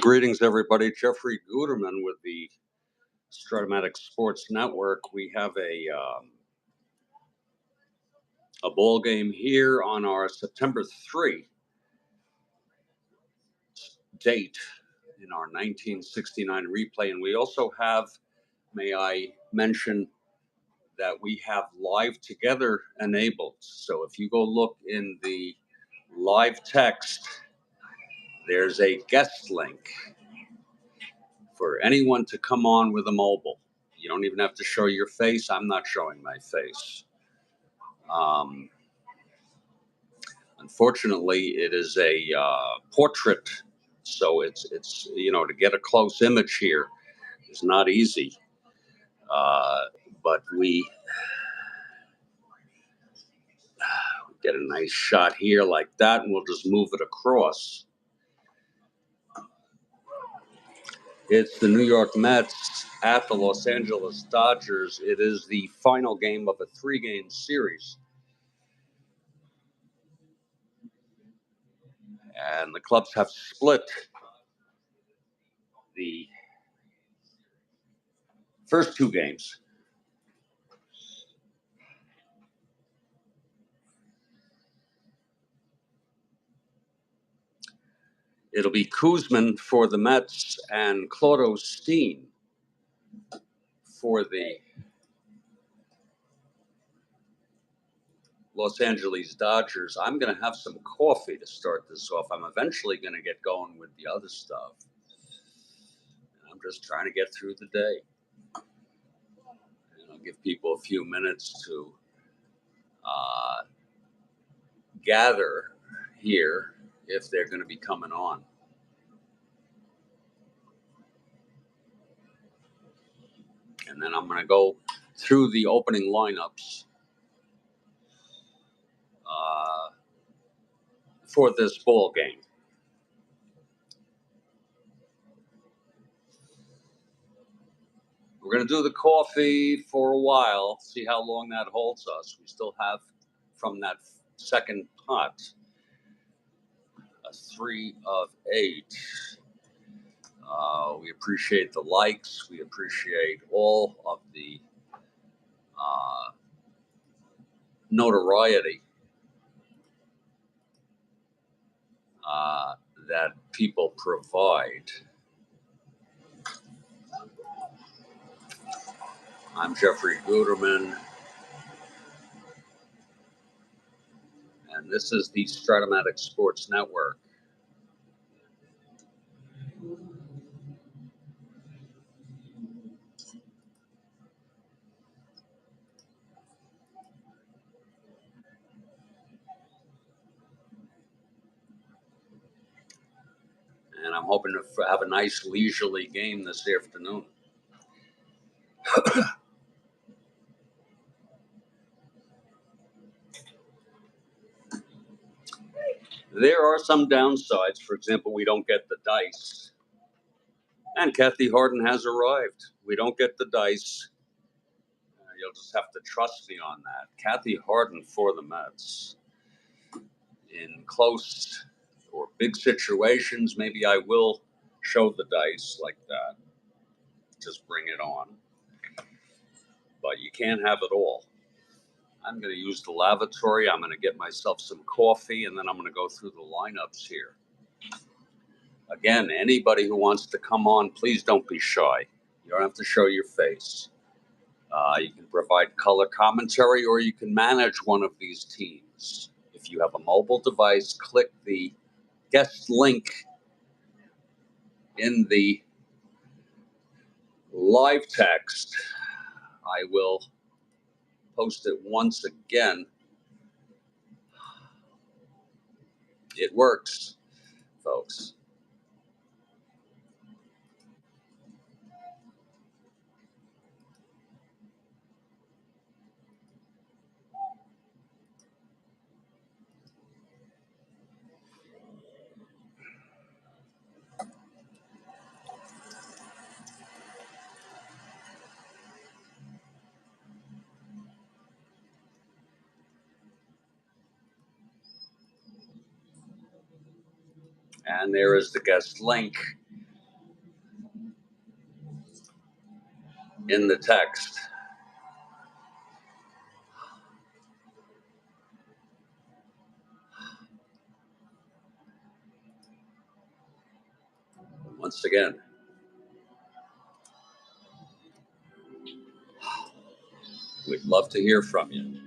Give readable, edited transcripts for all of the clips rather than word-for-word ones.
Greetings, everybody. Jeffrey Guterman with the Strat-O-Matic Sports Network. We have a ball game here on our September 3 date in our 1969 replay. And we also have, may I mention, that we have Live Together enabled. So if you go look in the live text, there's a guest link for anyone to come on with a mobile. You don't even have to show your face. I'm not showing my face. Unfortunately, it is a portrait, so it's to get a close image here is not easy. But we get a nice shot here like that, and we'll just move it across. It's the New York Mets at the Los Angeles Dodgers. It is the final game of a 3-game series. And the clubs have split the first 2 games. It'll be Kuzman for the Mets and Claude Steen for the Los Angeles Dodgers. I'm going to have some coffee to start this off. I'm eventually going to get going with the other stuff. I'm just trying to get through the day. And I'll give people a few minutes to gather here if they're going to be coming on. And then I'm going to go through the opening lineups for this ball game. We're going to do the coffee for a while, see how long that holds us. We still have, from that second pot, a 3 of 8. We appreciate the likes. We appreciate all of the notoriety that people provide. I'm Jeffrey Guterman, and this is the Strat-O-Matic Sports Network. And I'm hoping to have a nice leisurely game this afternoon. There are some downsides. For example, we don't get the dice. And Kathy Harden has arrived. We don't get the dice. You'll just have to trust me on that. Kathy Harden for the Mets. In close or big situations, maybe I will show the dice like that. Just bring it on. But you can't have it all. I'm going to use the lavatory. I'm going to get myself some coffee, and then I'm going to go through the lineups here. Again, anybody who wants to come on, please don't be shy. You don't have to show your face. You can provide color commentary, or you can manage one of these teams. If you have a mobile device, click the guest link in the live text. I will post it once again. It works, folks. And there is the guest link in the text. Once again, we'd love to hear from you.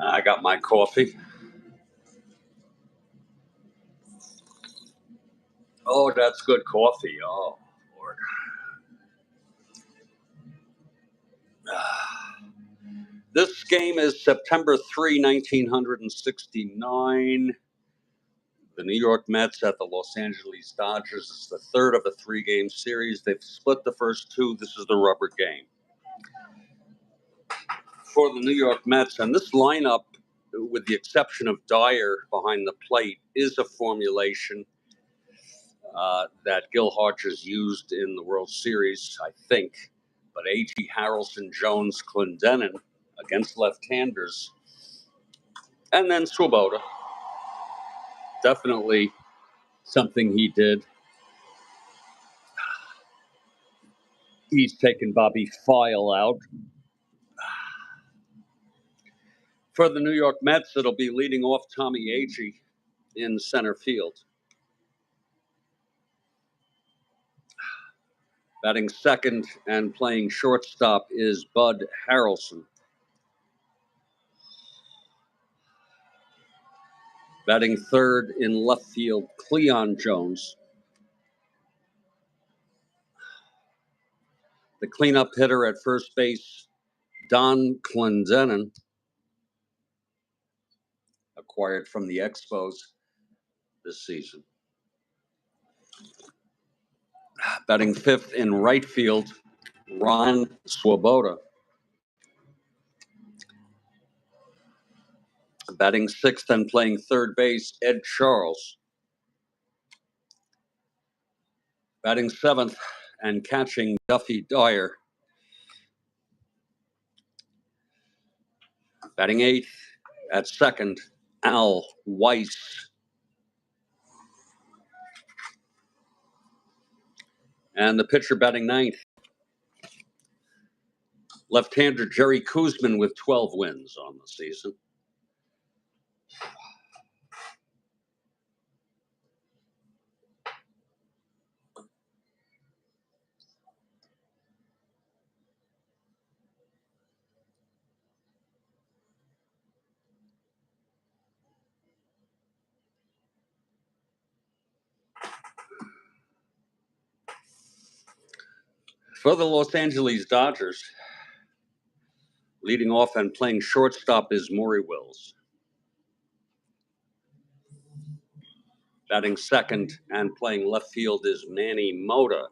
I got my coffee. Oh, that's good coffee. Oh, Lord. This game is September 3, 1969. The New York Mets at the Los Angeles Dodgers. It's the third of a three-game series. They've split the first two. This is the rubber game. For the New York Mets, and this lineup, with the exception of Dyer behind the plate, is a formulation that Gil Hodges used in the World Series, I think. But A.G. Harrelson, Jones, Clendenin against left-handers. And then Swoboda. Definitely something he did. He's taken Bobby File out. For the New York Mets, it'll be leading off Tommy Agee in center field. Batting second and playing shortstop is Bud Harrelson. Batting third in left field, Cleon Jones. The cleanup hitter at first base, Don Clendenin, acquired from the Expos this season. Batting fifth in right field, Ron Swoboda. Batting sixth and playing third base, Ed Charles. Batting seventh and catching, Duffy Dyer. Batting eighth at second, Al Weiss. And the pitcher batting ninth, left-hander Jerry Koosman with 12 wins on the season. For the Los Angeles Dodgers, leading off and playing shortstop is Maury Wills. Batting second and playing left field is Manny Mota.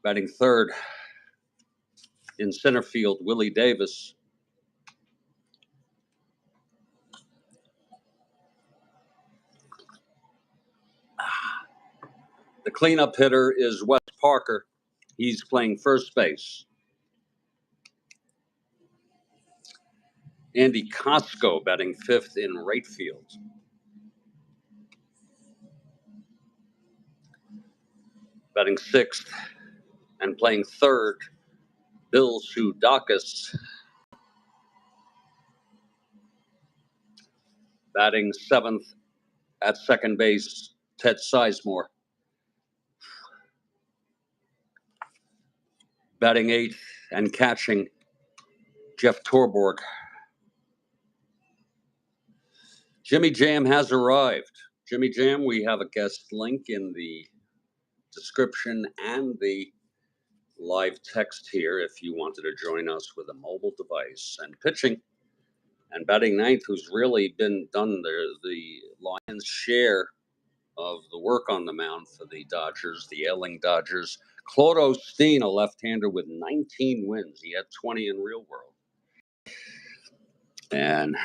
Batting third in center field, Willie Davis. The cleanup hitter is Wes Parker. He's playing first base. Andy Costco batting fifth in right field. Batting sixth and playing third, Bill Sudakis. Batting seventh at second base, Ted Sizemore. Batting eighth and catching, Jeff Torborg. Jimmy Jam has arrived. Jimmy Jam, we have a guest link in the description and the live text here if you wanted to join us with a mobile device. And pitching and batting ninth, who's really been done the lion's share of the work on the mound for the Dodgers, the ailing Dodgers. Claude Osteen, a left-hander with 19 wins. He had 20 in real world. And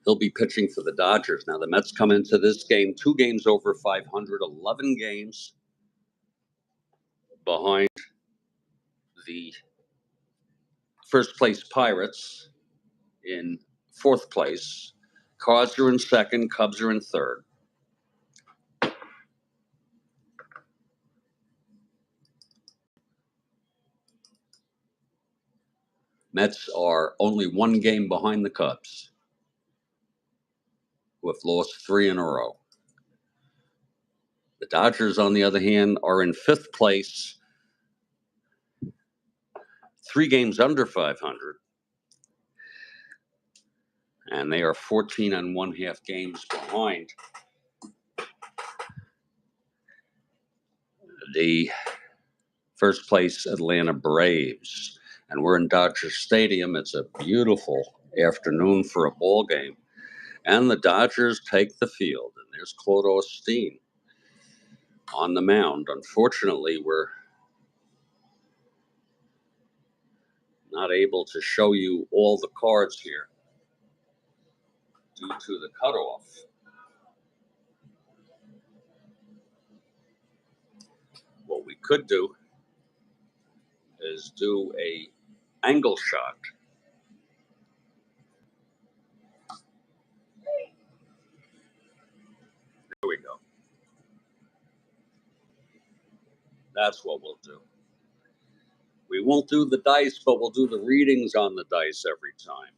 he'll be pitching for the Dodgers. Now, the Mets come into this game 2 games over 500, 11 games behind the first place Pirates in fourth place. Cards are in second, Cubs are in third. Mets are only 1 game behind the Cubs, who have lost 3 in a row. The Dodgers, on the other hand, are in fifth place, 3 games under 500, and they are 14 1/2 games behind the first place Atlanta Braves. And we're in Dodger Stadium. It's a beautiful afternoon for a ball game. And the Dodgers take the field. And there's Claude Osteen on the mound. Unfortunately, we're not able to show you all the cards here due to the cutoff. What we could do is do a angle shot. There we go. That's what we'll do. We won't do the dice, but we'll do the readings on the dice every time.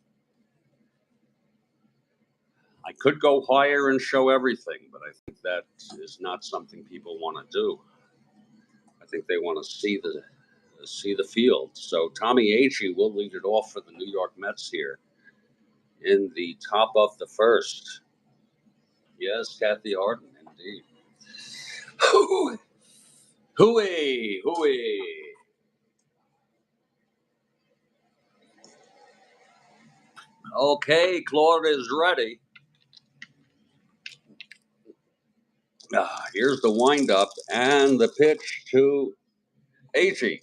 I could go higher and show everything, but I think that is not something people want to do. I think they want to see the field. So Tommy Agee will lead it off for the New York Mets here in the top of the first. Yes, Kathy Harden, indeed. Hooey, hooey. Okay, Claude is ready. Here's the windup and the pitch to Agee.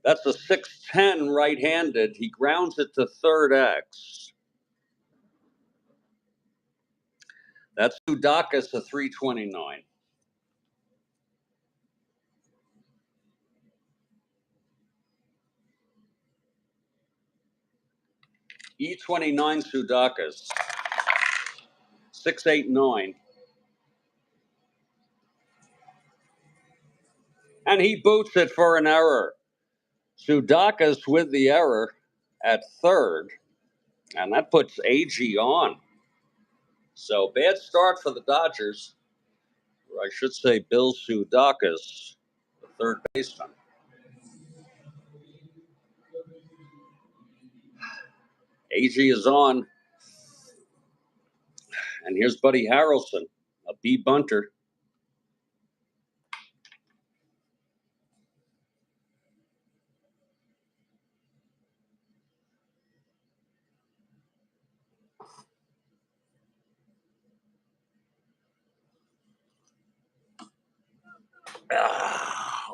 That's a 6'10" right-handed. He grounds it to third X. That's Sudakis, a 329. E29 Sudakis, 6'8", and he boots it for an error. Sudakis with the error at third, and that puts Agee on. So bad start for the Dodgers, or I should say Bill Sudakis, the third baseman. Agee is on, and here's Buddy Harrelson, a B bunter.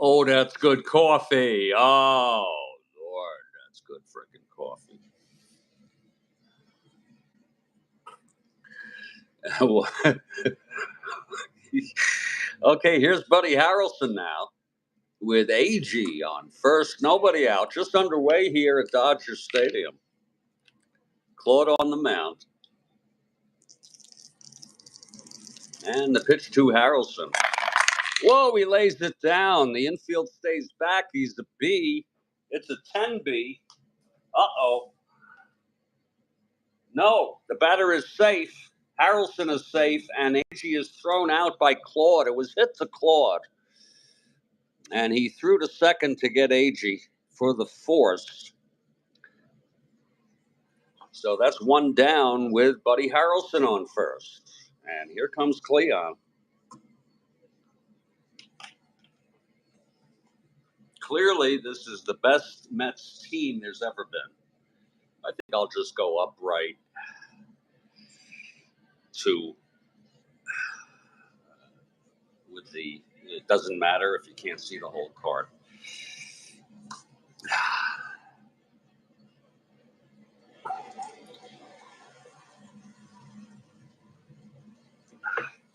Oh, that's good coffee. Oh, Lord, that's good freaking coffee. Okay, here's Buddy Harrelson now with AG on first. Nobody out. Just underway here at Dodger Stadium. Claude on the mound. And the pitch to Harrelson. Whoa, he lays it down. The infield stays back. He's a B. It's a 10B. Uh-oh. No, the batter is safe. Harrelson is safe, and AG is thrown out by Claude. It was hit to Claude. And he threw to second to get AG for the force. So that's one down with Buddy Harrelson on first. And here comes Cleon. Clearly, this is the best Mets team there's ever been. I think I'll just go upright to with the. It doesn't matter if you can't see the whole card.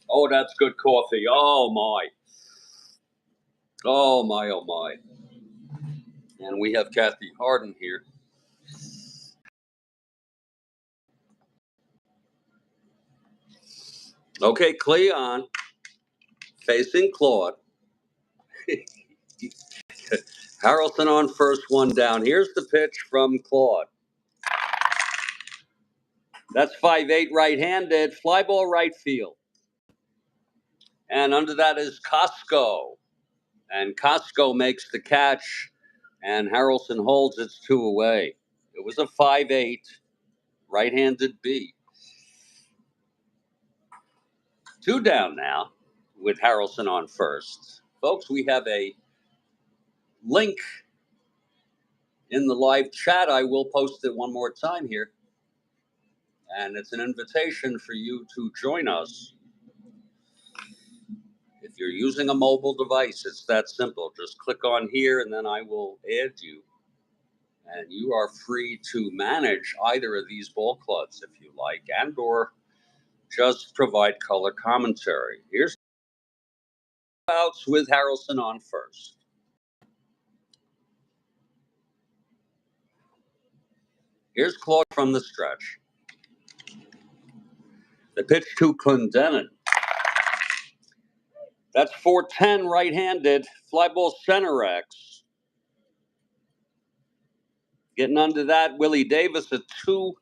Oh, that's good coffee. Oh my. Oh my, oh my. And we have Kathy Harden here. Okay, Cleon facing Claude. Harrelson on first, one down. Here's the pitch from Claude. That's 5'8" right-handed. Fly ball right field. And under that is Costco. And Costco makes the catch. And Harrelson holds its 2 away. It was a 5'8" right-handed B. 2 down now with Harrelson on first. Folks, we have a link in the live chat. I will post it one more time here. And it's an invitation for you to join us. If you're using a mobile device, it's that simple. Just click on here and then I will add you. And you are free to manage either of these ball clubs if you like, and or just provide color commentary. Here's outs with Harrelson on first. Here's Claude from the stretch. The pitch to Clendenin. That's 410 right-handed. Fly ball center X. Getting under that, Willie Davis at 2-8.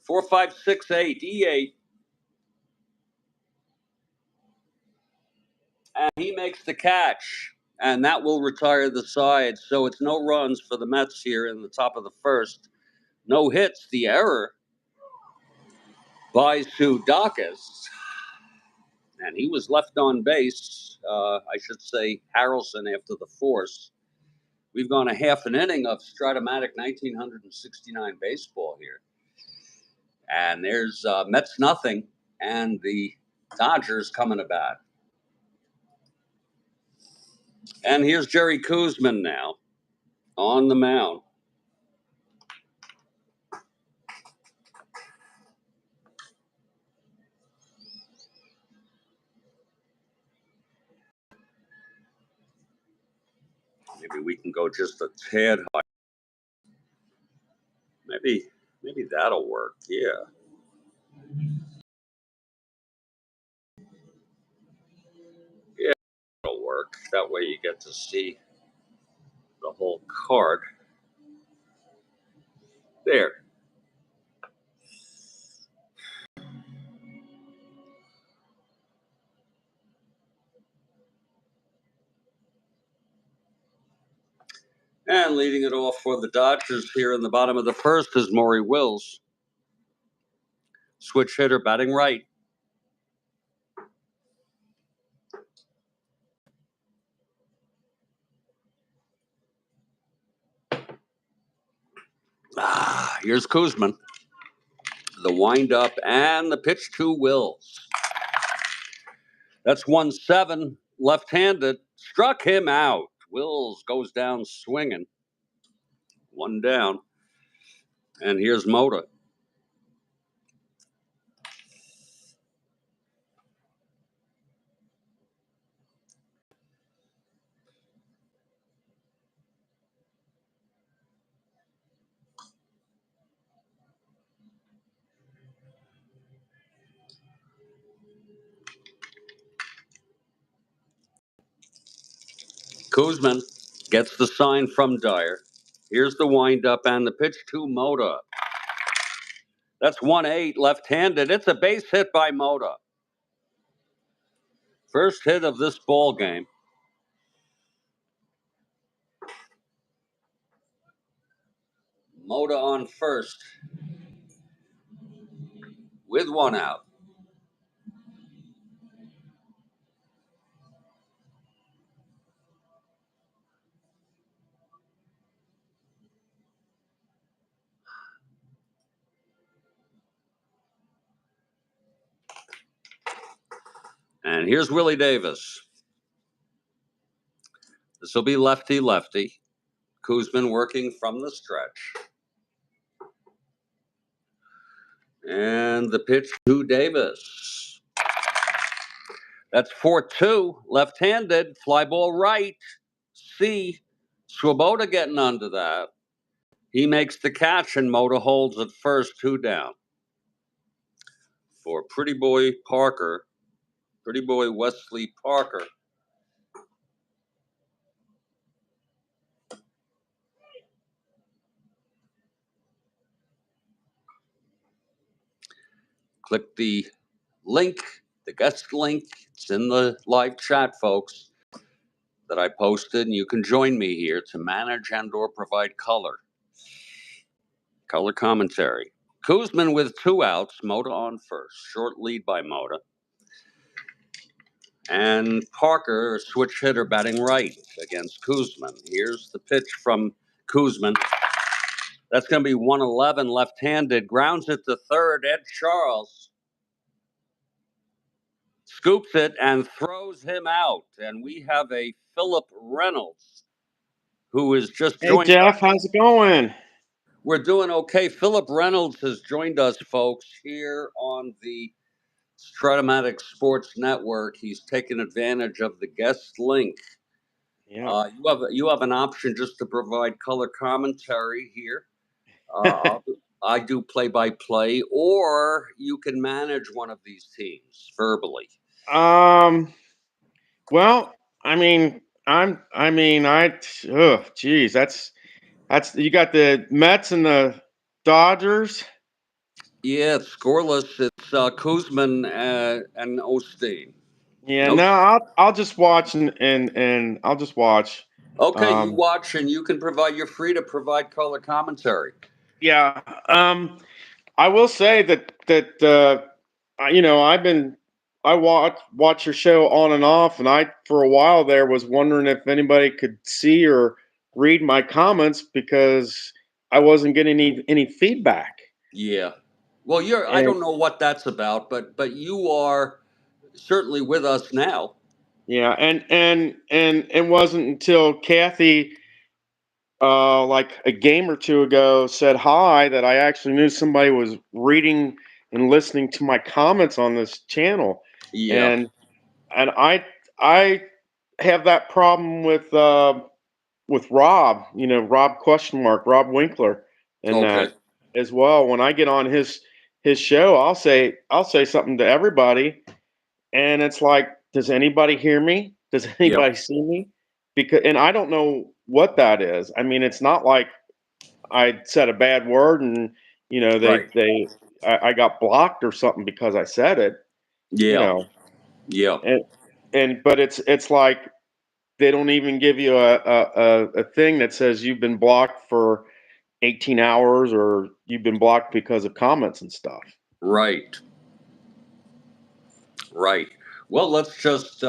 Four, 5, 6, 8, E8. And he makes the catch. And that will retire the side. So it's no runs for the Mets here in the top of the first. No hits. The error by Sudakis. And he was left on base. I should say Harrelson after the force. We've gone a half an inning of Strat-O-Matic 1969 baseball here. And there's Mets nothing, and the Dodgers coming to bat. And here's Jerry Koosman now on the mound. Maybe we can go just a tad high. Maybe that'll work. Yeah. Yeah, it'll work. That way you get to see the whole card. There. And leading it off for the Dodgers here in the bottom of the first is Maury Wills. Switch hitter batting right. Here's Kuzman. The windup and the pitch to Wills. That's 1-7, left-handed. Struck him out. Wills goes down swinging. One down. And here's Mota. Kuzman gets the sign from Dyer. Here's the windup and the pitch to Mota. That's 1-8, left-handed. It's a base hit by Mota. First hit of this ball game. Mota on first with one out. And here's Willie Davis. This will be lefty-lefty. Kuzman working from the stretch. And the pitch to Davis. That's 4-2, left-handed, fly ball right. C. Swoboda getting under that. He makes the catch, and Mota holds at first, 2 down. For Pretty Boy Parker, Pretty Boy Wesley Parker. Click the link, the guest link. It's in the live chat, folks, that I posted, and you can join me here to manage and or provide color commentary. Kuzman with 2 outs, Mota on first. Short lead by Mota. And Parker, a switch hitter, batting right against Kuzman. Here's the pitch from Kuzman. That's going to be 1-11, left-handed. Grounds it to third. Ed Charles scoops it and throws him out. And we have a Philip Reynolds who is just Hey, joined Jeff, us. how's it going? We're doing okay. Philip Reynolds has joined us, folks, here on the Strat-O-Matic Sports Network. He's taken advantage of the guest link. Yeah. You have an option just to provide color commentary here. I do play-by-play, or you can manage one of these teams verbally. Well, geez, that's you got the Mets and the Dodgers. Yeah, it's scoreless. It's Kuzman and Osteen. Yeah, No. no, I'll just watch and I'll just watch. Okay, you watch and you can provide. You're free to provide color commentary. Yeah. I will say that I watch your show on and off, and I for a while there was wondering if anybody could see or read my comments because I wasn't getting any feedback. Yeah. Well, I don't know what that's about, but you are certainly with us now. Yeah, and it wasn't until Kathy like a game or two ago said hi that I actually knew somebody was reading and listening to my comments on this channel. Yeah. And I have that problem with Rob, Rob question mark, Rob Winkler, and Okay. that as well. When I get on his show, I'll say something to everybody, and it's like, does anybody hear me? Does anybody see me? And I don't know what that is. I mean, it's not like I said a bad word and Right. I got blocked or something because I said it. Yeah. Yeah. But it's like they don't even give you a thing that says you've been blocked for 18 hours or you've been blocked because of comments and stuff. Right. Right. Well, let's just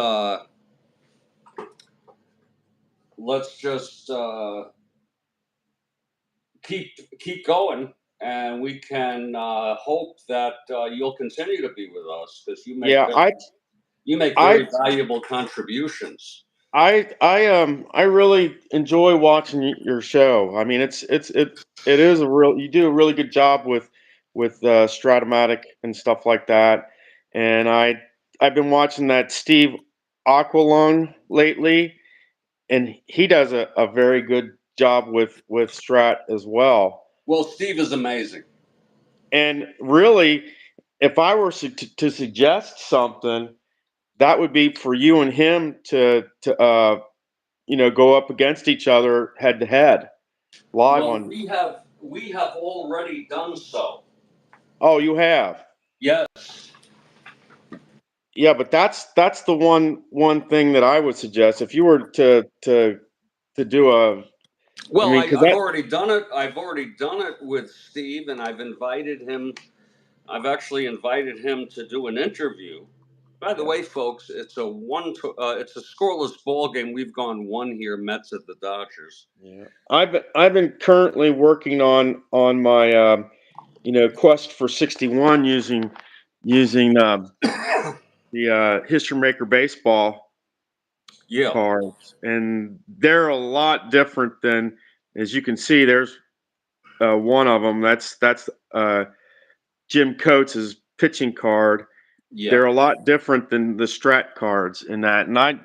keep going. and we can hope that you'll continue to be with us because Yeah, you make I very valuable contributions. I really enjoy watching your show. I mean, it is a real, you do a really good job with Strat-O-Matic and stuff like that. And I've been watching that Steve Aquilon lately, and he does a very good job with Strat as well. Well, Steve is amazing. And really, if I were to suggest something, that would be for you and him to go up against each other head to head live Well, on. we have already done so. Oh, you have. Yes. Yeah, but that's the one thing that I would suggest if you were to do a. I Well, mean, because I've that. already done it. I've already done it with Steve, and I've invited him. I've actually invited him to do an interview. By the Yeah. way, folks, it's a scoreless ball game. We've gone one here, Mets at the Dodgers. Yeah, I've been currently working on my quest for 61 using the History Maker baseball Yeah, cards, and they're a lot different than, as you can see. There's one of them. That's Jim Coates' pitching card. yeah. They're a lot different than the Strat cards in that. And I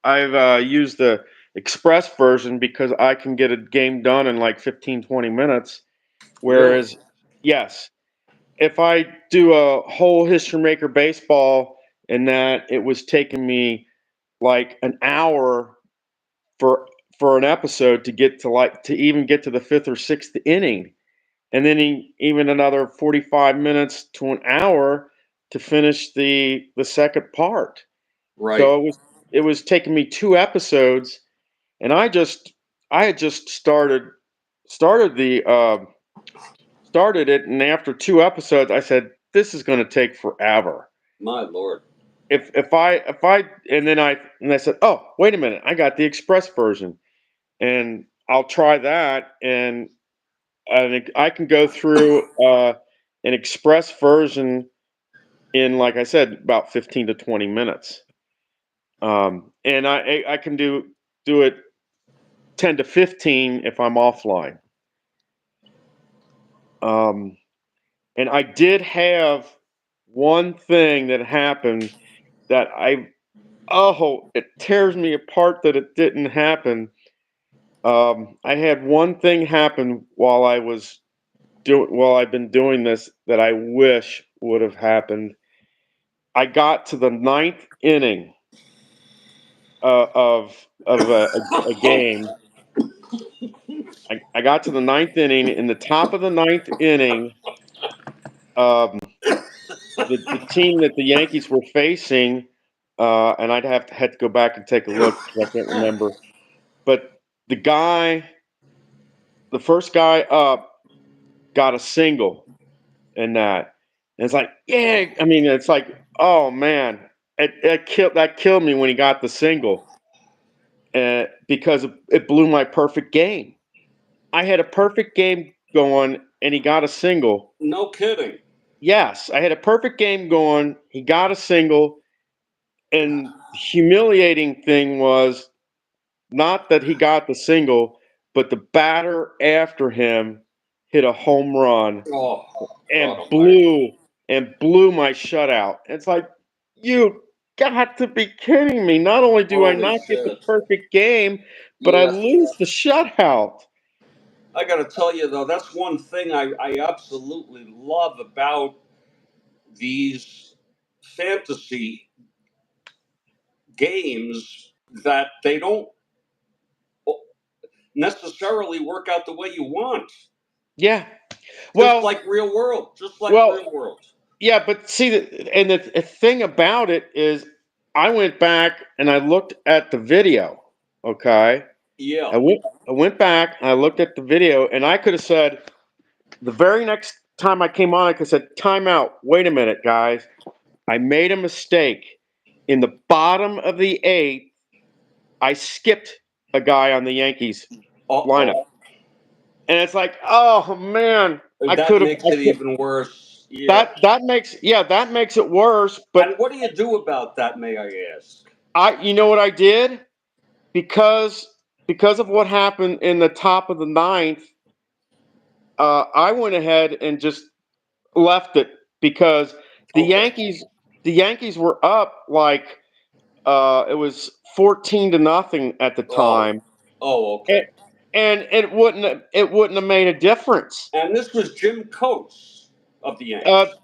I've used the Express version because I can get a game done in like 15, 20 minutes. Really? Whereas, yes, if I do a whole History Maker baseball in that, it was taking me like an hour for an episode to get to even get to the fifth or sixth inning, and then even another 45 minutes to an hour to finish the second part. Right. So it was taking me two episodes, and I had just started the started it, and after two episodes, I said this is going to take forever. My lord. If I and I said, oh, wait a minute, I got the Express version, and I'll try that, and I can go through an Express version in, like I said, about 15 to 20 minutes. And I can do it 10 to 15 if I'm offline. Um, and I did have one thing that happened that it tears me apart that it didn't happen. I had one thing happen while I've been doing this that I wish would have happened. I got to the ninth inning of a game. I got to the ninth inning. In the top of the ninth inning, um, the team that the Yankees were facing, and I'd had to go back and take a look because I can't remember. But the guy, the first guy up, got a single in that. And it's like, yeah. I mean, it's like, oh man, that killed me when he got the single, because it blew my perfect game. I had a perfect game going, and he got a single. No kidding. Yes, I had a perfect game going. He got a single, and the humiliating thing was not that he got the single, but the batter after him hit a home run Oh, and God Almighty. blew my shutout. It's like, you got to be kidding me. Not only do I Holy not get the shit. perfect game, but I Yeah. lose the shutout. I got to tell you, though, that's one thing I absolutely love about these fantasy games that they don't necessarily work out the way you want. Yeah. Just Well, like real world. Just like well, real world. yeah, but see, the thing about it is, I went back and I looked at the video. Okay, Yeah. I went back and I looked at the video, and I could have said the very next time I came on, I could have said, "Time out! Wait a minute, guys! I made a mistake. In the bottom of the eighth, I skipped a guy on the Yankees Uh lineup. oh. and it's like, oh man, I That could have. makes it even worse. Yeah. That makes it worse. But And what do you do about that, may I ask? you know what I did, because of what happened in the top of the ninth, I went ahead and just left it, because the Okay. Yankees the Yankees were up like, it was 14-0 at the Oh. time, Oh, and, okay. it wouldn't have made a difference. And this was Jim Coates of the Uh, Yankees.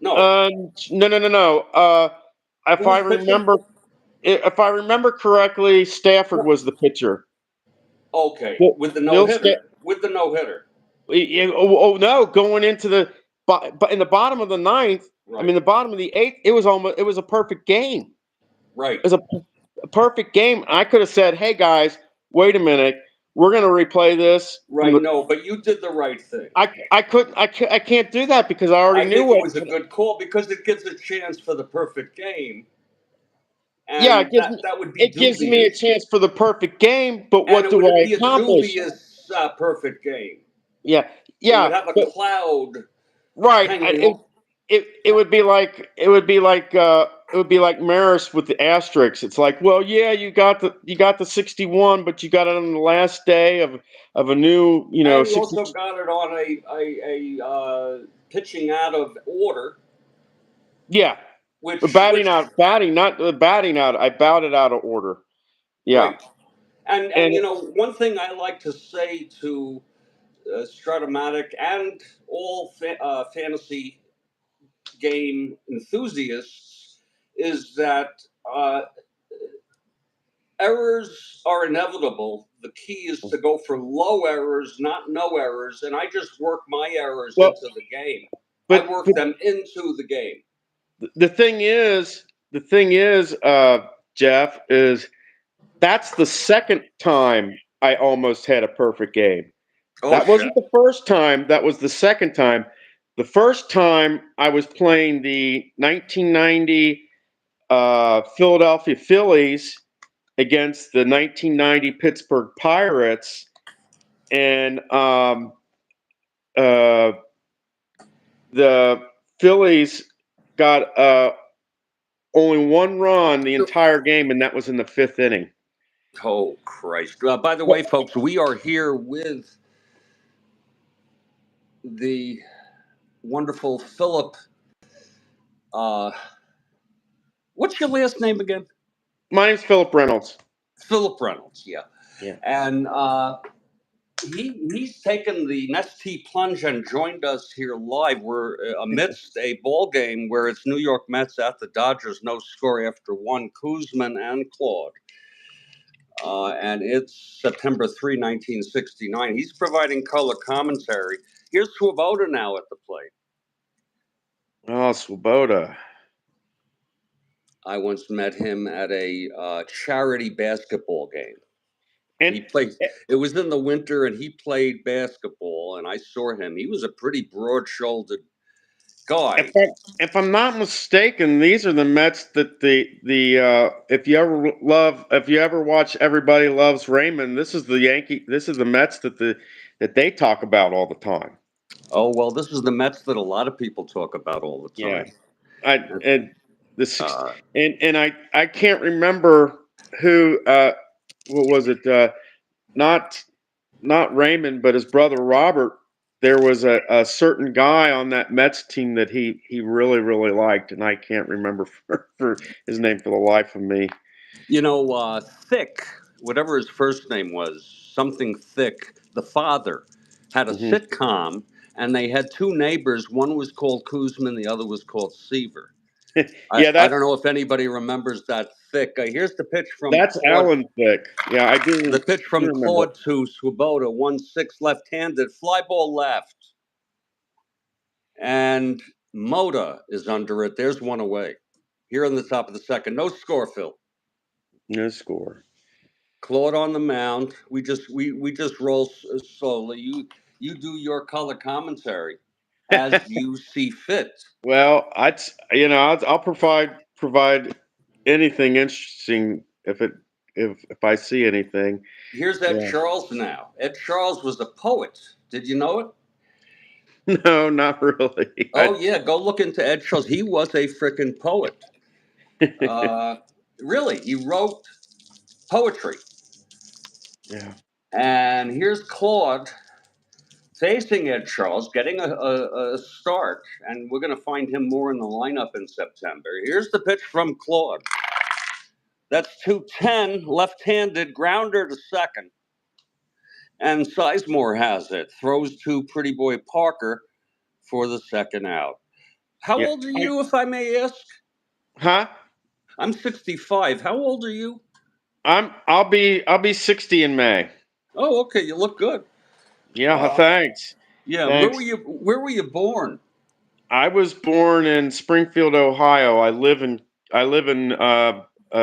No. uh, no, no, no, no. Who If I was pitching? remember, if I remember correctly, Stafford was the pitcher. Okay. Bill, With the no Bill Sta- hitter. With the no hitter. oh no, going into but in the bottom of the ninth, I Right. mean the bottom of the eighth, it was a perfect game. Right. It was a perfect game. I could have said, "Hey guys, wait a minute, we're going to replay this from Right. the." No, but you did the right thing. I can't do that because I already I knew think it what. was a good call because it gives a chance for the perfect game, Yeah, and that would be it gives me a dubious, chance for the perfect game, but and what it do would I be a accomplish? dubious perfect game. Yeah, It would yeah, have a but cloud right. hanging over. It would be like Maris with the asterisks. It's like, well, yeah, you got the 61, but you got it on the last day of a new, And you 60. also got it on a pitching out of order, Yeah, which not batting out. I bowed it out of order. Yeah, right. And and one thing I like to say to Strat-O-Matic and all fantasy game enthusiasts is that errors are inevitable. The key is to go for low errors, not no errors. And I just work my errors well, into the game. I but work them into the game. the thing is, Jeff, is that's the second time I almost had a perfect game. Oh That shit! wasn't the first time. That was the second time. The first time I was playing the 1990 Philadelphia Phillies against the 1990 Pittsburgh Pirates, and uh, the Phillies got only one run the entire game, and that was in the fifth inning. Oh Christ! By the way, Well, folks, we are here with the wonderful Philip. Uh, what's your last name again? my name's Philip Reynolds. Philip Reynolds. Yeah, Yeah. and he's taken the Nestea plunge and joined us here live. We're amidst a ball game where it's New York Mets at the Dodgers, no score after one, Kuzman and Claude. And it's September 3, 1969. He's providing color commentary. Here's Swoboda now at the plate. Oh, Swoboda. I once met him at a charity basketball game. And He played. It was in the winter, and he played basketball. And I saw him. He was a pretty broad-shouldered if guy. I if I'm not mistaken, these are the Mets that the if you ever watch Everybody Loves Raymond, this is the Mets that they talk about all the time. Oh well, this is the Mets that a lot of people talk about all the Yeah. time. I and the six Uh, and I can't remember who what was it, not Raymond, but his brother Robert. There was a certain guy on that Mets team that he really really liked, and I can't remember for his name for the life of me. Thick, whatever his first name was, something Thick. The father had a Hmm. sitcom, and they had two neighbors. One was called Kuzman, the other was called Seaver. I, Yeah, I don't know if anybody remembers that Thick. Here's the pitch from that's Claude. Alan Thick. Yeah, The pitch do from remember. Claude to Swoboda, 1-6 left-handed, fly ball left. And Moda is under it. There's one away. Here in the top of the second. No score, Phil. No score. Claude on the mound. We just roll slowly. You do your color commentary as you see fit. Well, I'll provide anything interesting if it if I see anything. Here's Ed Yeah. Charles now. Ed Charles was a poet. Did you know it? No, not really. Oh yeah, go look into Ed Charles. He was a freaking poet. Uh, really, he wrote poetry. Yeah. And here's Claude facing Ed Charles, getting a start, and we're going to find him more in the lineup in September. Here's the pitch from Claude. That's 210, left-handed, grounder to second. And Sizemore has it. Throws to Pretty Boy Parker for the second out. How Yeah. old are you, if I may ask? Huh? I'm 65. How old are you? I'll be 60 in May. Oh, okay. You look good. Yeah, Uh, thanks. yeah. Thanks. Where were you born? I was born in Springfield, Ohio. I live in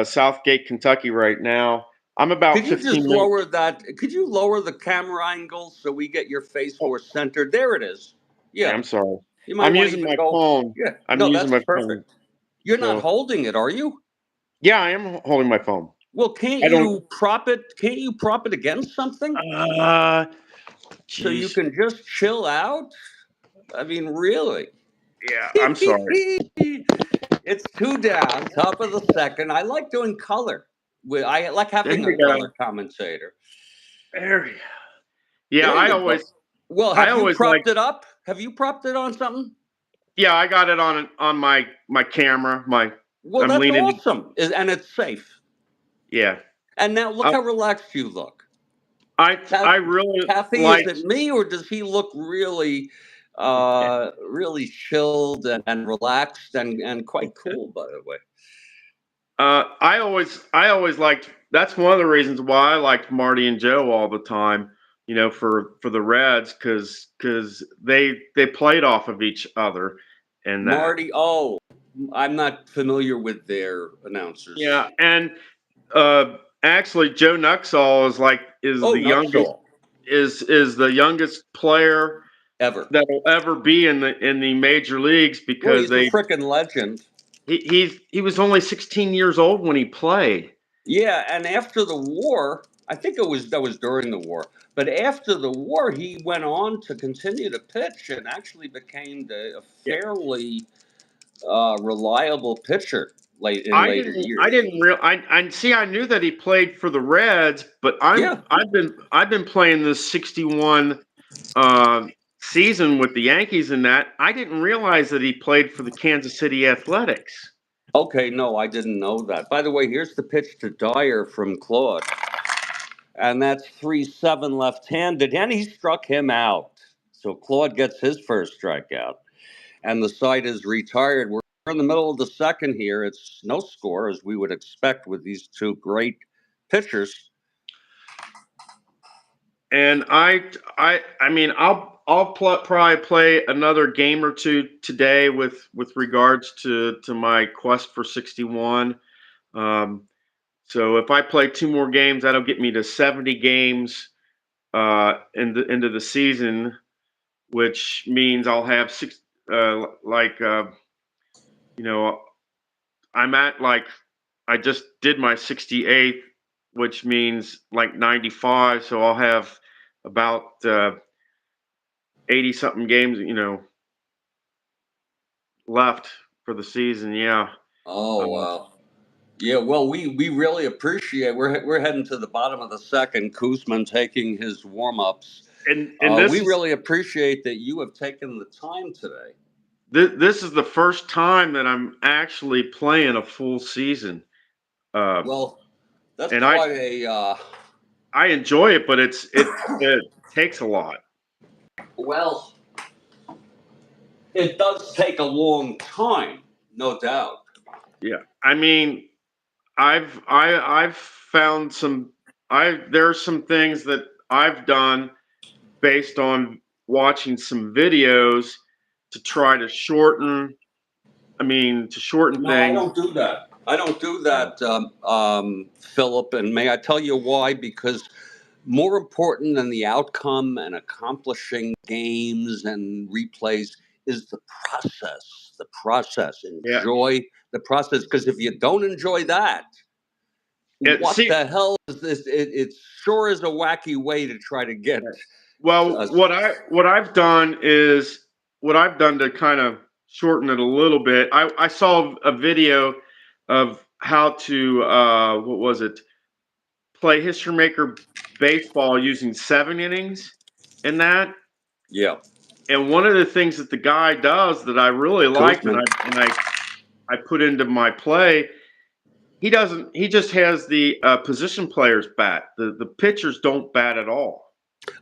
Southgate, Kentucky right now. I'm about Could you 15 just minutes. lower that? Could you lower the camera angle so we get your face Oh, more centered? There it is. Yeah. I'm sorry. You might I'm want to using even my go. phone. Yeah. I'm No, using that's my phone. perfect. You're not So holding it, are you? yeah, I am holding my phone. Well, can't I don't. you prop it? Can't you prop it against something Uh, so you Jeez. can just chill out? I mean, really. Yeah, I'm sorry. It's two down, top of the second. I like doing color. I like There having a you go. color commentator. There you go. Yeah, There you go. Well, I have you always like. propped it up? Have you propped it on something? Yeah, I got it on my camera. Well, I'm that's leaning. awesome, and it's safe. Yeah. And now look I how relaxed you look. I really Kathy, is it liked. me or does he look really, really chilled and relaxed and quite cool? By the way. I always liked. That's one of the reasons why I liked Marty and Joe all the time. For the Reds, because they played off of each other, and that. Marty, oh, I'm not familiar with their announcers. Yeah, and uh, actually, Joe Nuxall is Oh, the youngest Nutsall, is the youngest player ever. that will ever be in the major leagues Well, because he's a they freaking legend. he was only 16 years old when he played. Yeah, and after the war, I think that was during the war, but after the war, he went on to continue to pitch and actually became a Yeah. fairly reliable pitcher in I later didn't. I years. didn't real. I see. I knew that he played for the Reds, but Yeah. I've been playing this 61 uh, season with the Yankees. And that I didn't realize that he played for the Kansas City Athletics. Okay, no, I didn't know that. By the way, here's the pitch to Dyer from Claude. And that's 3-7 left-handed, and he struck him out. So Claude gets his first strikeout, and the side is retired. We're in the middle of the second here. It's no score, as we would expect with these two great pitchers. And I mean, probably play another game or two today with regards to my quest for 61. Um, so if I play two more games, that'll get me to 70 games into the season, which means I'll have six. Like you know, I'm at like I just did my 68th, which means like 95. So I'll have about 80 something games, left for the season. Yeah. Oh, Um, wow. Yeah, well, we really appreciate. We're heading to the bottom of the second. Kuzman taking his warm ups. and We really appreciate that you have taken the time today. this is the first time that I'm actually playing a full season. Uh, Well, that's and quite a I enjoy it, but it takes a lot. well. It does take a long time, no doubt. Yeah. I mean, I've found some I there are some things that I've done based on watching some videos to try to shorten No, I things. don't do that. I don't do Uh, that, Philip. And may I tell you why? Because more important than the outcome and accomplishing games and replays is the process. The process. yeah. Enjoy the process. Because if you don't enjoy that, what the hell is this? It sure is a wacky way to try to get. Well, what I've done to kind of shorten it a little bit. I saw a video of how to what was it? Play History Maker baseball using 7 innings in that. Yeah. And one of the things that the guy does that I really liked and I put into my play, he just has the position players bat. The pitchers don't bat at all.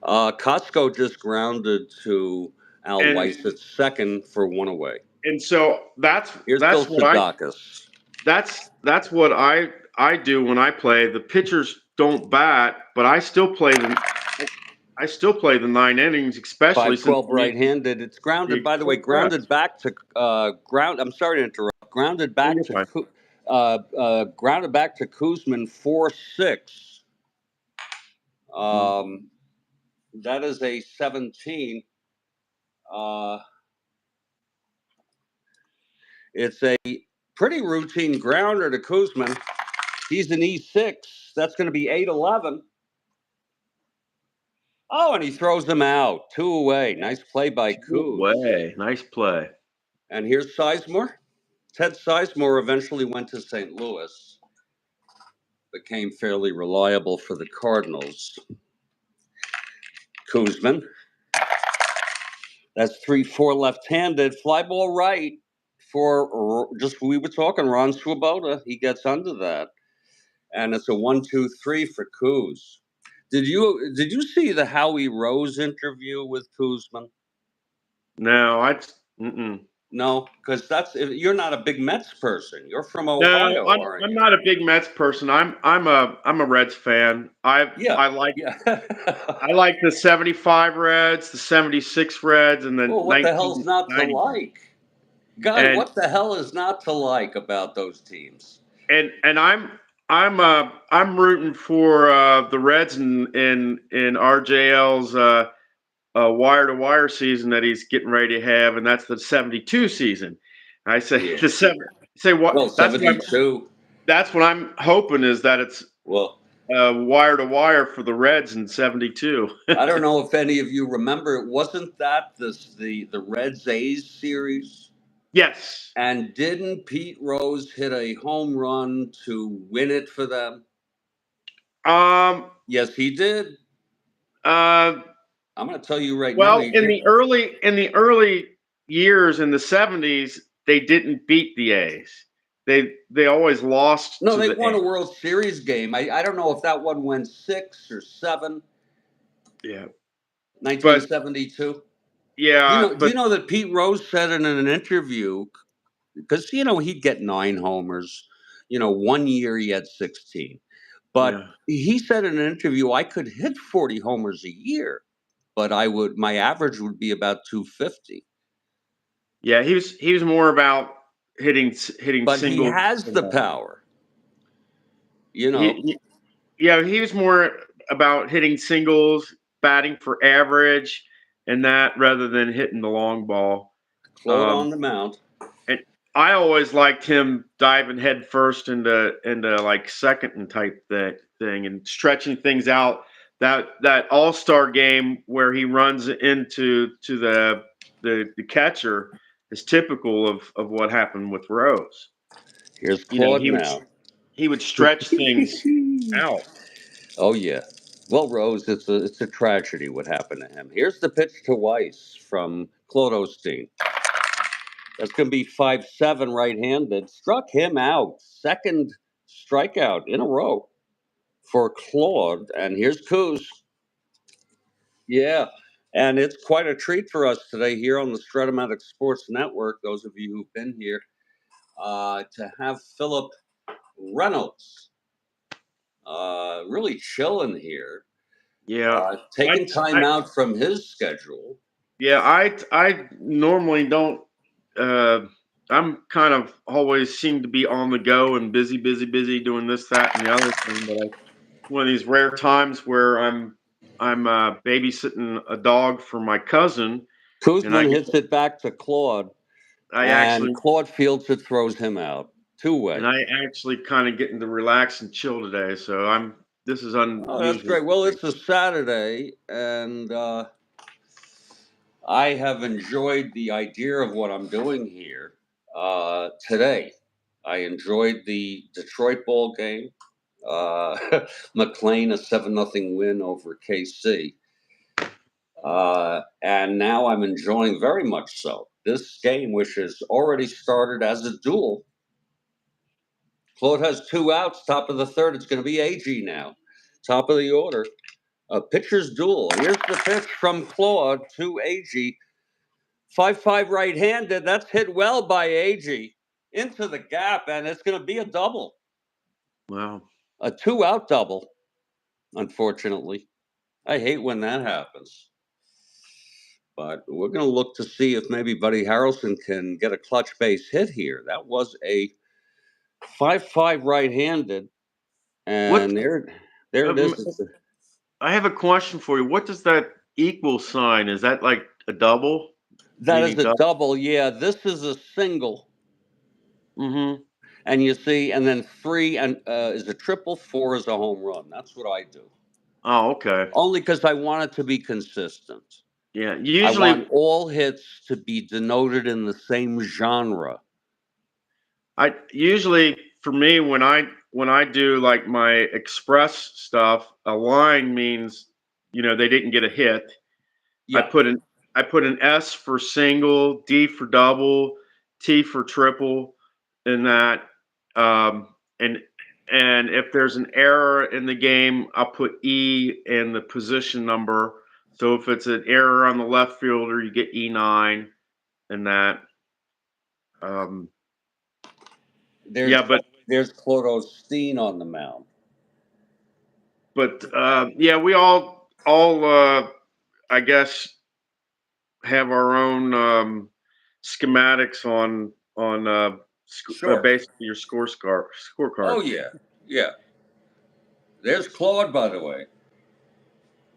Costco just grounded to Al Weiss at second for 1 away. And so that's Here's Bill Sedakis. That's what I do when I play. The pitchers don't bat, but I still play the 9 innings, especially 5-12 right-handed. It's grounded. By the way, grounded back to ground. I'm sorry to interrupt. Grounded back to grounded back to Kuzman 4-6. That is a 17. It's a pretty routine grounder to Kuzman. He's an E6. That's going to be 8-11. Oh, and he throws him out. 2 away. Nice play by Kuz. Nice play. And here's Sizemore. Ted Sizemore eventually went to St. Louis. Became fairly reliable for the Cardinals. Kuzman. That's 3-4 left-handed. Fly ball right for we were talking Ron Swoboda. He gets under that. And it's a 1-2-3 for Kuz. Did you see the Howie Rose interview with Kuzman? No, No, because you're not a big Mets person. You're from Ohio. No, I'm not a big Mets person. I'm a Reds fan. I like the 75 Reds, the 76 Reds, and the what the hell's not to like? God, what the hell is not to like about those teams? And I'm rooting for the Reds in RJL's wire-to-wire season that he's getting ready to have, and that's the 72 season. I say the 72. That's what I'm hoping is that it's wire-to-wire for the Reds in 72. I don't know if any of you remember. It wasn't that the Reds A's series. Yes. And didn't Pete Rose hit a home run to win it for them? Yes, he did. I'm going to tell you right now. Well, in the early years in the 70s, they didn't beat the A's. They always lost. No, they won a World Series game. I don't know if that one went 6 or 7. Yeah. 1972. Yeah. Do you know that Pete Rose said in an interview, because he'd get 9 homers. 1 year he had 16. But he said in an interview, I could hit 40 homers a year, but my average would be about 250. Yeah, he was more about hitting but singles. He has the power. He was more about hitting singles, batting for average, and that rather than hitting the long ball. Claude on the mound. And I always liked him diving head first into like second and type thing and stretching things out. That all-star game where he runs into the catcher is typical of what happened with Rose. Here's Claude now. He would stretch things out. Oh yeah. Well, Rose, it's a tragedy what happened to him. Here's the pitch to Weiss from Claude Osteen. That's going to be 5-7 right-handed. Struck him out. Second strikeout in a row for Claude. And here's Kuz. Yeah. And it's quite a treat for us today here on the Strat-O-Matic Sports Network, those of you who've been here, to have Philip Reynolds really chilling here. Yeah. Taking time out from his schedule. Yeah, I normally don't. I'm kind of always seem to be on the go and busy doing this, that, and the other thing. But one of these rare times where I'm babysitting a dog for my cousin. Kuzman hits it back to Claude. Claude fields it, throws him out. Two-way. And I actually kind of getting to relax and chill today, so this is Oh, that's unusual. great. Well, it's a Saturday, and I have enjoyed the idea of what I'm doing here today. I enjoyed the Detroit ball game. McLean, a 7-0 win over KC. And now I'm enjoying very much so this game, which has already started as a duel. Claude has 2 outs, top of the third. It's going to be AG now, top of the order. A pitcher's duel. Here's the pitch from Claude to AG. 5-5 right-handed. That's hit well by AG into the gap, and it's going to be a double. Wow. A 2-out double, unfortunately. I hate when that happens. But we're going to look to see if maybe Buddy Harrelson can get a clutch base hit here. That was a 5-5 right-handed, and there it is. I have a question for you. What does that equal sign? Is that like a double? That is a double. Yeah, this is a single. Mm-hmm. And you see, and then 3 and is a triple, 4 is a home run. That's what I do. Oh, okay. Only because I want it to be consistent. Yeah, I usually want all hits to be denoted in the same genre. for me when I do like my express stuff, a line means they didn't get a hit. Yeah. I put an S for single, D for double, T for triple, in that. And if there's an error in the game, I'll put E in the position number. So if it's an error on the left fielder, you get E9 and that. There's Claude Osteen on the mound. But yeah, we all I guess have our own schematics on Sure. basically your scorecard. Oh yeah, yeah. There's Claude, by the way.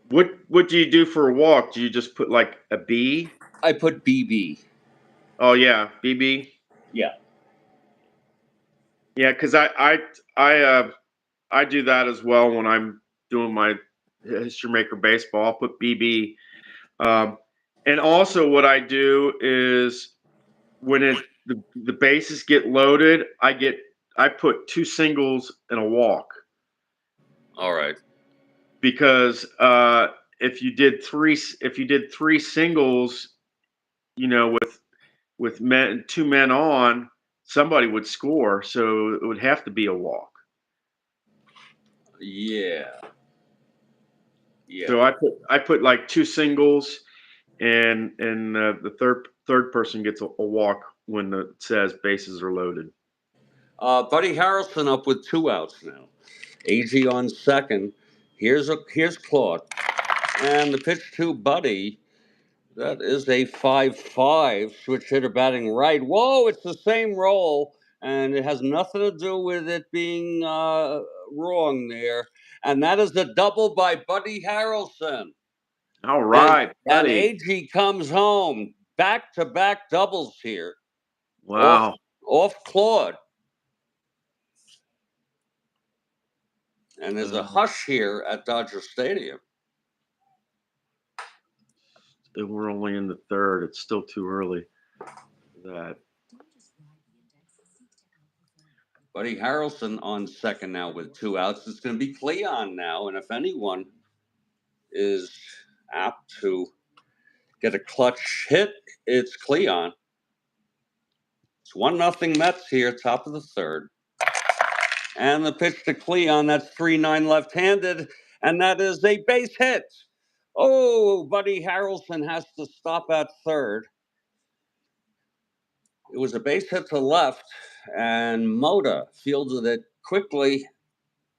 What do you do for a walk? Do you just put like a B? I put BB. Oh yeah, BB. Yeah. Yeah, because I do that as well when I'm doing my History Maker baseball. I'll put BB. And also what I do is when the bases get loaded, I put 2 singles and a walk. All right. Because if you did three singles, with 2 men on, somebody would score, so it would have to be a walk. Yeah. Yeah. So I put like 2 singles, and the third person gets a walk when it says bases are loaded. Buddy Harrelson up with 2 outs now. AG on second. Here's Claude, and the pitch to Buddy. That is a 5-5 switch hitter batting right. Whoa, it's the same roll, and it has nothing to do with it being wrong there. And that is the double by Buddy Harrelson. All right, and AG comes home. Back-to-back doubles here. Wow. Off Claude. And there's a hush here at Dodger Stadium. We're only in the third. It's still too early for that. Buddy Harrelson on second now with 2 outs. It's going to be Cleon now. And if anyone is apt to get a clutch hit, it's Cleon. It's 1-0 Mets here, top of the third. And the pitch to Cleon, that's 3-9 left-handed, and that is a base hit. Oh, Buddy Harrelson has to stop at third. It was a base hit to left, and Mota fielded it quickly,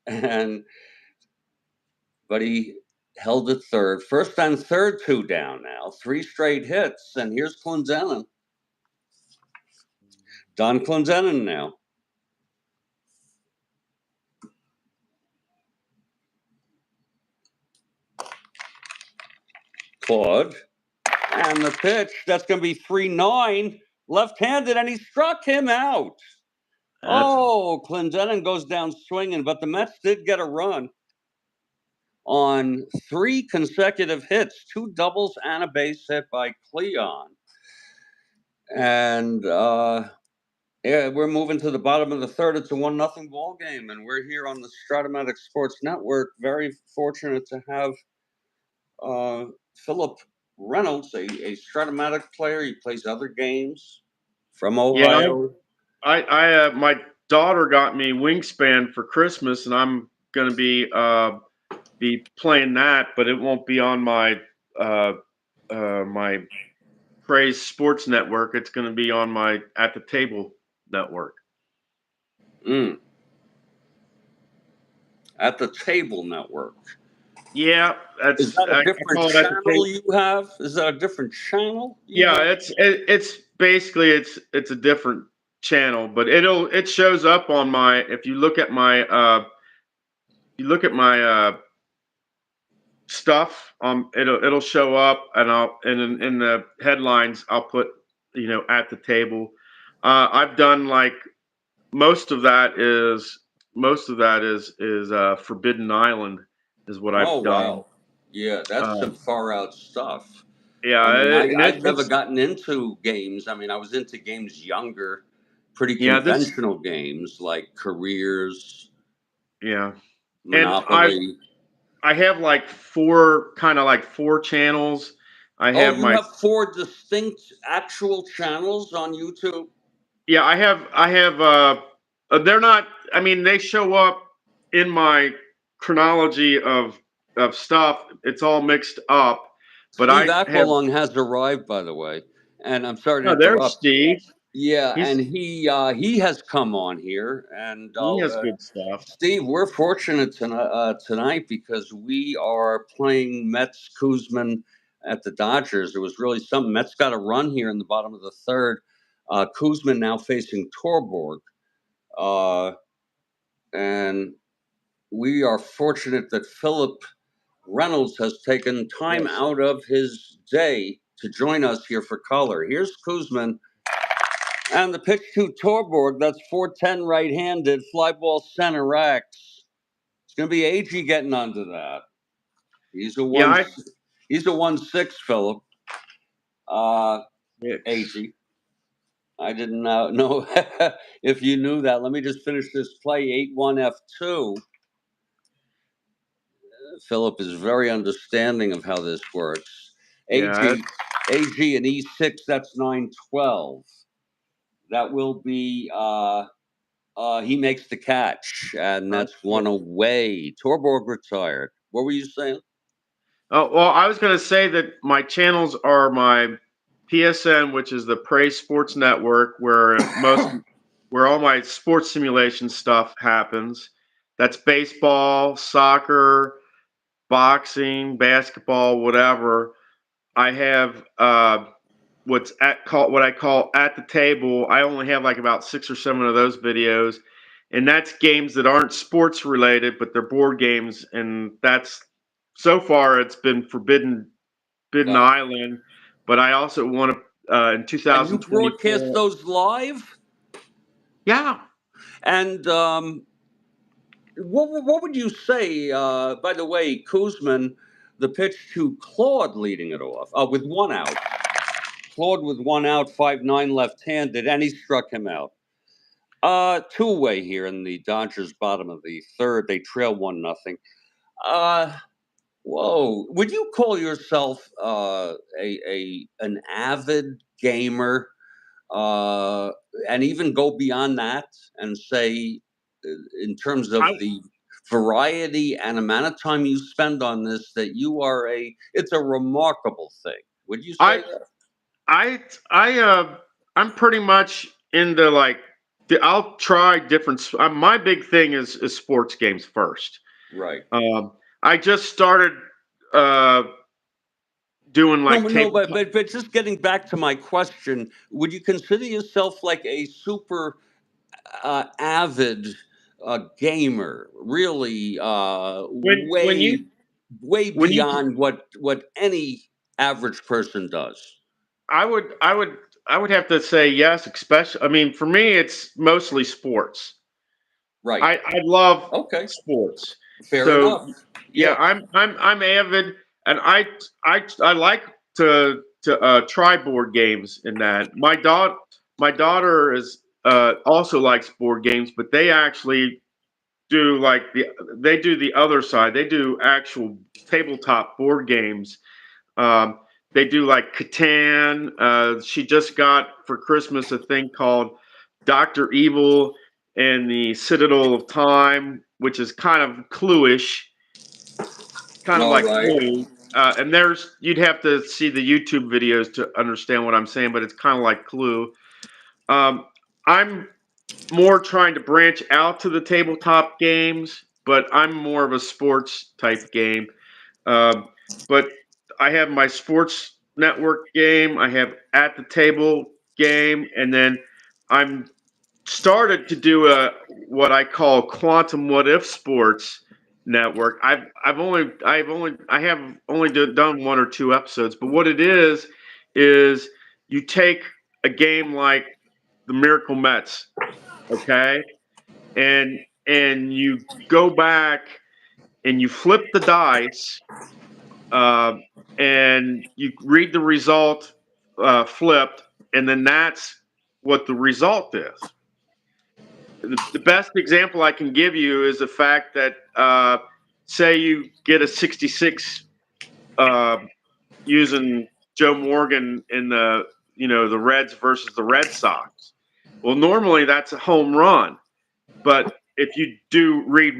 and Buddy held it third. First and third, 2 down now. 3 straight hits, and here's Clendenin. Don Clendenin now. Claude. And the pitch, that's going to be 3-9 left-handed, and he struck him out. Clendenin goes down swinging, but the Mets did get a run on 3 consecutive hits, 2 doubles and a base hit by Cleon. And we're moving to the bottom of the third. It's a 1-0 ball game, and we're here on the Strat-O-Matic Sports Network. Very fortunate to have Philip Reynolds, a Strat-O-Matic player. He plays other games from Ohio. I my daughter got me Wingspan for Christmas, and I'm going to be playing that, but it won't be on my my Praise Sports Network. It's going to be on my At the Table network. At the Table network. Yeah, is that a different channel you have? Is that a different channel? Yeah, it's basically it's a different channel, but it shows up on my, if you look at my stuff, it'll show up, and in the headlines I'll put, At the Table. I've done like most of that is Forbidden Island is what I've done. Wow. Yeah, that's some far out stuff. Yeah, I mean, and I've never gotten into games. I mean, I was into games younger, pretty yeah, conventional games like Careers, yeah, and Monopoly. I have like four channels. I have you have 4 distinct actual channels on YouTube? Yeah, I have they're not, I mean, they show up in my chronology of stuff. It's all mixed up. But Steve I have Aqualung has arrived, by the way, and I'm sorry to Oh, there's interrupt. Steve. Yeah, and he has come on here, and He has good stuff. Steve, we're fortunate tonight because we are playing Mets Kuzman at the Dodgers. It was really something. Mets got a run here in the bottom of the third. Kuzman now facing Torborg, and we are fortunate that Philip Reynolds has taken time out of his day to join us here for color. Here's Kuzman. And the pitch to Torborg, that's 410 right-handed, fly ball center X. It's going to be AG getting onto that. He's a 1-6, Philip. AG. I didn't know if you knew that. Let me just finish this play. 8-1 F2. Philip is very understanding of how this works. AG and E6, that's 9-12. That will be he makes the catch, and that's 1 away. Torborg retired. What were you saying? Oh, well, I was going to say that my channels are my PSN, which is the Praise Sports Network, where all my sports simulation stuff happens. That's baseball, soccer, boxing, basketball, whatever. I have what I call At the Table. I only have like about 6 or 7 of those videos, and that's games that aren't sports related, but they're board games, and that's, so far it's been Forbidden Island, but I also want to in 2024. And you broadcast those live? Yeah. And what would you say? By the way, Kuzman, the pitch to Claude leading it off with 1 out. Claude with 1 out, 5-9 left-handed, and he struck him out. 2-away here in the Dodgers' bottom of the third. They trail 1-0. Whoa! Would you call yourself an avid gamer, and even go beyond that and say, in terms of the variety and amount of time you spend on this, that you are it's a remarkable thing? Would you say that? I'm pretty much into like I'll try different. My big thing is sports games first. Right. I just started doing like but just getting back to my question, would you consider yourself like a super avid gamer? Really, way beyond what any average person does? I would have to say yes, especially. I mean, for me, it's mostly sports. Right. I love Okay. sports. Fair So enough. yeah, Yeah. I'm avid, and I like to try board games in that. My daughter is also likes board games, but they actually do like they do the other side. They do actual tabletop board games. Um, they do like Catan. She just got for Christmas a thing called Doctor Evil and the Citadel of Time, which is kind of Clue-ish, kind of All like right. Clue. And there's you'd have to see the YouTube videos to understand what I'm saying, but it's kind of like Clue. I'm more trying to branch out to the tabletop games, but I'm more of a sports type game. Um, but I have my sports network game, I have at the table game, and then I'm started to do a what I call quantum what if sports network. I have only done one or two episodes, but what it is you take a game like the Miracle Mets, okay, and you go back and you flip the dice, uh, and you read the result flipped, and then that's what the result is. The best example I can give you is the fact that say you get a 66 uh, using Joe Morgan in the Reds versus the Red Sox. Well, normally that's a home run, but if you do read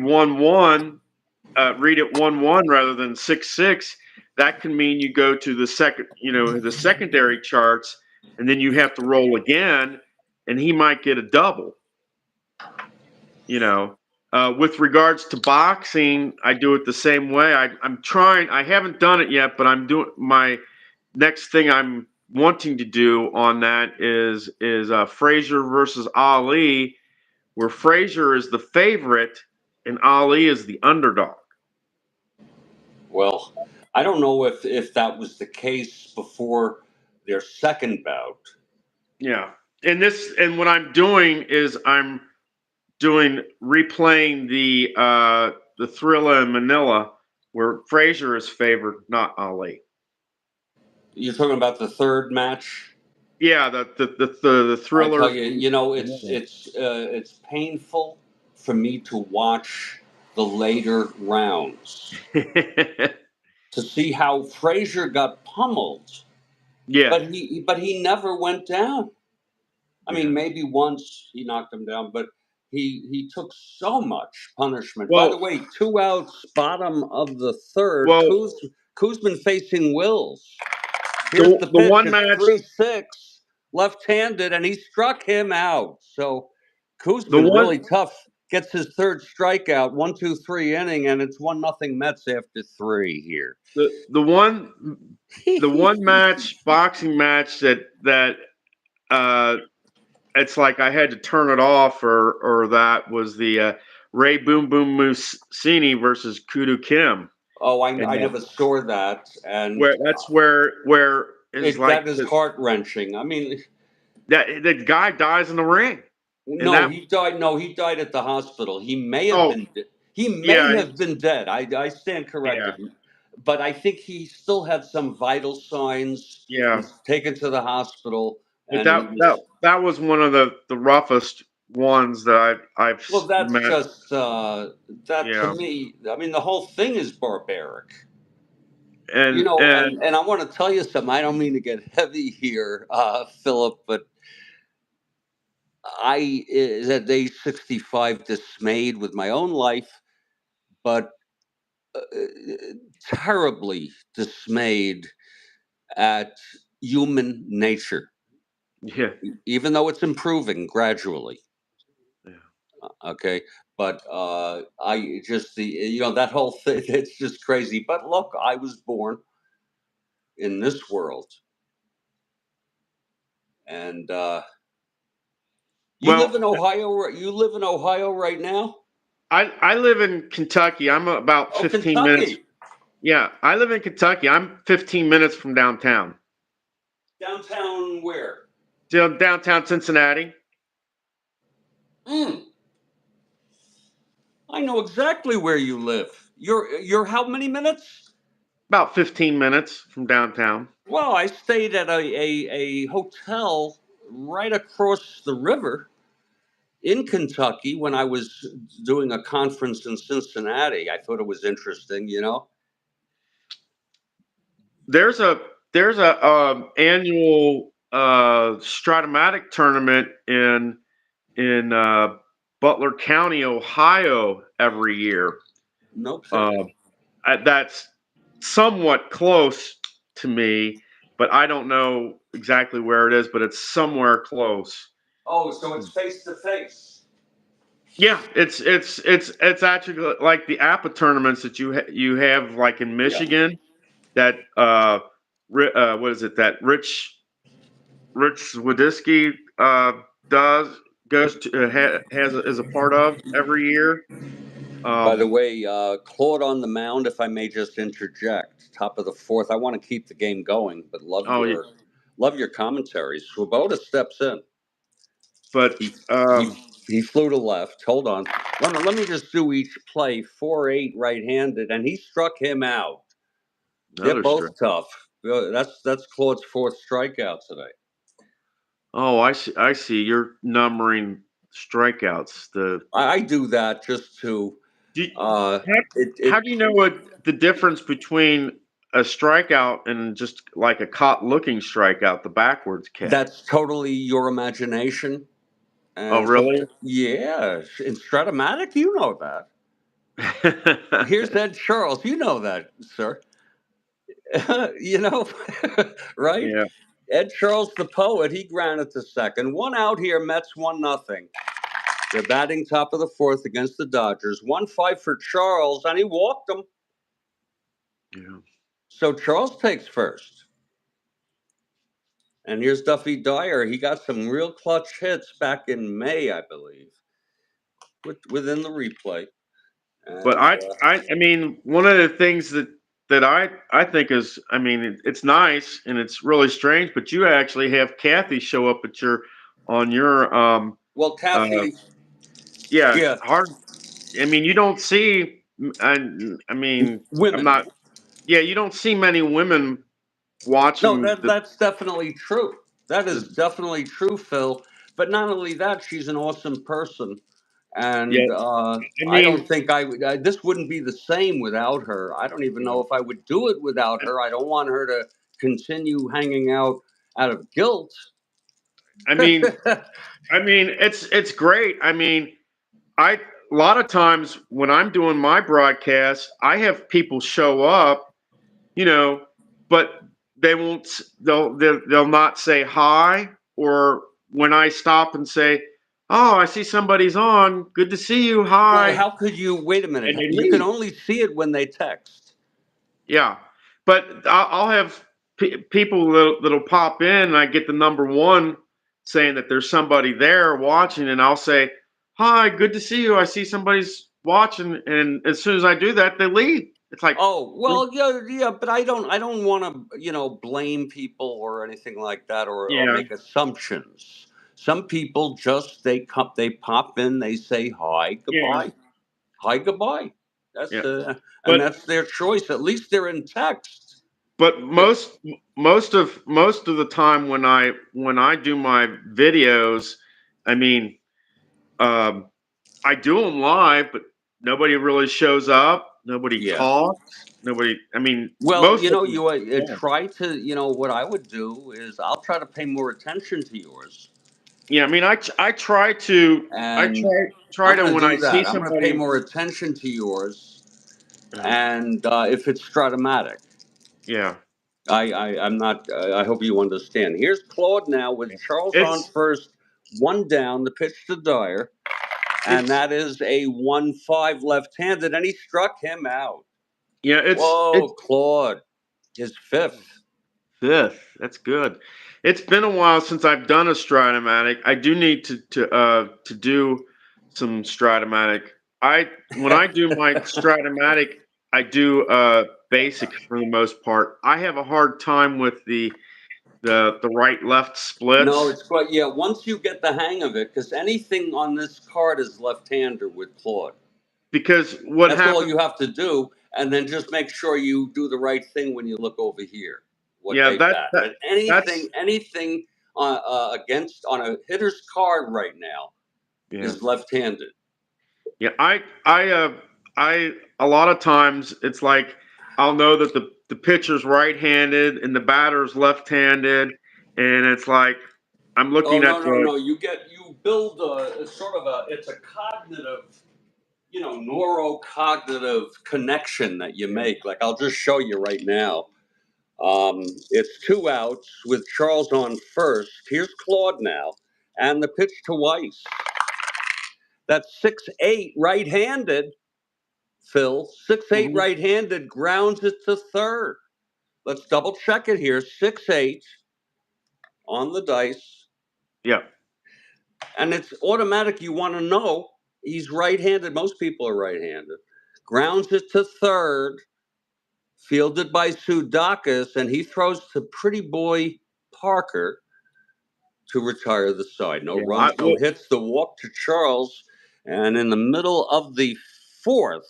it 1-1 rather than 6-6, that can mean you go to the secondary charts, and then you have to roll again, and he might get a double. You know, with regards to boxing, I do it the same way. I'm trying. I haven't done it yet, but I'm doing my next thing I'm wanting to do on that is Frazier versus Ali, where Frazier is the favorite and Ali is the underdog. Well, I don't know if that was the case before their second bout. Yeah. And what I'm doing is I'm doing replaying the Thrilla in Manila where Frazier is favored, not Ali. You're talking about the third match. Yeah, the I tell Thriller. you, it's painful for me to watch the later rounds to see how Frazier got pummeled, Yeah, but he never went down. I mean, yeah. maybe once he knocked him down, but he took so much punishment. By the Well, way, 2 outs, bottom of the third. well, Kuzman facing Wills. Here's the the the pitch. one It's match, 3-6, left-handed, and he struck him out. So the Kuzman one really tough. Gets his third strikeout, 1-2-3 inning, and it's 1-0 Mets after three here. the one the one match boxing match that uh it's like I had to turn it off or that was the Ray Boom Boom Musini versus Kudu Kim, Oh, and I never saw that, and where that's where is like that is heart wrenching. I mean, that the guy dies in the ring, and no, that he died. No, he died at the hospital. He may have oh been. He may yeah have been dead. I stand yeah corrected, but I think he still had some vital signs. yeah, He's taken to the hospital, but and he was. that was one of the roughest ones that I've Well, that's met. just that to Yeah, me. I mean, the whole thing is barbaric. and And I want to tell you something. I don't mean to get heavy here, Philip, but I is at age 65 dismayed with my own life, but terribly dismayed at human nature, yeah even though it's improving gradually. yeah. Okay, but I just that whole thing. It's just crazy. But look, I was born in this world, and you live Well, in Ohio. You live in Ohio right now. I live in Kentucky. I'm about Oh, 15 minutes. Kentucky. Yeah, I live in Kentucky. I'm 15 minutes from downtown. Downtown where? Downtown Cincinnati. I know exactly where you live. You're how many minutes? About 15 minutes from downtown. Well, I stayed at a hotel right across the river in Kentucky when I was doing a conference in Cincinnati. I thought it was interesting, you know. There's a annual Strat-O-Matic tournament in Butler County, Ohio, every year. No kidding. That's somewhat close to me, but I don't know exactly where it is, but it's somewhere close. Oh, so it's face to face. Yeah, it's actually like the APA tournaments that you have like in Yeah. Michigan. That what is it that Rich Wadisky does goes to has is a part of every year. By the Um, way, Claude on the mound, if I may just interject, top of the fourth. I want to keep the game going, but oh, love your commentaries. Swoboda steps in. but He he flew to left. Hold on. Let me just do each play. 4-8 right-handed, and he struck him out. They're another strike. both tough. That's Claude's fourth strikeout today. Oh, I see. I see. You're numbering strikeouts. I do that just to Do you, uh, how do you know what the difference between a strikeout and just like a caught looking strikeout, the backwards catch? that's totally your imagination. Oh, And so, really? yeah, in Strat-O-Matic, you know that. Here's Ed Charles. You know that, sir. You know, right? Yeah. Ed Charles, the poet, he grounded to second. One out here, Mets 1-0. They're batting top of the fourth against the Dodgers. 1-5 for Charles, and he walked them. Yeah. So Charles takes first. And here's Duffy Dyer. He got some real clutch hits back in May, I believe, within the replay. But And I mean, one of the things that I think is, I mean, it's nice and it's really strange, but you actually have Kathy show up at your on your well, uh Kathy, yeah, yeah, hard. I mean, you don't see. I mean, I'm women. not. Yeah, you don't see many women No, watching that's definitely true. That is the definitely true, Phil. But not only that, she's an awesome person, yeah. and I I don't mean, think this wouldn't be the same without her. I don't even know if I would do it without her. I don't want her to continue hanging out of guilt. I mean, it's great. I mean, I a lot of times when I'm doing my broadcast, I have people show up, you know, but they won't. They'll not say hi, or when I stop and say, "Oh, I see somebody's on. Good to see you. Well, Hi," how could you wait a minute? and they You can leave. only see it when they text. Yeah, but I'll have people that'll pop in, and I get the number one saying that there's somebody there watching, and I'll say, "Hi, good to see you. I see somebody's watching," and as soon as I do that, they leave. It's like, Oh, well, yeah, but I don't want to, blame people or anything like that, or yeah, make assumptions. Some people just they pop in, they say hi, yeah, goodbye, hi, goodbye. That's yeah. and But that's their choice. At least they're in text. but most of the time when I do my videos, I mean, um, I do them live, but nobody really shows up. Nobody Yeah. talks. Nobody. I mean, Well, most of them. you Yeah. try to, what I would do is I'll try to pay more attention to yours, Yeah. I mean, I and try I'm to going to when I do see that. I'm going to pay somebody. more attention to yours, uh, and if it's Stratomatic. yeah. I'm not. I hope you understand. Here's Claude now with Charles on It's first, one down. The pitch to Dyer, and it's that is a 1-5 left-handed, and he struck him out. yeah. Whoa, It's Claude, his fifth. fifth. That's good. It's been a while since I've done a Stratomatic. I do need to do some Stratomatic. I when I do my Stratomatic, I do basic for the most part. I have a hard time with the right left splits? No, it's quite, yeah. Once you get the hang of it, because anything on this card is left-hander with Claude. Because what That's all happened? you have to do, and then just make sure you do the right thing when you look over here. What Yeah, they bat, but that's anything against on a hitter's card right now yeah. is left-handed. Yeah, I a lot of times it's like I'll know that the pitcher's right-handed and the batter's left-handed, and it's like I'm Oh looking no at no the no! You build it's sort of it's a cognitive, neurocognitive connection that you make. Like I'll just show you right now. It's 2 outs with Charles on first. Here's Claude now, and the pitch to Weiss. That's 6-8 right-handed. Phil, 6-8 right-handed, grounds it to third. Let's double check it here. 6-8 on the dice. yeah. And it's automatic. You want to know he's right-handed. Most people are right-handed. Grounds it to third, fielded by Sudakis, and he throws to pretty boy Parker to retire the side. No Yeah, runs, no hits. The walk to Charles, and in the middle of the fourth,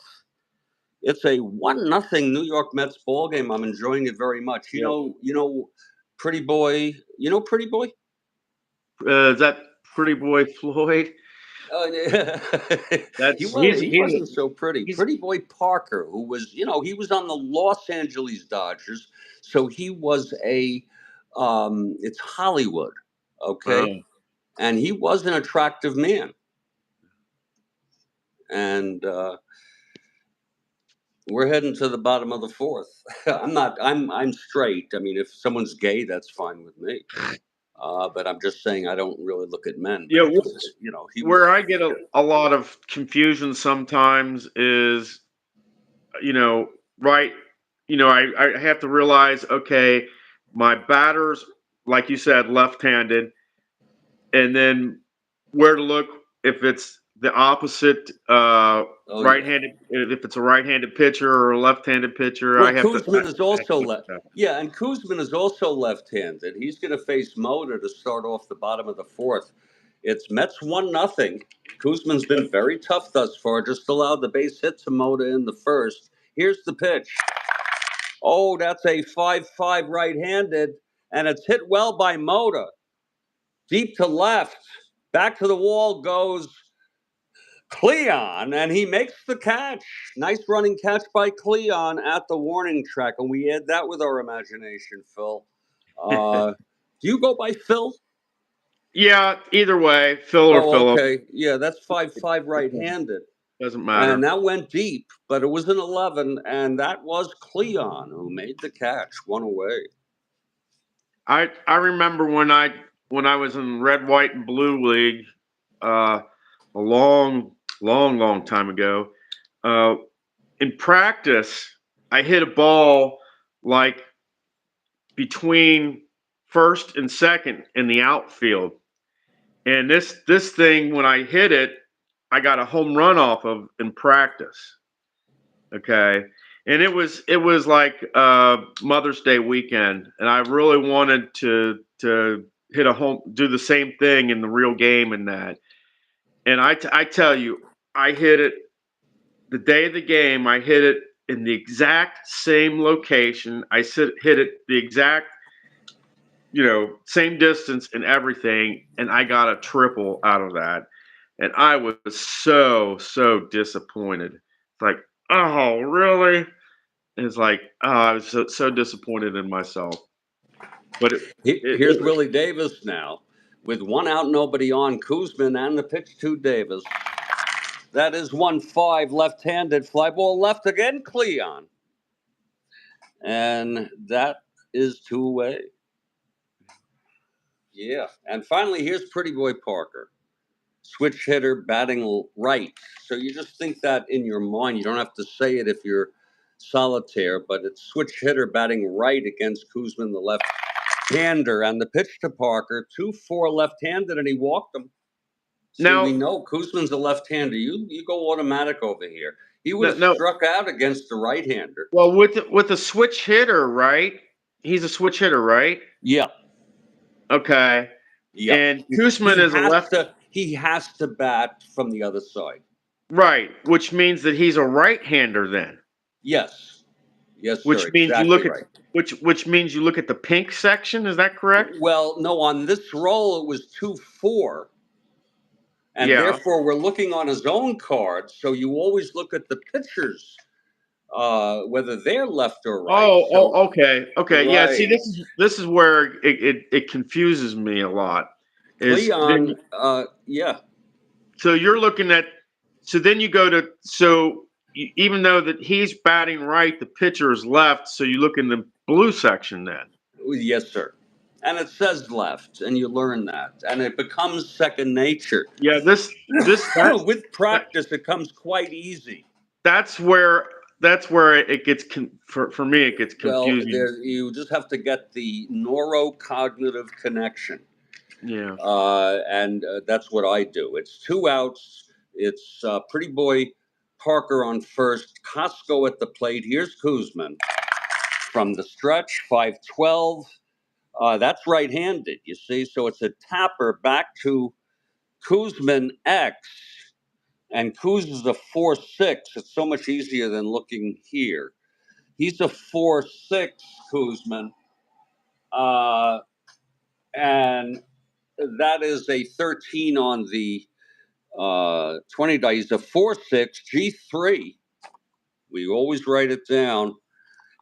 it's a 1-0 New York Mets ball game. I'm enjoying it very much. You know, Pretty Boy. You know, Pretty Boy. Is that Pretty Boy Floyd? He That's wasn't so pretty. Pretty Boy Parker, who was, he was on the Los Angeles Dodgers, so he was it's Hollywood, okay, and he was an attractive man, and we're heading to the bottom of the fourth. I'm straight. I mean, if someone's gay, that's fine with me. But I'm just saying I don't really look at men. Yeah, Where I get a lot of confusion sometimes is, right, I have to realize, okay, my batter's, like you said, left-handed, and then where to look if it's the opposite right-handed, if it's a right-handed pitcher or a left-handed pitcher. Well, I have to. Kuzmin is also left. Yeah, and Kuzmin is also left-handed. He's going to face Moda to start off the bottom of the fourth. It's Mets 1-0. Kuzmin's been very tough thus far. Just allowed the base hit to Moda in the first. Here's the pitch. Oh, that's a 5-5 right-handed, and it's hit well by Moda. Deep to left. Back to the wall goes Cleon, and he makes the catch. Nice running catch by Cleon at the warning track, and we add that with our imagination, Phil. Do you go by Phil? Yeah, either way, Phil or Philip. Okay. Yeah, that's 5-5 right-handed. Doesn't matter. And that went deep, but it was an 11, and that was Cleon who made the catch, one away. I remember when I was in red, white, and blue league, a long time ago. In practice, I hit a ball like between first and second in the outfield, and this thing, when I hit it, I got a home run off of in practice. Okay. And it was like Mother's Day weekend, and I really wanted to hit a home, do the same thing in the real game and that. And I tell you, I hit it the day of the game. I hit it in the exact same location. I hit it the exact, same distance and everything, and I got a triple out of that. And I was so disappointed. It's like, oh, really? It's like, oh, I was so disappointed in myself. But here's Willie Davis now. With 1 out, nobody on, Kuzmin and the pitch to Davis. That is 1-5, left-handed, fly ball left again, Cleon. And that is 2 away. Yeah. And finally, here's Pretty Boy Parker. Switch hitter, batting right. So you just think that in your mind. You don't have to say it if you're solitaire, but it's switch hitter batting right against Kuzmin, the left-hander. And the pitch to Parker, 2-4 left-handed, and he walked him. So we know Kuzmin's a left-hander. You go automatic over here. He was struck out against the right-hander. Well, with the switch hitter, right? He's a switch hitter, right? Yeah. Okay. Yeah. And Koosman is a left. He has to bat from the other side. Right, which means that he's a right-hander then. Yes. Yes, sir. Which means you Exactly look at right. which means you look at the pink section, is that correct? Well, no, on this roll it was 2-4, and Yeah. therefore we're looking on his own card. So you always look at the pitchers, whether they're left or right. So Okay. Okay. Yeah, see right, this is where it confuses me a lot. Is then Cleon. Yeah. so you're looking at so then you go to so even though that he's batting right, the pitcher is left, so you look in the blue section then. Yes, sir. And it says left, and you learn that, and it becomes second nature. Yeah, this With that, practice, it comes quite easy. that's where it gets for me it gets Well, confusing. there you just have to get the neurocognitive connection, Yeah. and that's what I do. It's 2 outs. It's Pretty Boy Parker on first, Costco at the plate. Here's Koosman from the stretch, 5-12. That's right-handed, you see. So it's a tapper back to Koosman X, and Kuz is a 4-6. It's so much easier than looking here. He's a 4-6, Koosman, and that is a 13 on the 20 die. He's a 4-6 G3. We always write it down,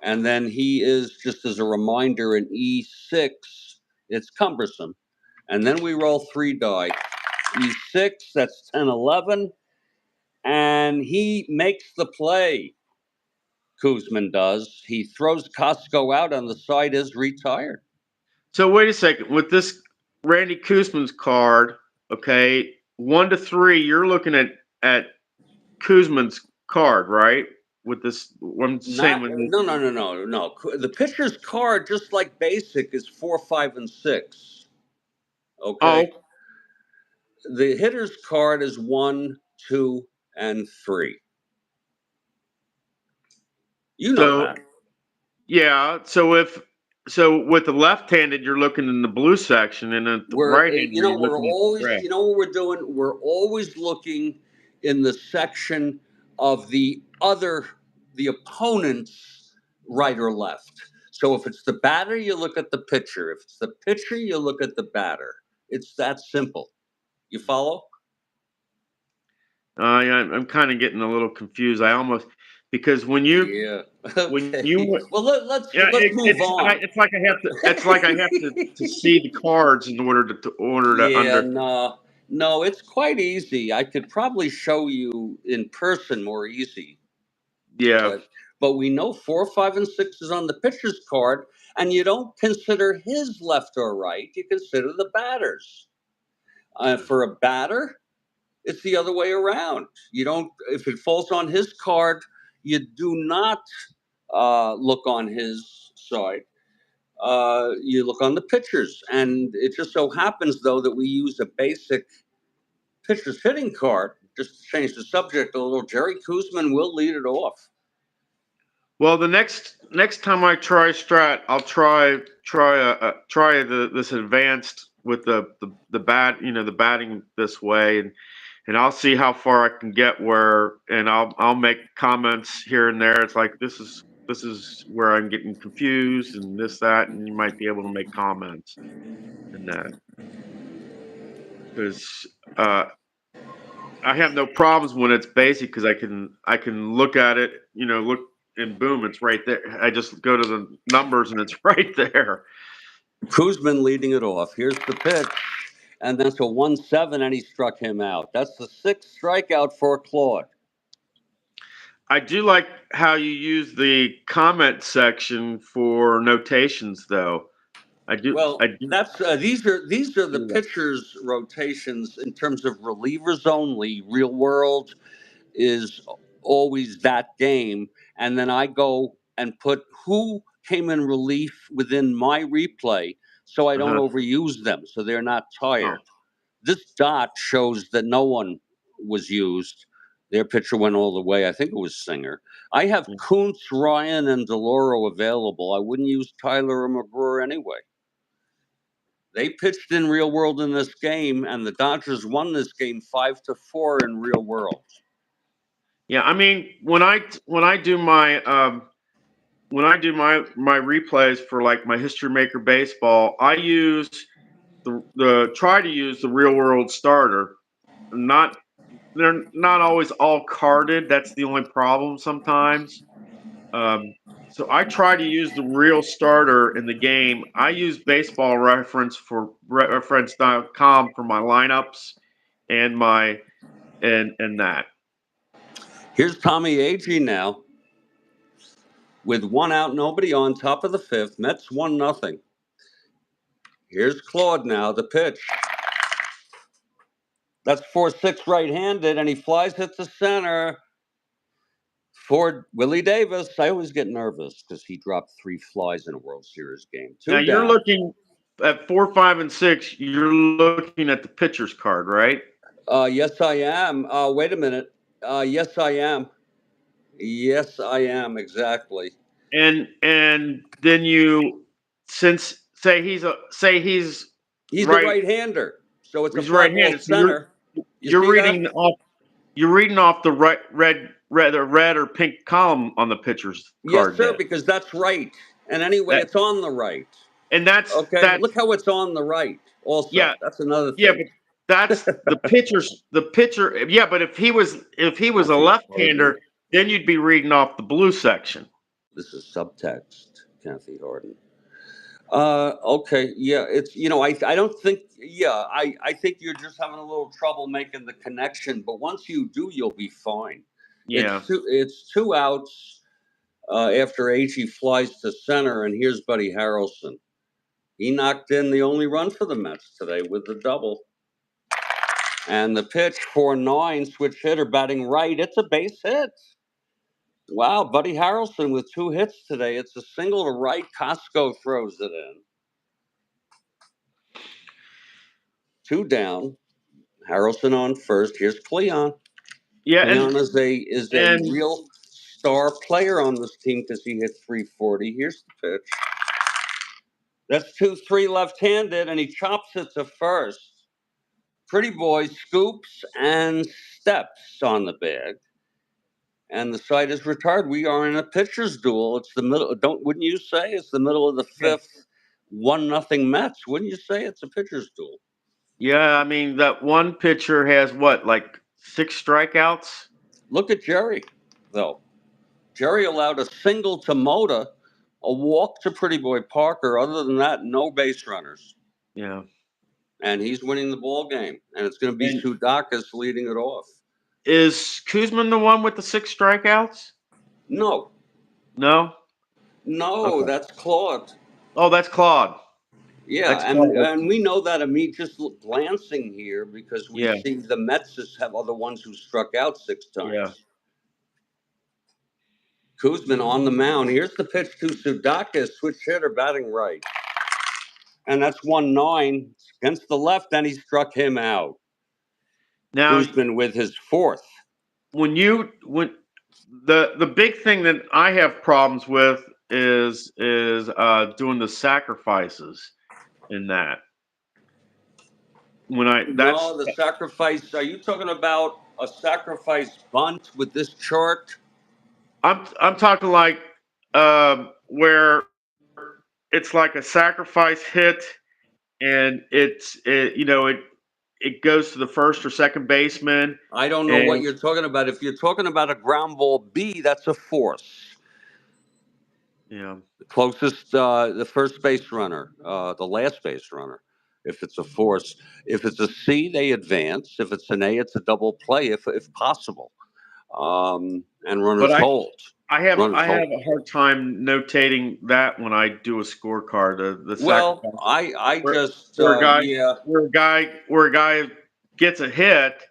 and then he is, just as a reminder, an E6. It's cumbersome, and then we roll 3 die. E6, that's 10-11, and he makes the play. Koosman does. He throws Costco out on the side, is retired. So wait a second. With this Randy Koosman's card, okay, 1 to 3, you're looking at Koosman's card, right? With this, I'm saying Not with no no no no no. The pitcher's card, just like basic, is 4, 5, and 6. Okay. oh, The hitter's card is 1, 2, and 3. You know so that. yeah. So with the left-handed, you're looking in the blue section, and at the right-handed, you're We're looking at the always, gray. you know what we're doing? We're always looking in the section of the opponent's right or left. So if it's the batter, you look at the pitcher. If it's the pitcher, you look at the batter. It's that simple. You follow? Yeah, I'm kind of getting a little confused. I almost because Yeah. when Okay. you Well, yeah, let's move on. it's like I have to see the cards in order to Yeah, under. no, it's quite easy. I could probably show you in person more easy, Yeah. but we know 4, 5, and 6 is on the pitcher's card, and you don't consider his left or right. You consider the batter's. For a batter, it's the other way around. You don't. If it falls on his card, you do not look on his side. You look on the pitchers, and it just so happens though that we use a basic pitcher's hitting card. Just to change the subject a little, Jerry Koosman will lead it off. Well, the next time I try Strat, I'll try this advanced with the bat, the batting this way, and I'll see how far I can get where, and I'll make comments here and there. It's like this is where I'm getting confused and this that, and you might be able to make comments in that because I have no problems when it's basic because I can look at it, look and boom, it's right there. I just go to the numbers and it's right there. Koosman leading it off. Here's the pitch, and that's a 1-7, and he struck him out. That's the 6th strikeout for Claude. I do like how you use the comment section for notations, though. I do. Well, I do. that's these are the Do that. pitchers' rotations in terms of relievers only. Real world is always that game, and then I go and put who came in relief within my replay, so I don't Uh-huh. overuse them, so they're not Oh, tired. This dot shows that no one was used. Their pitcher went all the way. I think it was Singer. I have yeah. Kuntz, Ryan, and DeLauro available. I wouldn't use Tyler or McGraw anyway. They pitched in Real World in this game, and the Dodgers won this game 5-4 in Real World. Yeah, I mean, when I do my my replays for like my History Maker baseball, I use the try to use the Real World starter. Not They're not always all carded. That's the only problem sometimes. So I try to use the real starter in the game. I use Baseball Reference for reference.com for my lineups and my and that. Here's Tommy Agee now with 1 out, nobody on, top of the 5th. Mets 1-0. Here's Claude now, the pitch. That's 4-6 right-handed, and he flies it to center for Willie Davis. I always get nervous because he dropped 3 flies in a World Series game. Now 2 you're down. looking at 4, 5, and 6. You're looking at the pitcher's card, right? Yes, I am. Wait a minute. Yes, I am. Yes, I am. Exactly. And then you, since he's He's the right, right-hander, so it's a he's fly ball right-handed. So center. You you're see that? reading off the red or pink column on the pitcher's Yes, card. sir, Then because that's right. And anyway, that it's on the right. and that's Okay, look how it's on the right. Also, yeah, that's another yeah, thing. but that's the pitcher. Yeah, but if he was a Kathy Harden. left-hander, then you'd be reading off the blue section. This is subtext, Kathy Harden. Okay, yeah, it's I don't think I think you're just having a little trouble making the connection, but once you do, you'll be fine. Yeah. It's 2 outs after Agee flies to center, and here's Buddy Harrelson. He knocked in the only run for the Mets today with the double. And the pitch, 4-9, switch hitter batting right. It's a base hit. Wow, Buddy Harrelson with 2 hits today. It's a single to right. Costco throws it in. 2 down. Harrelson on first. Here's Cleon. Yeah, Cleon is a and real star player on this team because he hit 340. Here's the pitch. That's 2-3 left-handed, and he chops it to first. Pretty boy scoops and steps on the bag. And the side is retired. We are in a pitcher's duel. It's the middle. Wouldn't you say it's the middle of the 5th? 1-0 Mets. Wouldn't you say it's a pitcher's duel? yeah, I mean that one pitcher has what, like 6 strikeouts? Look at Jerry, though. Jerry allowed a single to Mota, a walk to Pretty Boy Parker. Other than that, no base runners. Yeah. And he's winning the ball game. And it's going to be Sudakis leading it off. Is Kuzman the one with the 6 strikeouts? No. No? No, Okay. that's Claude. Oh, that's Claude. Yeah, That's Claude. and we know that just glancing here because we Yeah. see the Mets have other ones who struck out 6 times. Yeah. Kuzman on the mound. Here's the pitch to Sudakis, switch hitter batting right. And that's 1-9 against the left, and he struck him out. Now, Kuzman with his 4th. when the big thing that I have problems with is doing the sacrifices in that. The sacrifice. Are you talking about a sacrifice bunt with this chart? I'm talking like where it's like a sacrifice hit, and it goes to the first or second baseman. I don't know what you're talking about. If you're talking about a ground ball B, that's a force. Yeah. The closest, the first base runner, the last base runner. If it's a force, if it's a C, they advance. If it's an A, it's a double play, if possible. And runners hold. I have a hard time notating that when I do a scorecard. Where a guy gets a hit,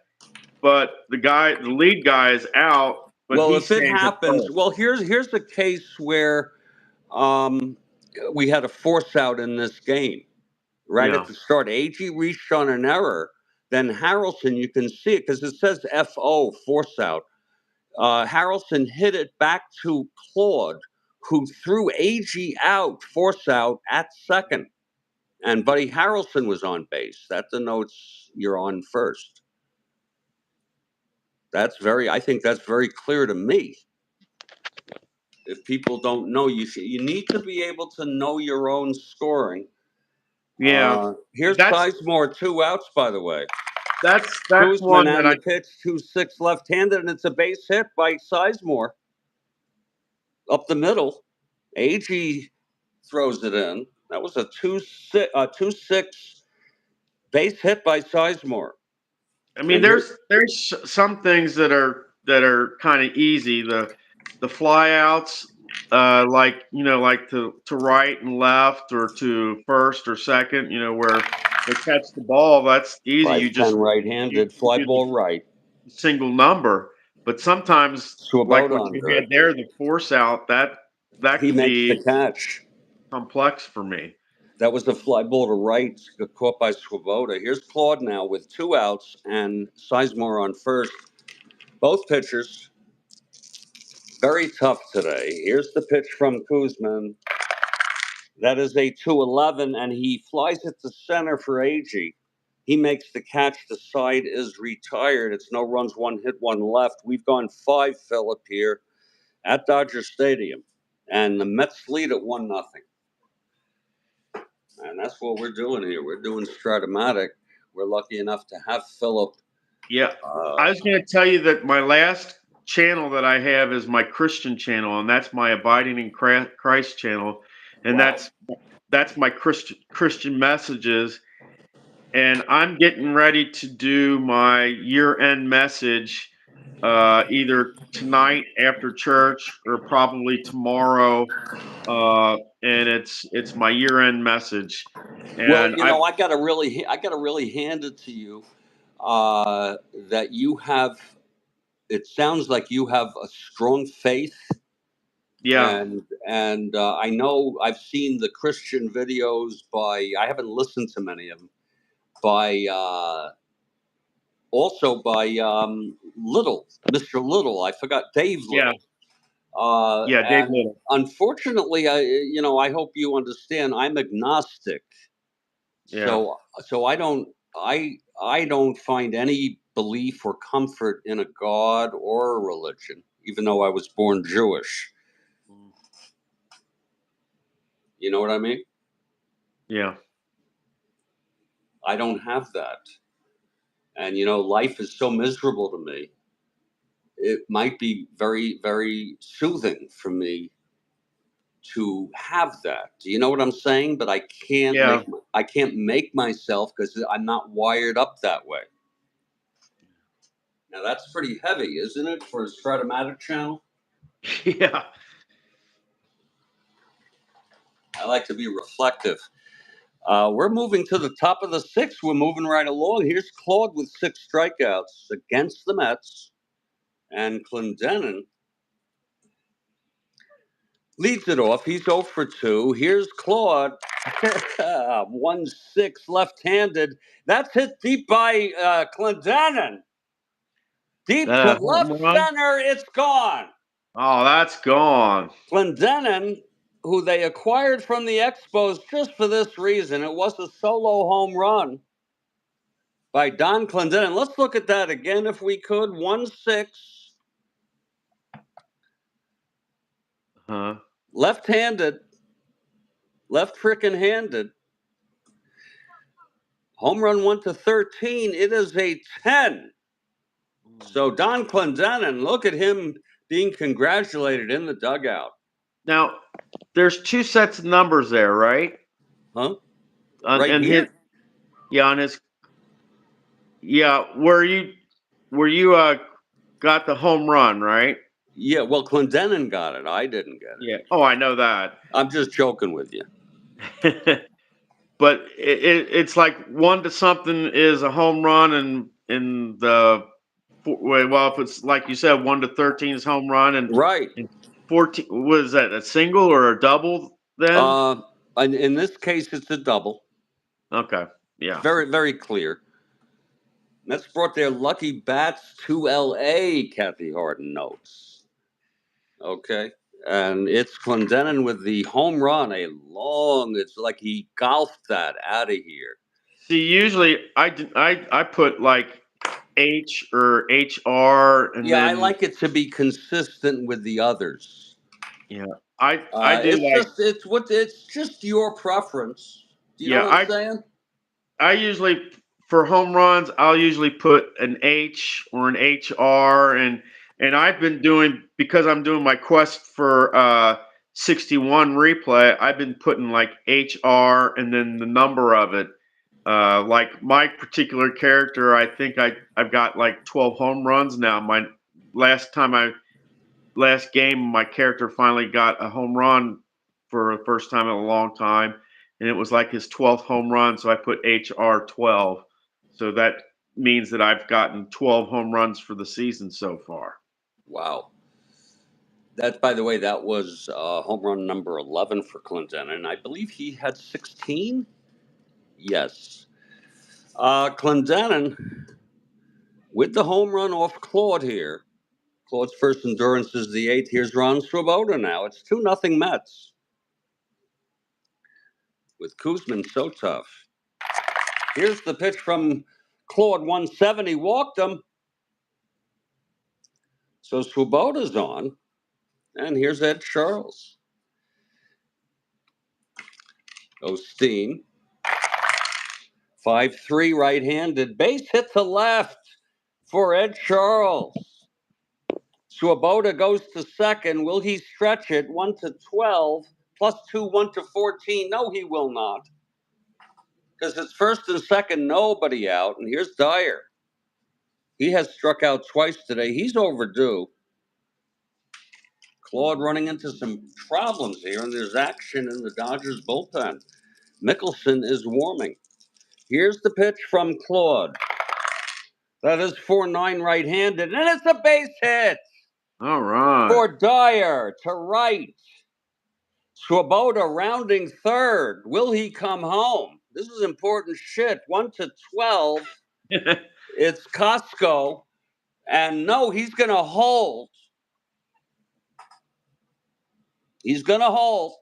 but the lead guy is out. But if it happens, here's the case where we had a force out in this game. Right at the start, Agee reached on an error. Then Harrelson, you can see it because it says FO, force out. Harrelson hit it back to Claude, who threw Agee out, force out at second. And Buddy Harrelson was on base. That denotes you're on first. I think that's very clear to me. If people don't know, you need to be able to know your own scoring. Yeah, Here's that's Sizemore, 2 outs, by the way. that's Koosman one that and the pitch, 2-6 left-handed, and it's a base hit by Sizemore up the middle. Agee throws it in. That was a 2-6 base hit by Sizemore. I mean, there's some things that are kind of easy. The flyouts, like like to right and left or to first or second, where they catch the ball. That's easy. You 5'10" just right-handed, fly do the ball right. single number. But sometimes, like Swoboda what you under had it. there, the force out that He can makes the be catch. complex for me. That was the fly ball to right, caught by Swoboda. Here's Claude now with 2 outs and Sizemore on first. Both pitchers very tough today. Here's the pitch from Koosman. That is a 2-11, and he flies it to center for Agee. He makes the catch. The side is retired. It's no runs, 1 hit, 1 left. We've gone 5, Philip, here at Dodger Stadium, and the Mets lead at 1-0. And that's what we're doing here. We're doing Strat-O-Matic. We're lucky enough to have Philip. Yeah, I was going to tell you that my last channel that I have is my Christian channel, and that's my Abiding in Christ channel, and Wow. that's my Christian messages. And I'm getting ready to do my year-end message, either tonight after church or probably tomorrow. And it's my year-end message, Well, and I I gotta really hand it to you that you have. It sounds like you have a strong faith, yeah and I know I've seen the Christian videos by. I haven't listened to many of them by. Also by Little, Mr. Little. I forgot Dave yeah Little. yeah Dave And Little unfortunately, I hope you understand. I'm agnostic, yeah. so I don't find any belief or comfort in a God or a religion, even though I was born Jewish. You know what I mean? Yeah. I don't have that, and life is so miserable to me. It might be very, very soothing for me to have that. Do you know what I'm saying? But Yeah. I can't make myself because I'm not wired up that way. Now that's pretty heavy, isn't it, for a Strat-O-Matic channel? Yeah. I like to be reflective. We're moving to the top of the 6th. We're moving right along. Here's Claude with 6 strikeouts against the Mets, and Clendenon leads it off. He's 0 for 2. Here's Claude, 1-6 left-handed. That's hit deep by Clendenon. Deep to left center, it's gone. Oh, that's gone. Clendenon, who they acquired from the Expos just for this reason, it was a solo home run by Don Clendenon. Let's look at that again if we could. 1-6. Left-handed. Left frickin' handed. Home run 1-13. It is a 10. So Don Clendenon, look at him being congratulated in the dugout. Now, there's 2 sets of numbers there, right? Huh? Right and here? On his. Yeah, where you got the home run, right? Yeah, well, Clendenon got it. I didn't get it. Yeah. Oh, I know that. I'm just joking with you. But it's like 1 to something is a home run, and in the if it's like you said, 1 to 13 is home run, and Right. 14 was that a single or a double then? In this case, it's a double. Okay. Yeah. Very, very clear. Mets brought their lucky bats to L.A., Kathy Harden notes. Okay. And it's Clendenin with the home run. It's like he golfed that out of here. See, usually I put like H or HR, and Yeah, I then like it to be consistent with the others. yeah, I do It's like just it's just your preference. Do you know yeah what I'm saying? I usually for home runs I'll usually put an H or an HR, and I've been doing because I'm doing my quest for 61 replay. I've been putting like HR and then the number of it. Like my particular character, I think I've got like 12 home runs now. My last time I last game, my character finally got a home run for the first time in a long time, and it was like his 12th home run. So I put HR 12. So that means that I've gotten 12 home runs for the season so far. Wow. That, by the way, that was home run number 11 for Clinton, and I believe he had 16. Yes. Clendenin with the home run off Claude here. Claude's first endurance is the 8th. Here's Ron Swoboda now. It's 2-0 Mets. With Kuzman so tough. Here's the pitch from Claude, 170. Walked him. So Swoboda's on. And here's Ed Charles. Osteen. 5-3 right-handed. Base hit to left for Ed Charles. Swoboda goes to second. Will he stretch it? 1-12. +2, 1-14. No, he will not. Because it's first and second, nobody out. And here's Dyer. He has struck out twice today. He's overdue. Claude running into some problems here, and there's action in the Dodgers bullpen. Mickelson is warming. Here's the pitch from Claude. That is 4-9 right-handed, and it's a base hit. All right. For Dyer to right. Swoboda rounding third. Will he come home? This is important shit. 1-12. It's Costco. And no, he's going to hold. He's going to hold.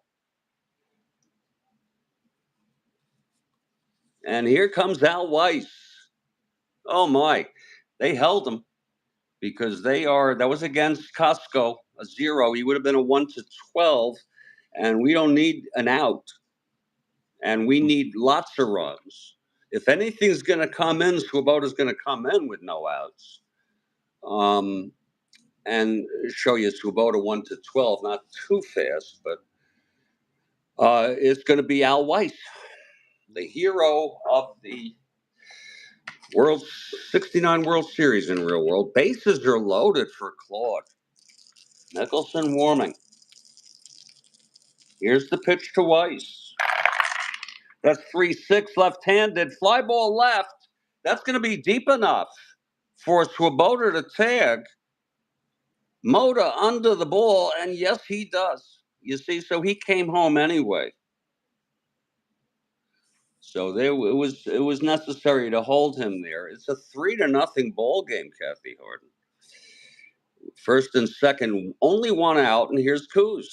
And here comes Al Weiss. Oh, my. They held him because that was against Costco, a 0. He would have been a 1-12. And we don't need an out. And we need lots of runs. If anything's going to come in, Swoboda's going to come in with no outs. And show you Swoboda 1-12, not too fast, but it's going to be Al Weiss, the hero of the World 69 World Series in real world. Bases are loaded for Claude. Mickelson warming. Here's the pitch to Weiss. That's 3-6 left-handed. Fly ball left. That's going to be deep enough for Swoboda to tag. Mota under the ball, and yes, he does. You see, so he came home anyway. So it was necessary to hold him there. It's a 3-0 ball game, Kathy Harden. First and second, only one out, and here's Kuz.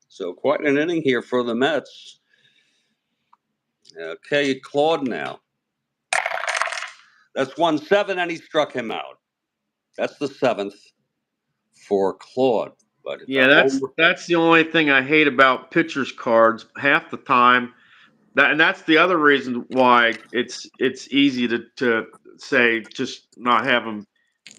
So quite an inning here for the Mets. Okay, Claude now. That's 1-7, and he struck him out. That's the 7th for Claude. But Yeah, that's the only thing I hate about pitchers cards. Half the time, and that's the other reason why it's easy to say just not have them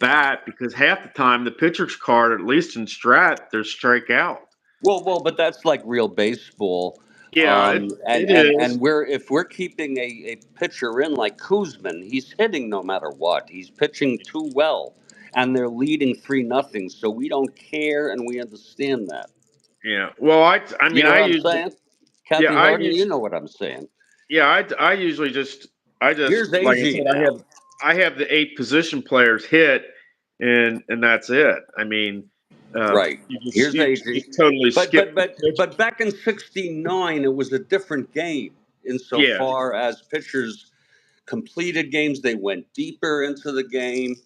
bat, because half the time the pitcher's card, at least in Strat, they're strike out. Well, but that's like real baseball. Yeah, it is. And if we're keeping a pitcher in like Kuzman, he's hitting no matter what. He's pitching too well, and they're leading 3-0. So we don't care, and we understand that. Yeah. Well, I You mean, know I what I'm usually, saying, yeah, Kathy Harden? You know what I'm saying. yeah, I usually I just Here's like I AG said, now. I have the 8 position players hit, and that's it. I mean, Right. Here's you AG. just totally But skip but the but pitch. but back in '69, it was a different game Yeah, insofar as pitchers completed games. They went deeper into the game.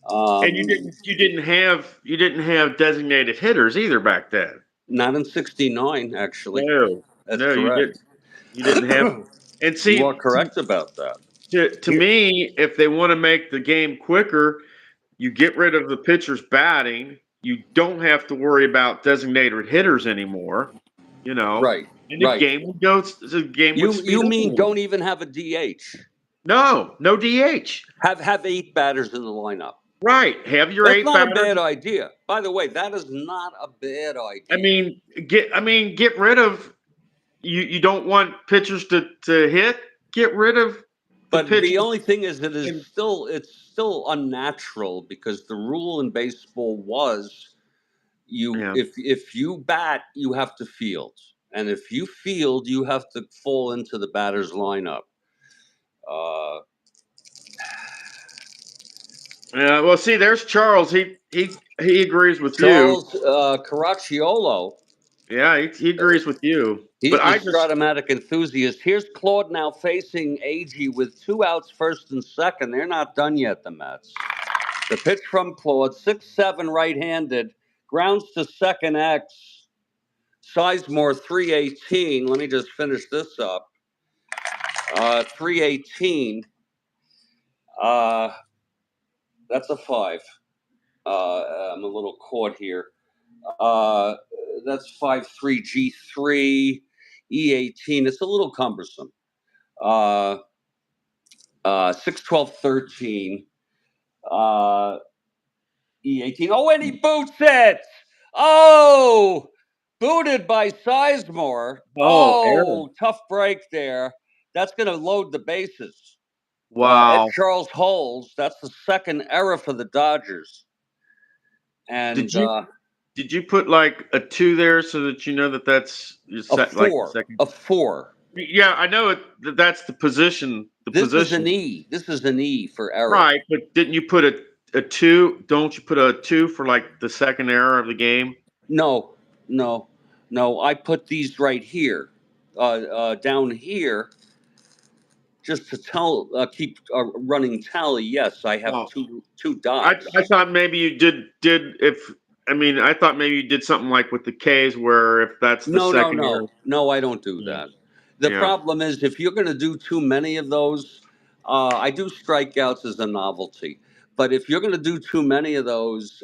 and Um, you didn't have designated hitters either back then. Not in '69, actually. No, That's no, you correct. didn't. You didn't have. And You are see, correct about that. to Here, me, if they want to make the game quicker, you get rid of the pitcher's batting. You don't have to worry about designated hitters anymore. You know, right, and the right. game would go. The game would speed You up a mean little. don't even have a DH? No, no DH. Have 8 batters in the lineup. Right. Have your That's eight not a batters. bad idea. By the way, that is not a bad idea. Get rid of you don't want pitchers to hit. Get rid of the But the pitchers. only thing is, And it's still unnatural because the rule in baseball was you yeah. if you bat, you have to field, and if you field, you have to fall into the batter's lineup. Uh, Well, see, there's Charles. He agrees with you. Charles Caracciolo, Yeah, he agrees with you. But he's the I just Strat-O-Matic enthusiast. Here's Claude now facing Agee with 2 outs, first and second. They're not done yet, the Mets. The pitch from Claude, 6'7", right-handed, grounds to second X. Sizemore 318. Let me just finish this up. 318. That's a 5. I'm a little caught here. Uh, that's 5'3", G3, E18. It's a little cumbersome. 6'12", 13. E18. Oh, and he boots it. Oh, booted by Sizemore. error. Oh, tough break there. That's going to load the bases. Ed Wow. Charles holds. That's the second error for the Dodgers. Did And you did you put like a 2 there so that you know that that's a set like the 4. second? A 4. Yeah, I know it. That's the position. The This is position. an E. This is an E for error. Right, but didn't you put a 2? Don't you put a 2 for like the second error of the game? No, no, no. I put these right here, down here, just to keep a running tally. Yes, I have Oh, two I dots. I thought maybe you did if I thought maybe you did something like with the K's where if that's the No, no, second error. no, no. I don't do Yeah. that. The Yeah. problem is if you're going to do too many of those, I do strikeouts as a novelty. But if you're going to do too many of those,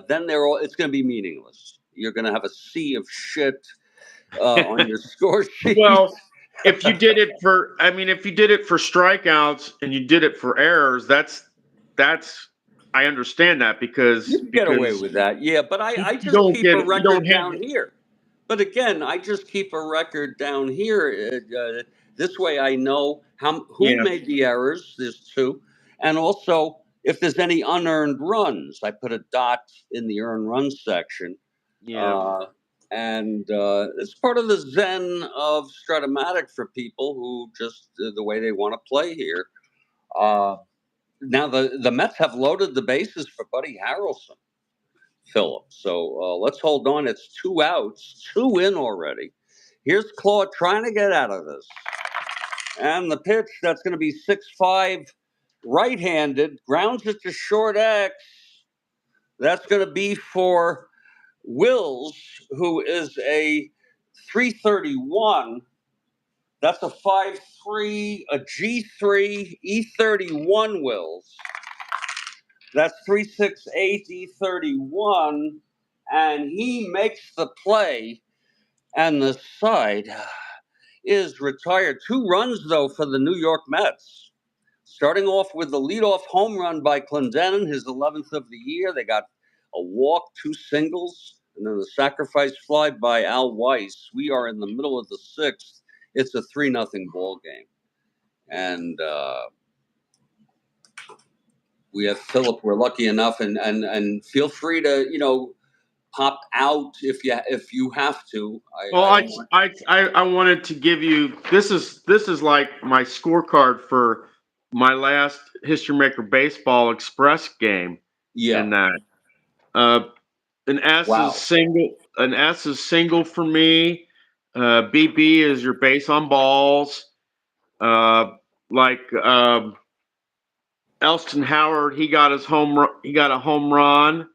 then it's going to be meaningless. You're going to have a sea of shit on your score sheet. Well, if you did it for strikeouts and you did it for errors, that's I understand that You can get away with that, yeah. But I you just don't keep get a it. You don't record have down it. here. But again, I just keep a record down here. This way, I know who Yeah. made the errors. There's 2, and also if there's any unearned runs, I put a dot in the earned runs section. Yeah. Uh, and it's part of the zen of Strat-O-Matic for people who just the way they want to play here. Uh, Now the Mets have loaded the bases for Buddy Harrelson, Philip. So let's hold on. It's 2 outs, 2 in already. Here's Claude trying to get out of this, and the pitch that's going to be 6'5", right-handed, grounds it to short X. That's going to be for Wills, who is a 331. That's a 5'3", a G3, E31 Wills. That's 368 E31, and he makes the play, and the side is retired. 2 runs though for the New York Mets. Starting off with the leadoff home run by Clendenin, his 11th of the year. They got a walk, 2 singles, and then the sacrifice fly by Al Weiss. We are in the middle of the 6th. It's a 3-0 ball game, and we have Philip. We're lucky enough, and feel free to pop out if you have to. Well, I don't want. I wanted to give you this is like my scorecard for my last History Maker Baseball Express game, Yeah. and that uh, Wow. An S is single for me. BB is your base on balls. Uh, like Elston Howard, he got a home run.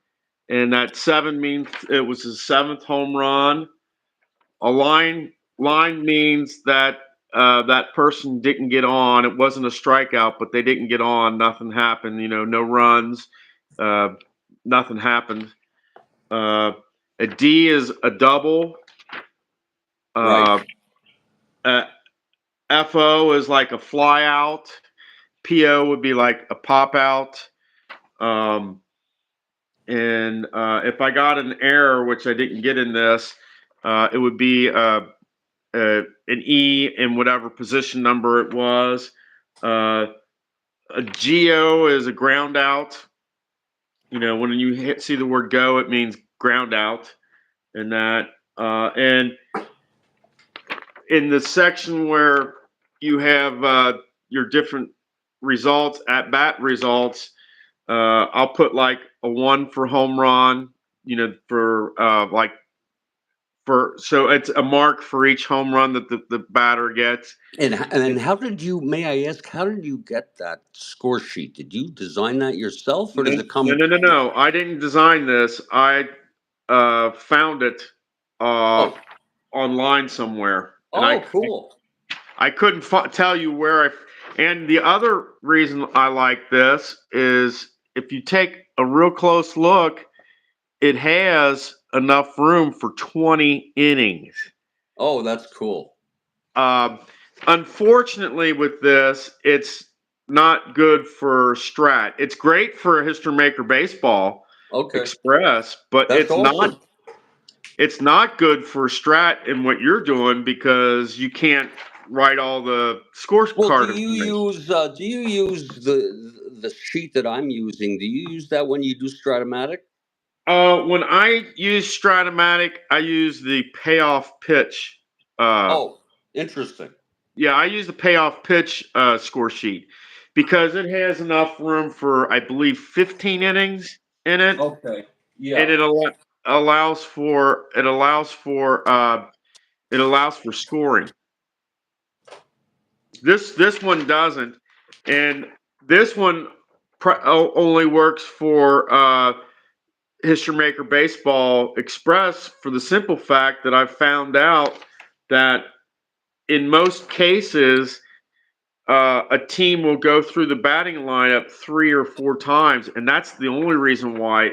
and that 7 means it was his 7th home run. A line means that that person didn't get on. It wasn't a strikeout, but they didn't get on. Nothing happened. No runs. Uh, Nothing happened. A D is a double. Right. Uh, FO is like a fly out. PO would be like a pop out. And if I got an error, which I didn't get in this, it would be an E in whatever position number it was. A GO is a ground out. When you see the word go, it means ground out. And that. And in the section where you have your different results, at bat results, I'll put like a 1 for home run, so it's a mark for each home run that the batter gets. And how did you? May I ask? How did you get that score sheet? Did you design that yourself, or No, does it no, come? no, no, no. I didn't design this. I found it Oh, online somewhere, and oh, cool. I couldn't tell you where I. And the other reason I like this is if you take a real close look, it has enough room for 20 innings. Oh, that's cool. Um, Unfortunately, with this, it's not good for Strat. It's great for History Maker Baseball Okay, Express, but that's awesome. it's not good for Strat in what you're doing because you can't write all the Well, scorecard information. do you use the sheet that I'm using? Do you use that when you do Stratomatic? When I use Strat-O-Matic, I use the payoff pitch. Uh, Oh, interesting. yeah, I use the payoff pitch score sheet because it has enough room for, I believe, 15 innings in it, Okay. and Yeah. allows for it allows for scoring. This one doesn't, and this one only works for History Maker Baseball Express for the simple fact that I've found out that in most cases, a team will go through the batting lineup 3 or 4 times, and that's the only reason why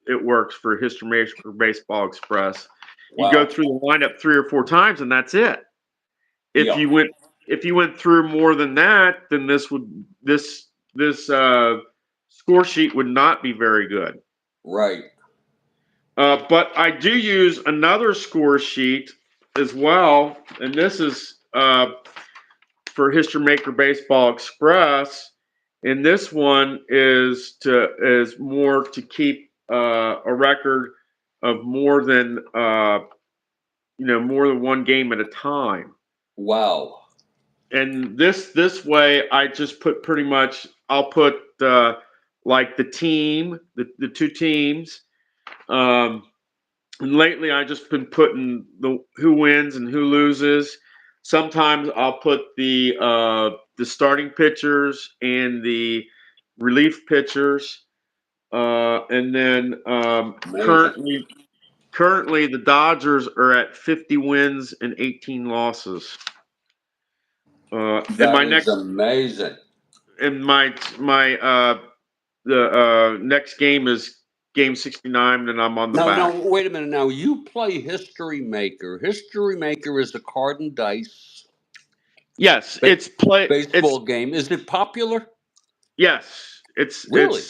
it works for History Maker Baseball Express. You go Wow. through the lineup 3 or 4 times, and that's it. If Yeah. you went through more than that, then this score sheet would not be very good. Right. But I do use another score sheet as well, and this is for History Maker Baseball Express. And this one is more to keep a record of more than one game at a time. Wow. And this way, I just put pretty much. I'll put like the 2 teams. Um, And lately, I just been putting the who wins and who loses. Sometimes I'll put the starting pitchers and the relief pitchers, and then Amazing. currently the Dodgers are at 50 wins and 18 losses. And That my is next amazing. and my the next game is game 69, and I'm on the Now, back. wait a minute. Now, you play History Maker. History Maker is a card and dice Yes, ba- it's baseball game. Is it popular? Yes, Really?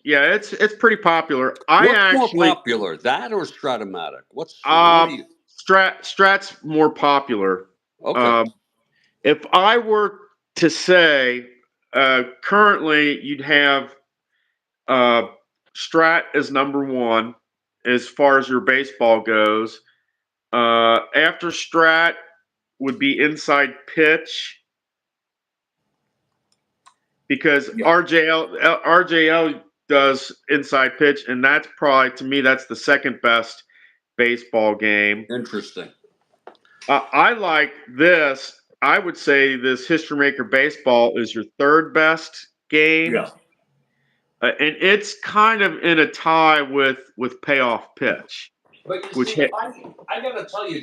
it's pretty popular. I What's more actually popular, that or Stratomatic? What do you? Strat's more popular. Okay. Um, if I were to say currently, you'd have uh, Strat as number one as far as your baseball goes. After Strat would be inside pitch because Yeah. RJL does inside pitch, and that's probably to me that's the second best baseball game. Interesting. I like this. I would say this History Maker Baseball is your third best game. Yeah. and it's kind of in a tie with payoff pitch, But you which see, I got to tell you,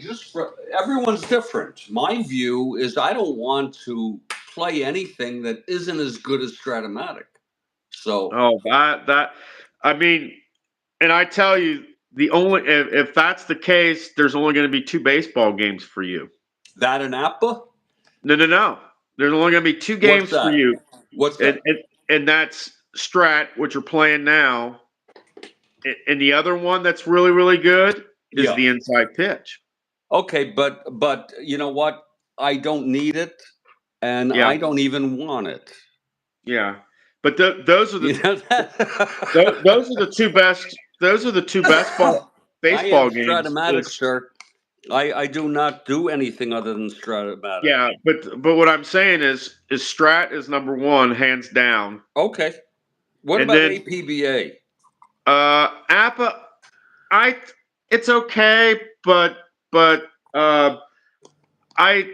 everyone's different. My view is I don't want to play anything that isn't as good as Strat-O-Matic. So that I mean, and I tell you, the only if that's the case, there's only going to be 2 baseball games for you. that and Appa? No. There's only going to be 2 What's games for that? you, What's and that? and that's Strat, which you're playing now, and the other one that's really really good is Yeah. the inside pitch. Okay, but you know what? I don't need it, and Yeah, I don't even want it. yeah. But those are You the know that? those are the 2 best. Those are the 2 best I am baseball games. Strat-O-Matic, Is sir. I do not do anything other than Strat-O-Matic. Yeah, but what I'm saying is Strat is number 1, hands down, Okay. What and about then APBA? Appa. I it's okay, but uh, I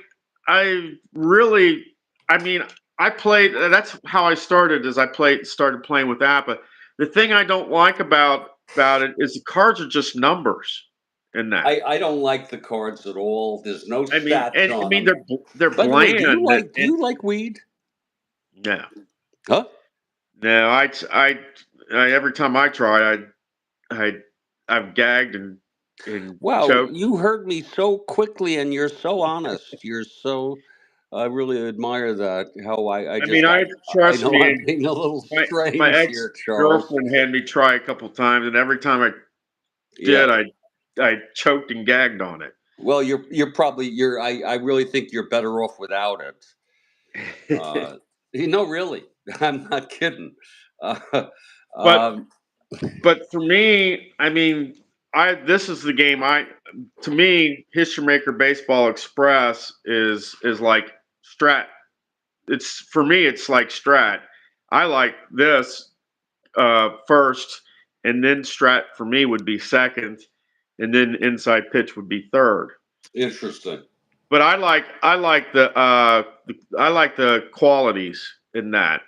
I really I mean I played. That's how I started. Is I started playing with Appa. The thing I don't like about it is the cards are just numbers in that. I don't like the cards at all. There's no I mean, stats on them. they're By the way, do you bland. like do And you like weed? no, Huh? no. Every time I try, I I've gagged and Wow, choked. you heard me so quickly, and you're so honest. You're so. I really admire that. How I I mean, just I trust know me. I'm being a little My strange ex here, Charles. girlfriend had me try a couple times, and every time I Yeah. did, I choked and gagged on Well, you're probably I really think you're better off without it. it. No, really, I'm not kidding. Uh, but um, but for me, I mean, I this is the game. To me, History Maker Baseball Express is like Strat. It's for me, it's like Strat. I like this first, and then Strat for me would be second, and then inside pitch would be third. Interesting. But I like the qualities in that,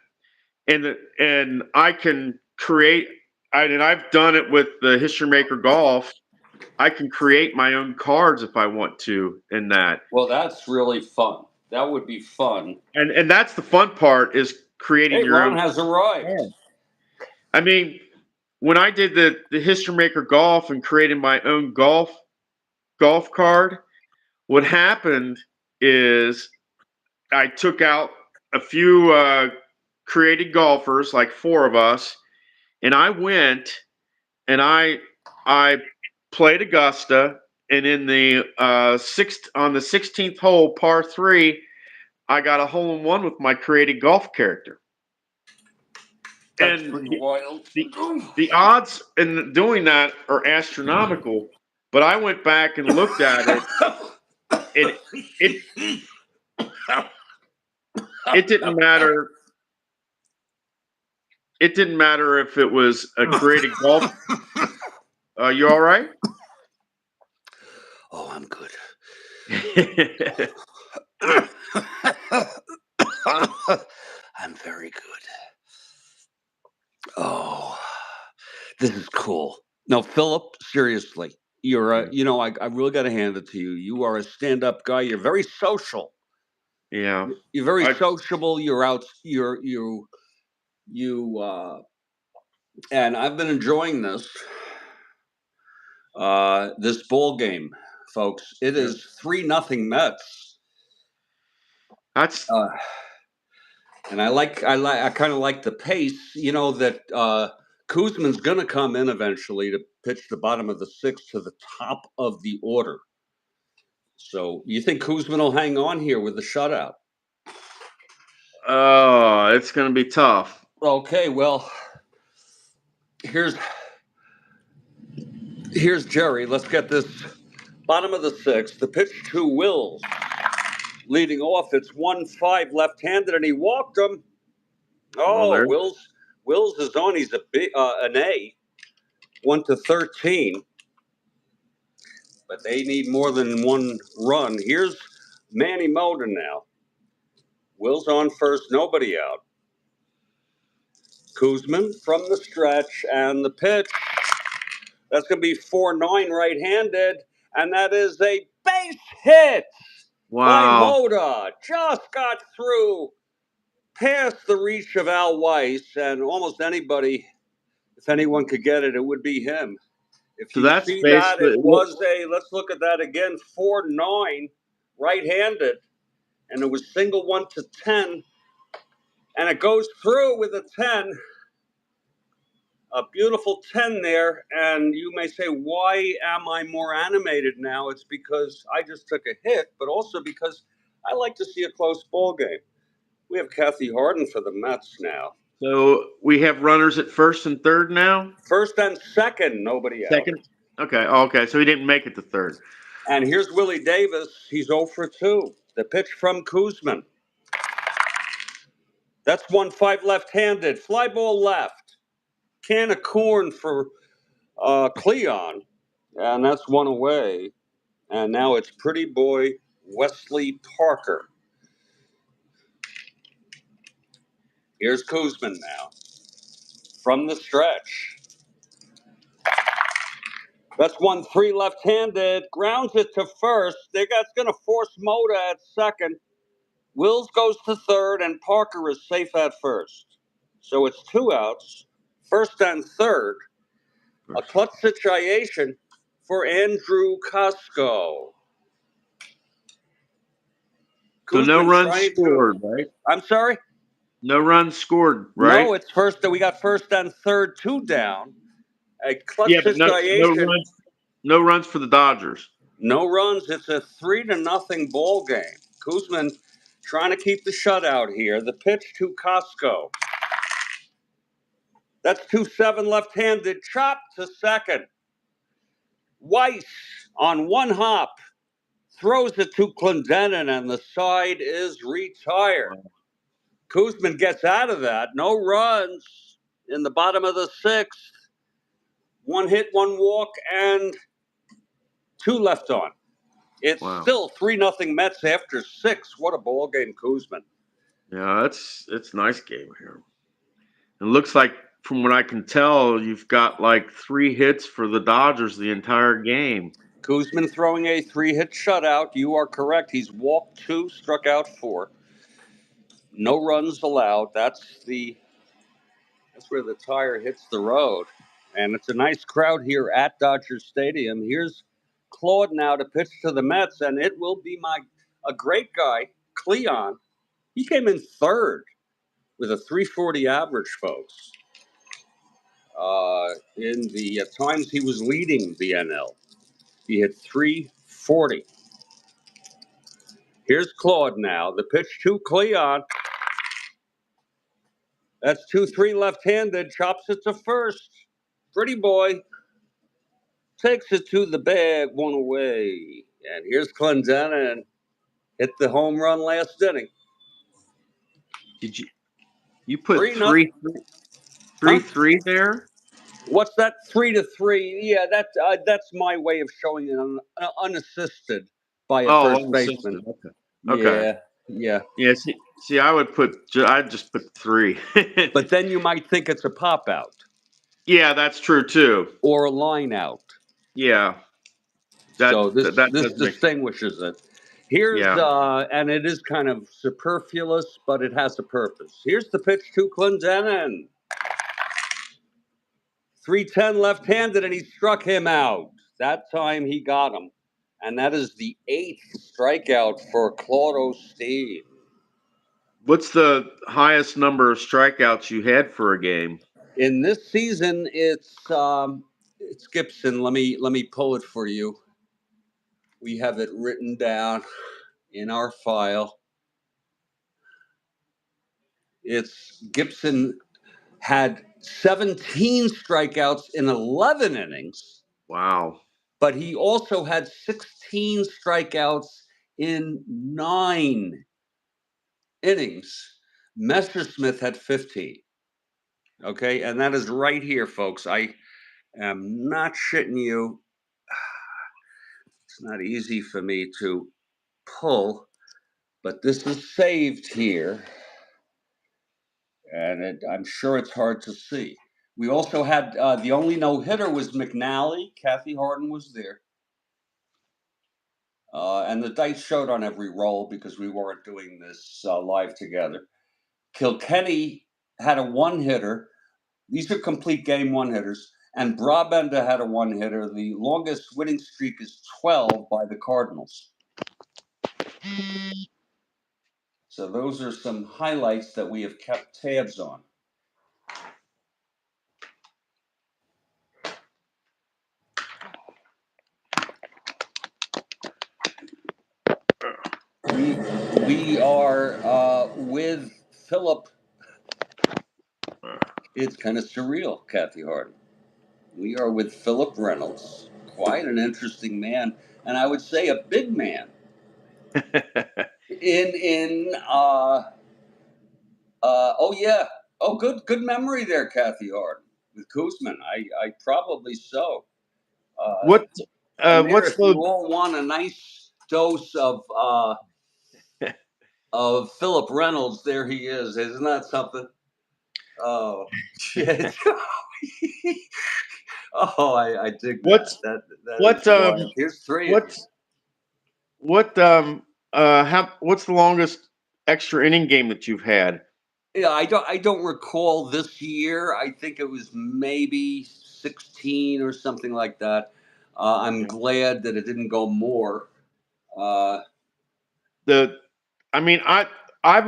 and I can create. And I've done it with the History Maker Golf. I can create my own cards if I want to in that, Well, that's really fun. That would be fun. and that's the fun part is creating Hey, your Ron own has arrived. card. I mean, when I did the History Maker Golf and created my own golf card, what happened is I took out a few created golfers, like 4 of us, and I went and I played Augusta, and in the on the 16th hole, par 3, I got a hole in one with my created golf character, That's and pretty wild. the the odds in doing that are astronomical. But I went back and looked at it, and it it didn't matter. It didn't matter if it was a created golf. You all right? Oh, I'm good. I'm very good. Oh, this is cool. No, Philip, seriously, I really got to hand it to you. You are a stand-up guy. You're very social. Yeah. You're very I, sociable. You're out. And I've been enjoying this ball game, folks. It yeah. is 3-0 Mets. That's Uh, and I kind of like the pace. You know that Kuzman's going to come in eventually to pitch the bottom of the 6th to the top of the order. So you think Kuzman will hang on here with the shutout? it's going to be tough. Okay, well, here's Jerry. Let's get this bottom of the 6th. The pitch to Wills. Leading off, it's 1-5 left-handed, and he walked him. Well, Oh, there. Wills is on. He's an A, 1-13, but they need more than one run. Here's Manny Moden now. Wills on first, nobody out. Kuzman from the stretch, and the pitch. That's going to be 4-9 right-handed, and that is a base hit by Wow. Moda. Just got through, past the reach of Al Weiss, and almost anybody, if anyone could get it, it would be him. If So you that's see that, basically it was let's look at that again, 4-9 right-handed, and it was single 1-10, and it goes through with a 10. A beautiful 10 there, and you may say, why am I more animated now? It's because I just took a hit, but also because I like to see a close ball game. We have Kathy Harden for the Mets now. So we have runners at first and third now? First and second, nobody out. Second? Okay. Okay. So he didn't make it to third. And here's Willie Davis. He's 0 for 2. The pitch from Kuzman. That's 1-5 left-handed. Fly ball left. Can of corn for Cleon. And that's one away. And now it's pretty boy Wesley Parker. Here's Kuzman now from the stretch. That's 1-3 left-handed. Grounds it to first. That's going to force Moda at second. Wills goes to third, and Parker is safe at first. So it's 2 outs, first and third. A clutch situation for Andrew Costco. So no Kuzman runs trying scored, to. right? I'm sorry? No runs scored, right? No, it's first. We got first and third, 2 down. A clutch Yeah, but situation. no runs for the Dodgers. No runs. It's a 3-0 ball game. Kuzman trying to keep the shutout here. The pitch to Costco. That's 2-7 left-handed. Chop to second. Weiss on one hop throws it to Clendenin, and the side is retired. Wow. Kuzman gets out of that. No runs in the bottom of the 6th. 1 hit, 1 walk, and 2 left on. It's still 3-0 Mets after 6. What a ball game, Kuzman. Yeah, it's a nice game here. It looks like, from what I can tell, you've got like 3 hits for the Dodgers the entire game. Kuzman throwing a 3-hit shutout. You are correct. He's walked 2, struck out 4. No runs allowed. That's where the tire hits the road. And it's a nice crowd here at Dodger Stadium. Here's Claude now to pitch to the Mets, and it will be a great guy, Cleon. He came in third with a 340 average, folks. In the times he was leading the NL, he hit 340. Here's Claude now. The pitch to Cleon. That's 2-3 left-handed. Chops it to first. Pretty boy takes it to the bag, 1 away. And here's Clendenin. Hit the home run last inning. Did you put 3-0. 3-3 there? What's that? 3-3. Yeah, that's my way of showing it unassisted by a first baseman. Okay. Yeah. See, I'd just put 3. But then you might think it's a pop out. Yeah, that's true too. Or a line out. Yeah. So this distinguishes it. Here's and it is kind of superfluous, but it has a purpose. Here's the pitch to Clendenin. 3-10 left-handed, and he struck him out. That time he got him. And that is the 8th strikeout for Claude Osteen. What's the highest number of strikeouts you had for a game? In this season, it's Gibson. Let me pull it for you. We have it written down in our file. It's Gibson had 17 strikeouts in 11 innings. Wow. But he also had 16 strikeouts in 9 innings. Messersmith had 15. Okay, and that is right here, folks. I am not shitting you. It's not easy for me to pull, but this is saved here. and I'm sure it's hard to see. We also had the only no-hitter was McNally. Kathy Harden was there. And the dice showed on every roll because we weren't doing this live together. Kilkenny had a one-hitter. These are complete game one-hitters. And Brabender had a one-hitter. The longest winning streak is 12 by the Cardinals. So those are some highlights that we have kept tabs on. We are with Philip. It's kind of surreal, Kathy Harden. We are with Philip Reynolds, quite an interesting man, and I would say a big man. Good memory there, Kathy Harden, with Kuzman. I probably so. What's if the you all want a nice dose of Philip Reynolds, there he is. Isn't that something? Oh shit! Oh, I dig that. That is wild. Here's three. What's the longest extra inning game that you've had? Yeah, I don't recall this year. I think it was maybe 16 or something like that. I'm glad that it didn't go more. I've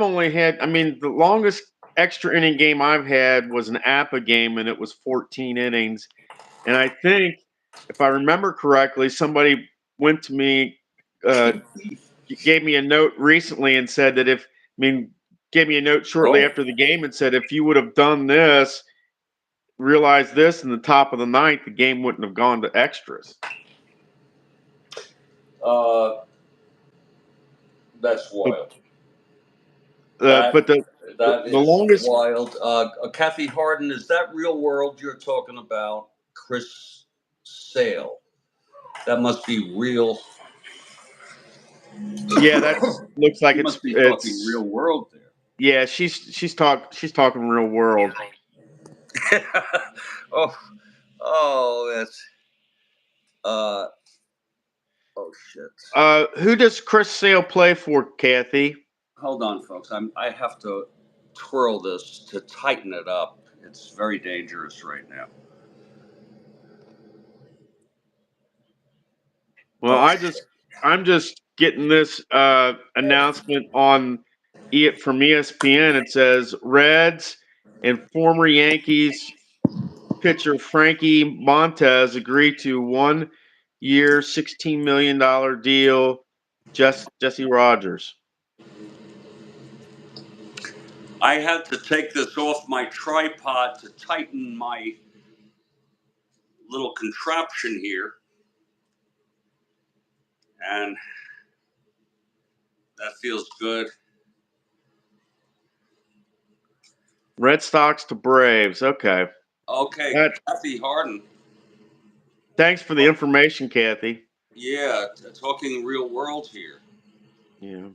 only had. The longest extra inning game I've had was an APA game, and it was 14 innings. And I think, if I remember correctly, somebody went to me, gave me a note recently, and said that gave me a note shortly after the game and said if you would have done this, realized this in the top of the ninth, the game wouldn't have gone to extras. That's wild. The longest wild. Kathy Harden, is that Real World you're talking about? Chris Sale. That must be real. Yeah, that looks like must be talking Real World there. Yeah, she's talking Real World. That's oh shit. Who does Chris Sale play for, Kathy? Hold on, folks. I have to twirl this to tighten it up. It's very dangerous right now. Well, I'm just getting this announcement from ESPN. It says Reds and former Yankees pitcher Frankie Montes agreed to 1 year, $16 million deal. Jesse Rogers. I had to take this off my tripod to tighten my little contraption here. And that feels good. Red Sox to Braves. Okay. Kathy Harden. Thanks for the information, Kathy. Yeah, talking Real World here. Yeah.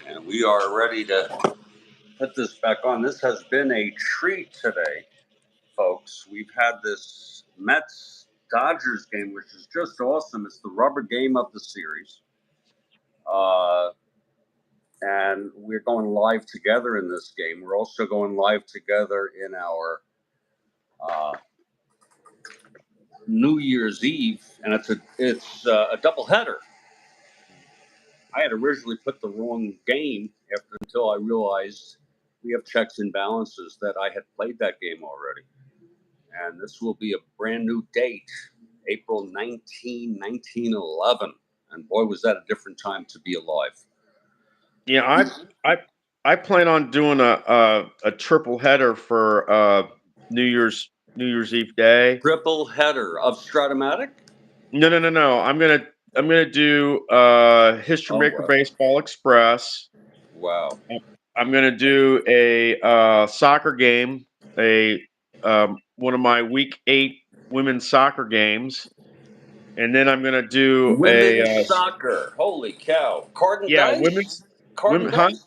And we are ready to put this back on. This has been a treat today, folks. We've had this Mets-Dodgers game, which is just awesome. It's the rubber game of the series. And we're going live together in this game. We're also going live together in our New Year's Eve, and it's a doubleheader. I had originally put the wrong game until I realized we have checks and balances that I had played that game already. And this will be a brand new date, April 19, 1911. And boy, was that a different time to be alive. Yeah, I plan on doing a triple header for New Year's Eve day. Triple header of Strat-O-Matic? No. I'm gonna do History Maker Baseball Express. Wow. I'm gonna do a soccer game, one of my Week 8 women's soccer games, and then I'm gonna do women's soccer. Holy cow! Card and dice. Card and Huh? Dice?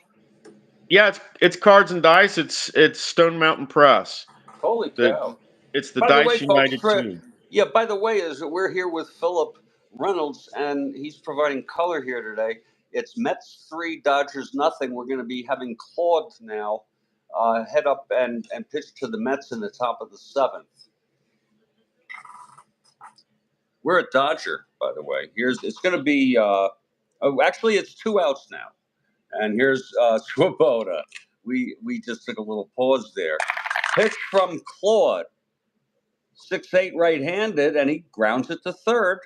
Yeah, it's Cards and Dice. It's Stone Mountain Press. Holy cow. It's the By the way, Dice folks, United team. by the way, is we're here with Philip Reynolds, and he's providing color here today. It's Mets 3, Dodgers nothing. We're going to be having Claude now head up and pitch to the Mets in the top of the 7th. We're a Dodger, by the way. It's going to be, actually, it's 2 outs now. And here's Swoboda. We just took a little pause there. Pitch from Claude. 6'8" right-handed, and he grounds it to third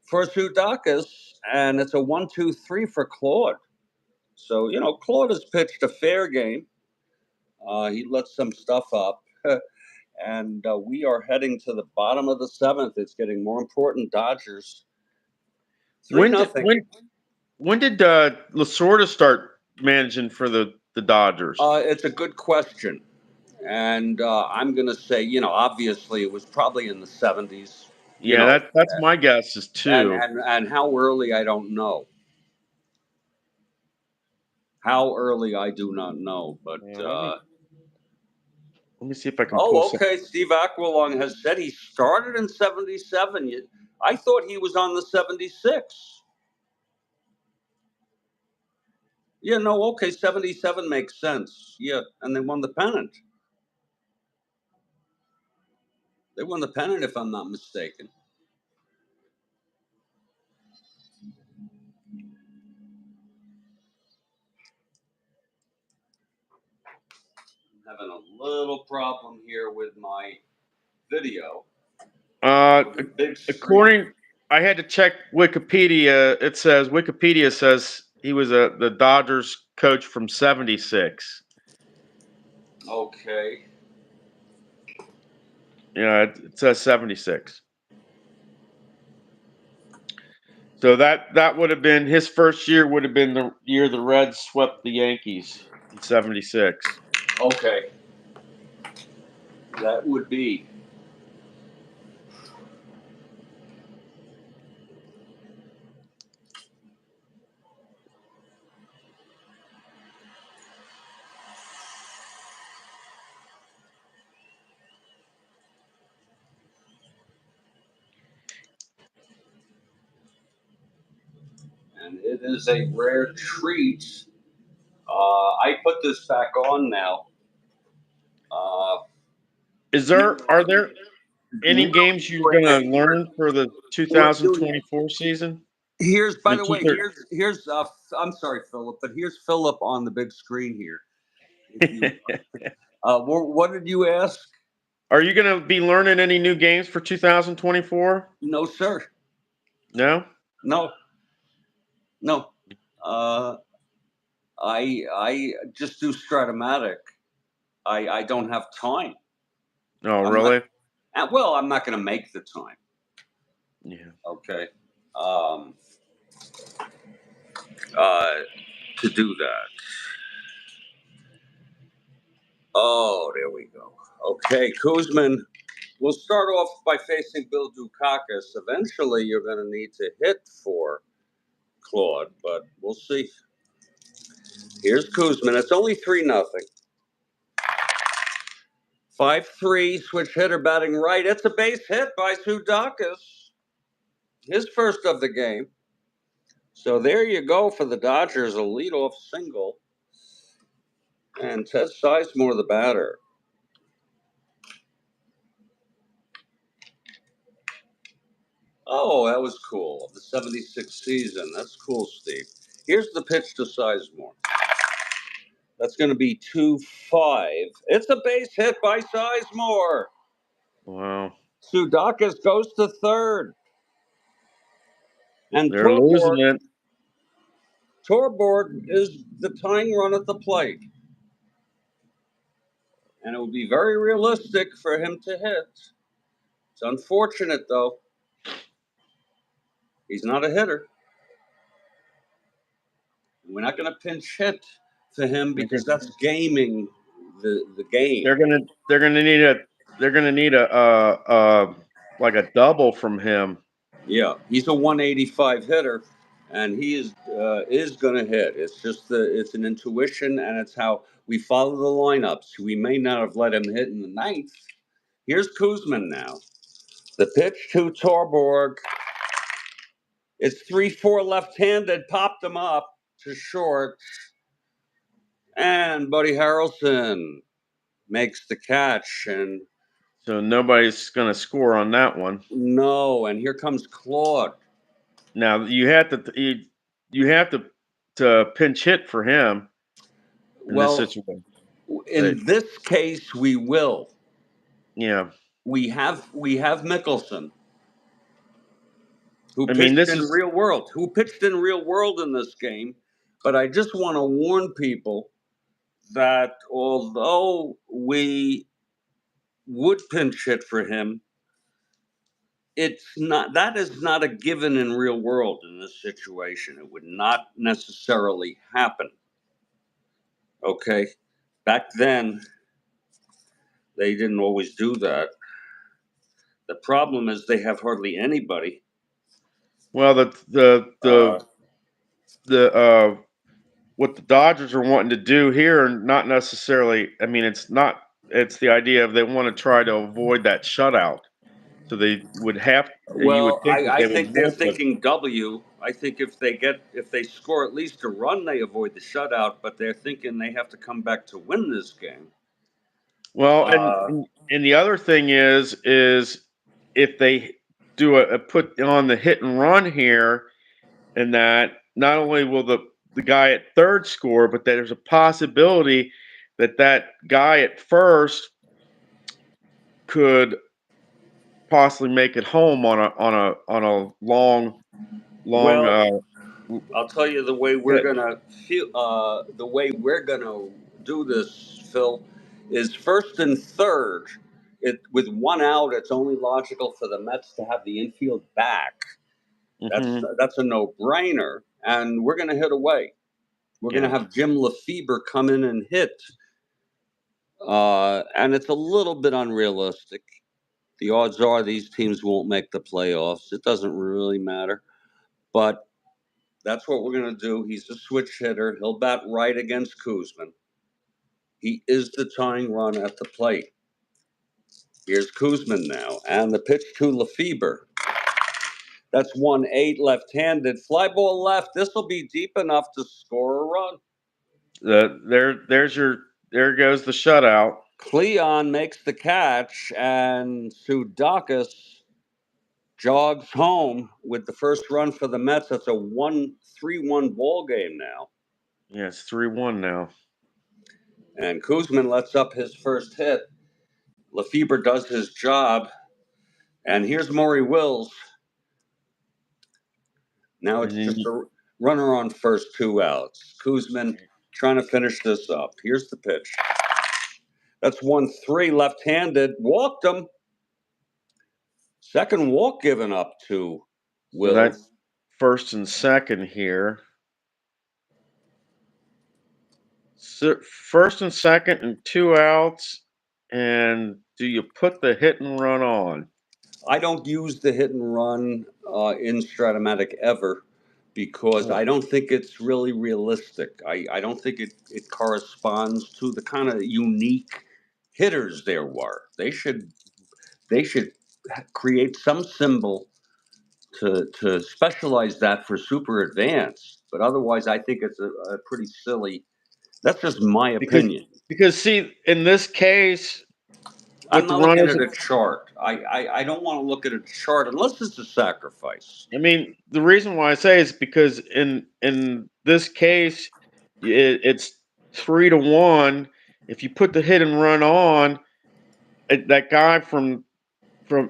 for Zoudakis, and it's a 1-2-3 for Claude. So, Claude has pitched a fair game. He let some stuff up, and we are heading to the bottom of the 7th. It's getting more important. Dodgers 3-0. When did Lasorda start managing for the Dodgers? It's a good question, and I'm going to say, obviously it was probably in the 70s. Yeah, that's my guess is too. And how early, I don't know. How early, I do not know, but let me see if I can pull okay. Steve Aquilong has said he started in 77. I thought he was on the 76. Yeah, no, okay, 77 makes sense. Yeah, and they won the pennant. They won the pennant, if I'm not mistaken. I'm having a little problem here with my video. According, I had to check Wikipedia. Wikipedia says he was the Dodgers coach from '76. Okay. Yeah, it says '76. So that would have been his first year. Would have been the year the Reds swept the Yankees in '76. Okay. That would be. And it is a rare treat. I put this back on now. Are there any games you're going to learn for the 2024 season? Here's, by the way, here's. I'm sorry, Philip, but here's Philip on the big screen here. What did you ask? Are you going to be learning any new games for 2024? No, sir. No. I just do Strat-O-Matic. I don't have time. Oh, really? I'm not going to make the time. Yeah. Okay. To do that. Oh, there we go. Okay, Kuzman. We'll start off by facing Bill Dukakis. Eventually, you're going to need to hit for Claude, but we'll see. Here's Kuzman. It's only 3-0. 5-3, switch hitter batting right. It's a base hit by Zoudakis. His first of the game. So there you go for the Dodgers, a leadoff single. And Ted Sizemore, the batter. Oh, that was cool. The 76 season. That's cool, Steve. Here's the pitch to Sizemore. That's going to be 2-5. It's a base hit by Sizemore. Wow. Zoudakis goes to third. And they're losing it. Torborg is the tying run at the plate. And it would be very realistic for him to hit. It's unfortunate, though. He's not a hitter. We're not going to pinch hit for him because that's gaming the game. They're gonna need a like a double from him. Yeah, he's a 185 hitter. and he is going to hit. It's just it's an intuition, and it's how we follow the lineups. We may not have let him hit in the ninth. Here's Kuzman now. The pitch to Torborg. It's 3-4 left-handed. Popped him up to short, and Buddy Harrelson makes the catch, and So nobody's going to score on that one. no, and here comes Claude. Now you have to pinch hit for him in this Well, situation. in this case, we will. Yeah. We have Mickelson, who I mean, pitched in real world, in this game. But I just want to warn people that although we would pinch hit for him, that is not a given in real world in this situation. It would not necessarily happen. Okay, back then they didn't always do that. The problem is they have hardly anybody. Well, what the Dodgers are wanting to do here, not necessarily. I mean, it's not. It's the idea of they want to try to avoid that shutout. So they would have. You would Well, think that I they would think they're want to. thinking W. I think if they score at least a run, they avoid the shutout. But they're thinking they have to come back to win this game. Well, and the other thing is if they do a put on the hit and run here, and that not only will the guy at third score, but that there's a possibility that guy at first could possibly make it home on a long. Well, I'll tell you the way we're hit. gonna feel. The way we're gonna do this, Phil, is first and third. With one out, it's only logical for the Mets to have the infield back. That's a no-brainer, and we're gonna hit away. We're gonna have Jim Lefebvre come in and hit, and it's a little bit unrealistic. The odds are these teams won't make the playoffs. It doesn't really matter, but that's what we're going to do. He's a switch hitter. He'll bat right against Kuzman. He is the tying run at the plate. Here's Kuzman now, and the pitch to Lefebvre. That's 1-8 left-handed. Fly ball left. This will be deep enough to score a run. There goes the shutout. Cleon makes the catch, and Sudakis jogs home with the first run for the Mets. That's a 3-1 ball game now. Yeah, it's 3-1 now. And Kuzman lets up his first hit. Lefebvre does his job. And here's Maury Wills. Now it's just a runner on first, 2 outs. Kuzman trying to finish this up. Here's the pitch. That's 1-3 left-handed. Walked him. Second walk given up to Wills. So that's first and second here. So first and second and 2 outs. And do you put the hit and run on? I don't use the hit and run in Strat-O-Matic ever because I don't think it's really realistic. I don't think it corresponds to the kind of unique hitters there were. They should create some symbol to specialize that for super advanced. But otherwise, I think it's a pretty silly. That's just my opinion. Because see, in this case, I'm not looking at a chart. I don't want to look at a chart unless it's a sacrifice. I mean, the reason why I say is because in this case, it's 3-1. If you put the hit and run on, that guy from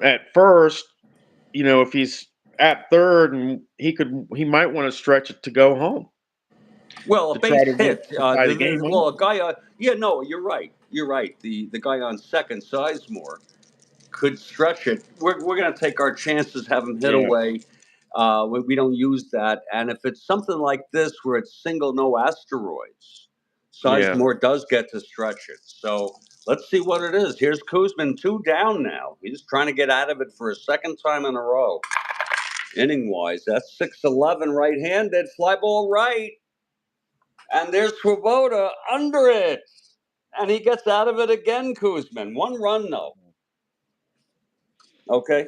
at first, if he's at third, and he might want to stretch it to go home. Well, a base hit. Well, a guy. You're right. You're right. The guy on second, Sizemore, could stretch it. We're going to take our chances, have him hit away. We don't use that. And if it's something like this where it's single, no asteroids, Sizemore does get to stretch it. So let's see what it is. Here's Kuzman, 2 down now. He's trying to get out of it for a second time in a row. inning-wise. That's 6-11 right-handed, fly ball right. And there's Swoboda under it. And he gets out of it again, Kuzman. 1 run, though. Okay.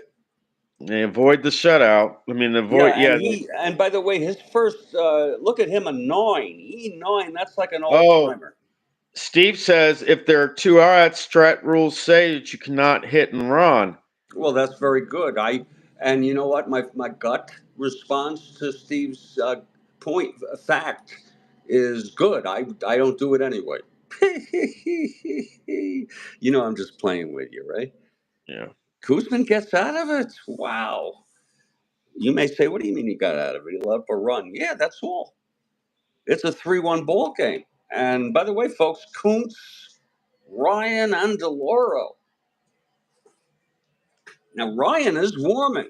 They avoid the shutout. I mean, And by the way, his first look at him, a 9. E9, that's like an all-timer. Steve says if there are 2 outs, Strat rules say that you cannot hit and run. Well, that's very good. And you know what? My gut response to Steve's fact is good. I don't do it anyway. You know, I'm just playing with you, right? Yeah. Kuzman gets out of it. Wow. You may say, what do you mean he got out of it? He let up a run. Yeah, that's all. It's a 3-1 ball game. And by the way, folks, Kuntz, Ryan, and DeLauro. Now, Ryan is warming.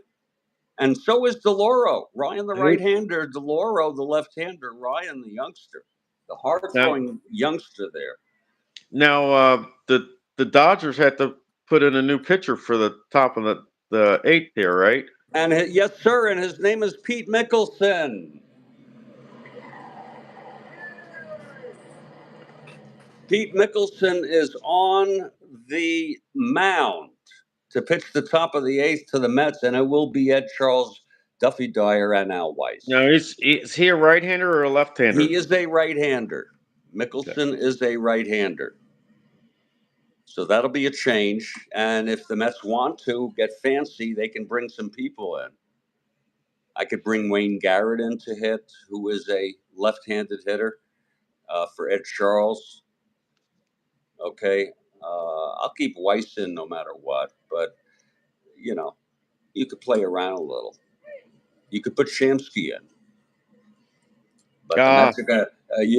And so is DeLauro. Ryan, the right-hander, DeLauro, the left-hander, Ryan, the youngster, the hard-throwing youngster there. Now, the Dodgers had to put in a new pitcher for the top of the 8th there, right? And yes, sir, and his name is Pete Mickelson. Pete Mickelson is on the mound to pitch the top of the 8th to the Mets, and it will be Ed Charles, Duffy Dyer, and Al Weiss. Now, is he a right-hander or a left-hander? He is a right-hander. Mickelson is a right-hander. So that'll be a change. And if the Mets want to get fancy, they can bring some people in. I could bring Wayne Garrett in to hit, who is a left-handed hitter for Ed Charles. Okay. I'll keep Weiss in no matter what. But, you know, you could play around a little. You could put Shamsky in. But the Mets are going to,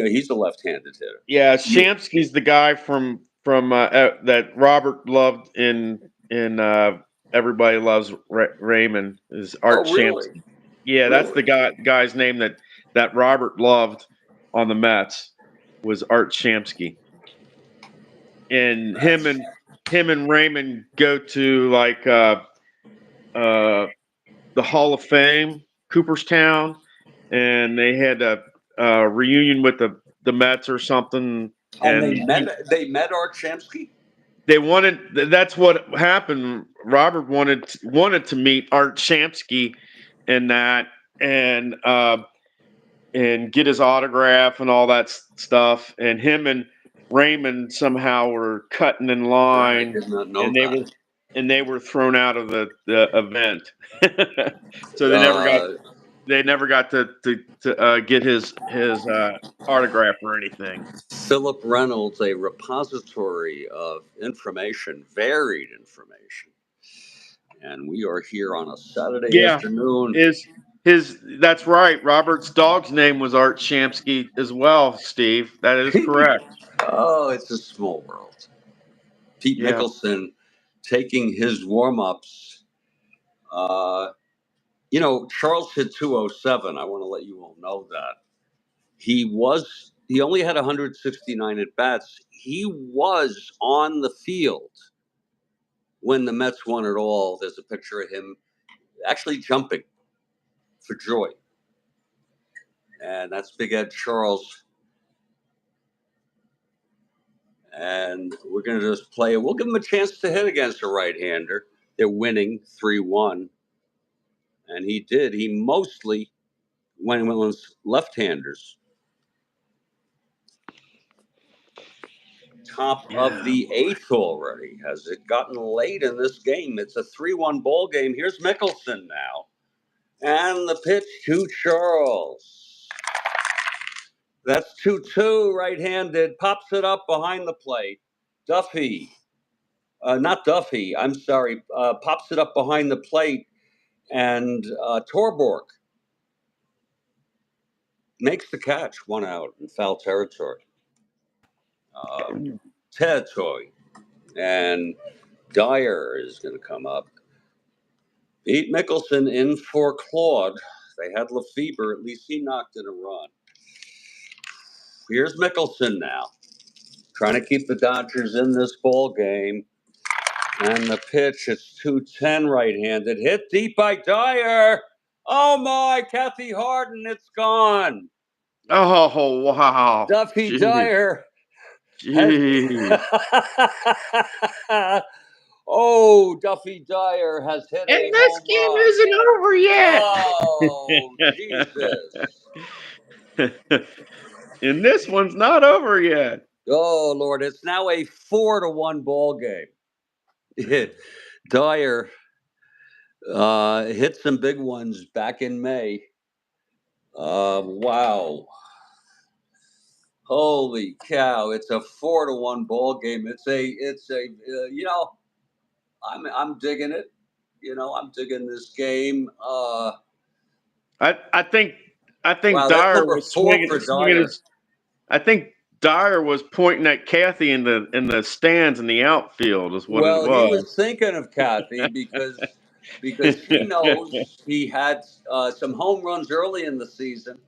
he's a left-handed hitter. Yeah, Shamsky's the guy from that Robert loved in Everybody Loves Raymond is Art really? Shamsky. Yeah, that's the guy's name that Robert loved on the Mets was Art Shamsky. And him and Raymond go to like the Hall of Fame, Cooperstown, and they had a reunion with the Mets or something. And they met Art Shamsky? They wanted. That's what happened. Robert wanted to meet Art Shamsky and that, and get his autograph and all that stuff. And him and Raymond somehow were cutting in line. I did not know and that. They were thrown out of the event. So they never got to get his autograph or anything. Philip Reynolds, a repository of information, varied information. And we are here on a Saturday afternoon. That's right. Robert's dog's name was Art Shamsky as well, Steve. That is correct. Oh, it's a small world. Pete Mickelson taking his warm-ups. Charles hit 207. I want to let you all know that. He only had 169 at-bats. He was on the field when the Mets won it all. There's a picture of him actually jumping for joy. And that's Big Ed Charles. And we're going to just play it. We'll give him a chance to hit against a right-hander. They're winning 3-1. And he did. He mostly went with left-handers. Top of the 8th already. Has it gotten late in this game? It's a 3-1 ball game. Here's Mickelson now. And the pitch to Charles. That's 2-2 right-handed. Pops it up behind the plate. Duffy. Not Duffy. I'm sorry. Pops it up behind the plate. And Torborg makes the catch. 1 out in foul territory. And Dyer is going to come up. Pete Mickelson in for Claude. They had Lefebvre. At least he knocked in a run. Here's Mickelson now, trying to keep the Dodgers in this ball game. And the pitch, it's 2-10 right-handed. Hit deep by Dyer. Oh my, Kathy Harden, it's gone. Oh, wow. Duffy Jeez. Dyer Jeez. Oh, Duffy Dyer has hit And a this home game run. isn't over yet. Oh, Jesus. And this one's not over yet. Oh, Lord. It's now a 4-1 ball game. Dyer hit some big ones back in May. Wow. Holy cow. It's a 4-1 ball game. I'm digging it. I'm digging this game. I think Wow, that's Dyer number was 4 for swinging Dyer. his. I think Dyer was pointing at Kathy in the stands in the outfield is what it Well, he was was. thinking of Kathy because he knows he had some home runs early in the season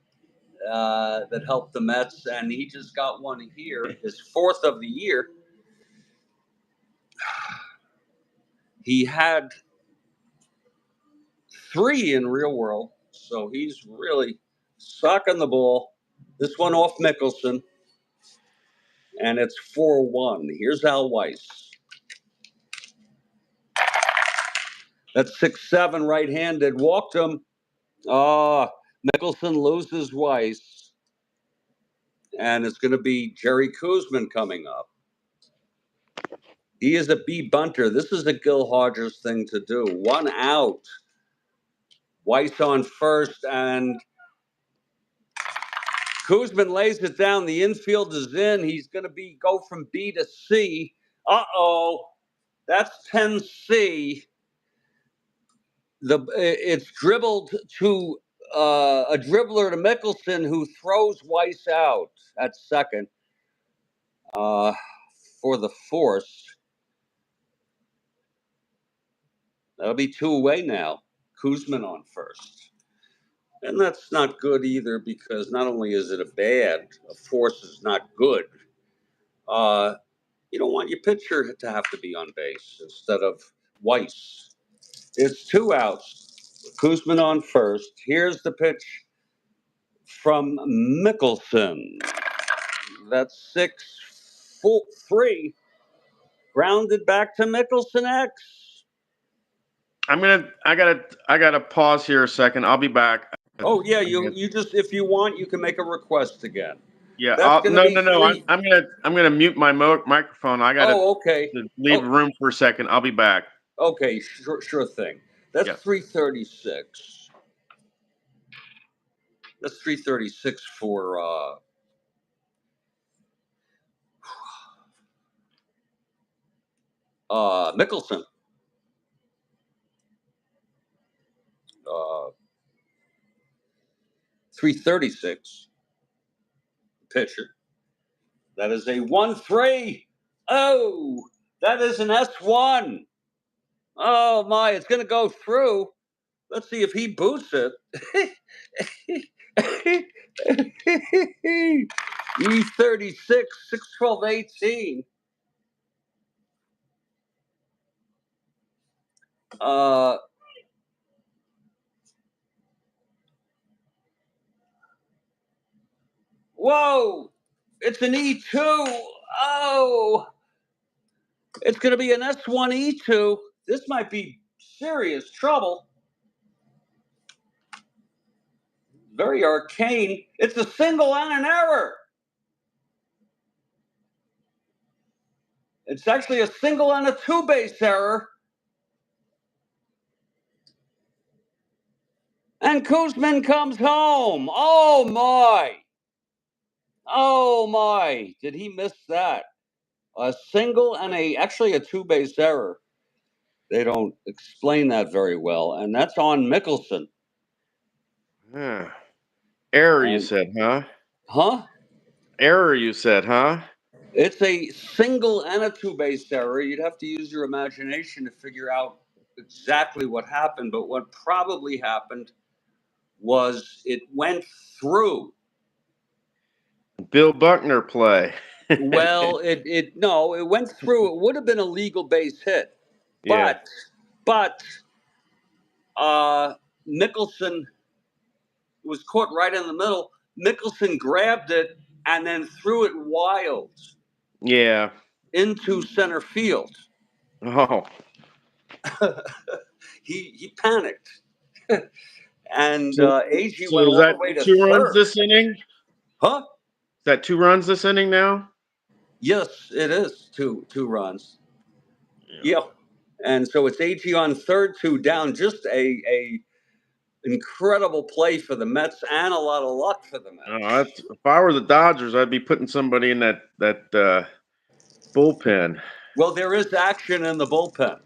that helped the Mets, and he just got one here, his 4th of the year. He had 3 in real world, so he's really socking the ball. This one off Mickelson, and it's 4-1. Here's Al Weiss. That's 6-7 right-handed. Walked him. Mickelson loses Weiss. And it's going to be Jerry Koosman coming up. He is a B bunter. This is a Gil Hodges thing to do. 1 out. Weiss on first, and Koosman lays it down. The infield is in. He's going to go from B to C. Uh-oh. That's 10C. It's dribbled to a dribbler to Mickelson, who throws Weiss out at second for the force. That'll be 2 away now. Koosman on first. And that's not good either, because not only is it a force is not good. You don't want your pitcher to have to be on base instead of Weiss. It's 2 outs. Koosman on first. Here's the pitch from Mickelson. That's 6-3. Grounded back to Mickelson X. I gotta pause here a second. I'll be back. Oh yeah, you just, if you want, you can make a request again. Yeah. That's going to be No. 3. I'm gonna mute my microphone. I gotta Okay. leave Oh, room for a second. I'll be back. okay. Sure thing. That's Yeah. 336. That's 336 for Mickelson. 336. Pitcher. That is a 1-3. Oh, that is an S1. Oh my, it's going to go through. Let's see if he boosts it. E36, 612, 18. Whoa! It's an E2. Oh! It's going to be an S1 E2. This might be serious trouble. Very arcane. It's a single and an error. It's actually a single and a 2-base error. And Koosman comes home. Oh, my. Oh, my. Did he miss that? A single and actually a 2-base error. They don't explain that very well. And that's on Mickelson. Yeah. Error, you said, huh? Huh? Error, you said, huh? It's a single and a 2-base error. You'd have to use your imagination to figure out exactly what happened. But what probably happened was it went through. Bill Buckner play. Well, it went through. It would have been a legal base hit, Yeah. but Mickelson was caught right in the middle. Mickelson grabbed it and then threw it wild Yeah. into center field. Oh. He panicked. And So, AG so went is all the that way to 2 runs third. this inning? Is Huh? that 2 runs this inning now? Yes, it is two runs. Yeah. Yeah. And so it's AG on third, 2 down. Just a incredible play for the Mets and a lot of luck for the Mets. If I were the Dodgers, I'd be putting somebody in that bullpen. Well, there is action in the bullpen.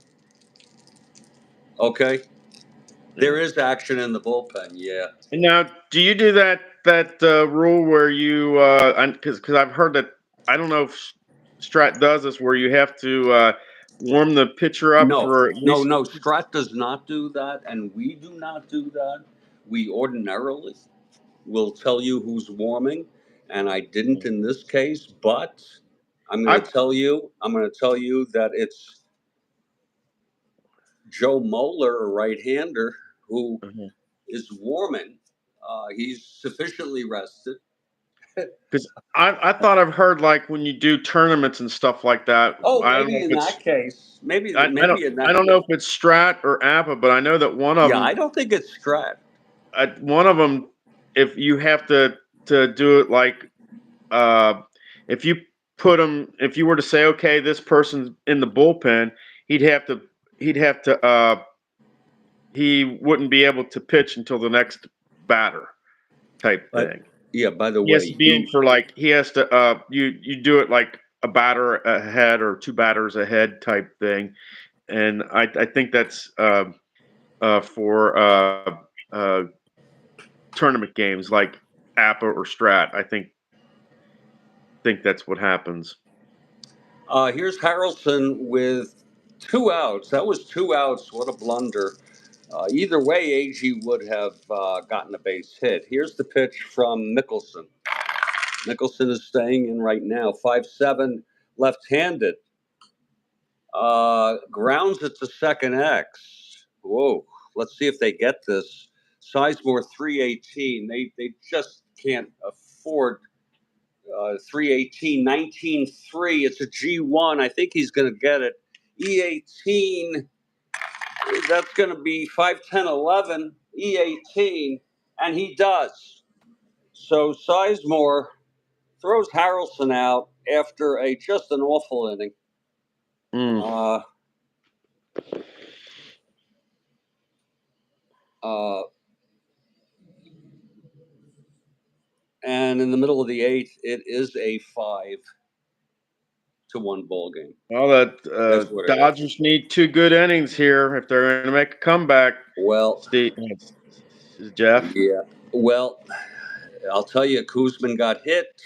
Okay. There is action in the bullpen, yeah. And now, do you do that rule where you because I've heard that, I don't know if Strat does this, where you have to warm the pitcher up No, for at no, least. no. Strat does not do that, and we do not do that. We ordinarily will tell you who's warming, and I didn't in this case, but I'm going I to tell you. I'm going to tell you that it's Joe Moeller, a right-hander, who is warming. He's sufficiently rested. Because I thought I've heard, like, when you do tournaments and stuff like that. Oh, I don't know maybe if in it's that case, maybe in I that. don't know if it's Strat or Appa, but I know that one of Yeah, I them, don't think it's Strat. if you have to do it like, uh, if you if you were to say, okay, this person's in the bullpen, he'd have to he'd have to he wouldn't be able to pitch until the next batter type But thing. yeah, by the He has to way, be in for, like, he has to you do it like a batter ahead or 2 batters ahead type thing, and I think that's for tournament games like Appa or Strat. I think that's what happens. here's Harrelson with 2 outs. That was 2 outs. What a blunder. Either way, AG would have gotten a base hit. Here's the pitch from Mickelson. Mickelson is staying in right now. 5'7", left-handed. Grounds it to second X. Whoa. Let's see if they get this. Sizemore 318. They just can't afford 318. 19.3. It's a G1. I think he's going to get it. E18. That's going to be 5'10", 11. E18. And he does. So Sizemore throws Harrelson out after just an awful inning. Mm. And in the middle of the 8th, it is a 5-1 ball game. Well, that That's what it Dodgers is. need 2 good innings here if they're going to make a comeback. Well, Steve, Jeff. yeah. Well, I'll tell you, Kuzman got hit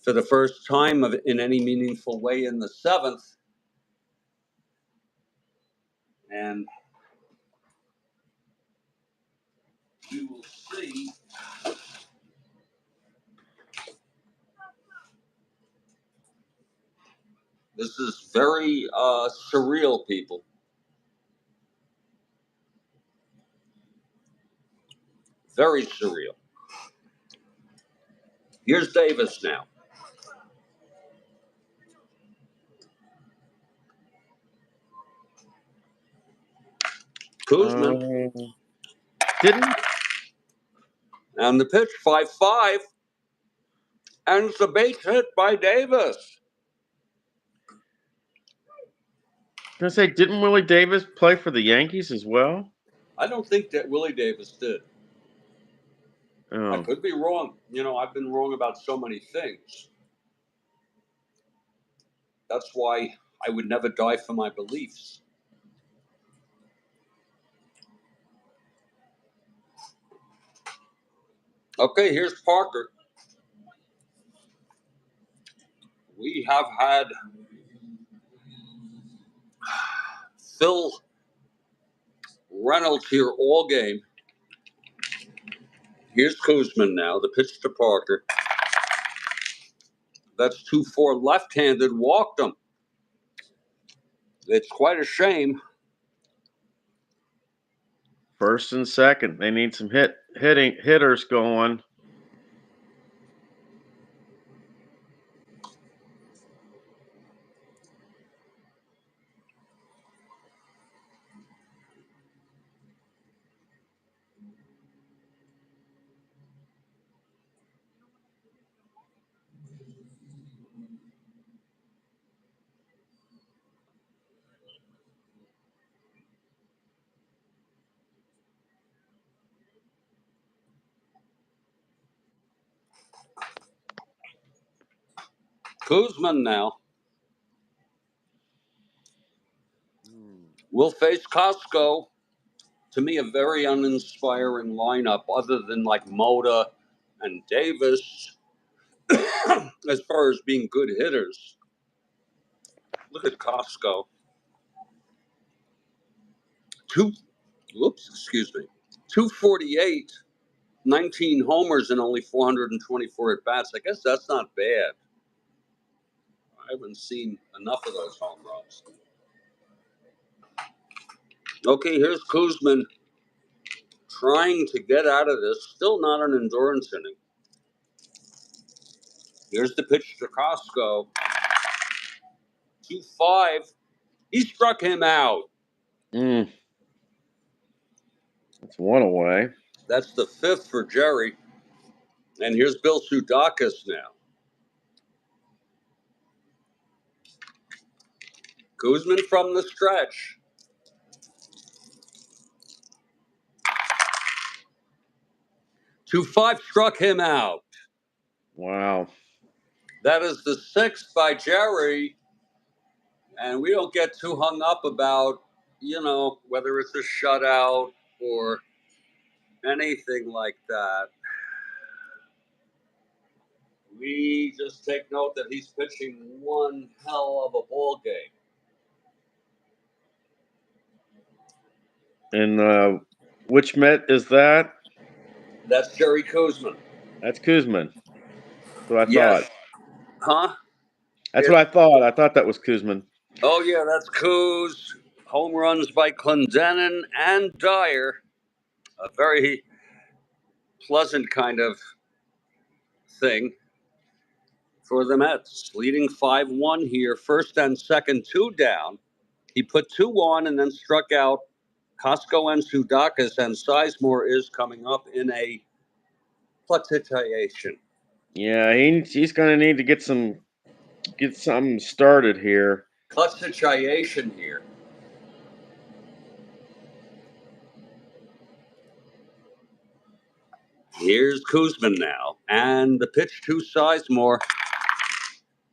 for the first time in any meaningful way in the 7th. And you will see. This is very surreal, people. Very surreal. Here's Davis now. Kuzman. Didn't And the pitch, 5-5. And it's a base hit by Davis. I say, didn't Willie Davis play for the Yankees as well? I don't think that Willie Davis did. I Oh. could be wrong. I've been wrong about so many things. That's why I would never die for my beliefs. Okay, here's Parker. We have had Phil Reynolds here all game. Here's Kuzman now, the pitch to Parker. That's 2-4 left-handed, walked him. It's quite a shame First and second. They need some hitters going. Kuzman now will face Costco. To me, a very uninspiring lineup, other than like Moda and Davis, as far as being good hitters. Look at Costco. Excuse me. 248, 19 homers, and only 424 at bats. I guess that's not bad. I haven't seen enough of those home runs. Okay, here's Kuzman trying to get out of this. Still not an endurance inning. Here's the pitch to Costco. 2-5. He struck him out. That's one away. That's the fifth for Jerry. And here's Bill Sudakis now. Kuzman from the stretch. Two five struck him out. Wow. That is the sixth by Jerry. And we don't get too hung up about, whether it's a shutout or anything like that. We just take note that he's pitching one hell of a ball game. And which Met is that? That's Jerry Kuzman. That's Kuzman. That's what I Yes. thought. Huh? That's what I thought. I thought that was Kuzman. Oh, yeah, that's Kuz. Home runs by Clendenin and Dyer. A very pleasant kind of thing for the Mets. Leading 5-1 here. First and second, 2 down. He put 2 on and then struck out Costco and Sudakis, and Sizemore is coming up in a platitization. Yeah, he's going to need to get something started here. Platitization here. Here's Kuzman now, and the pitch to Sizemore.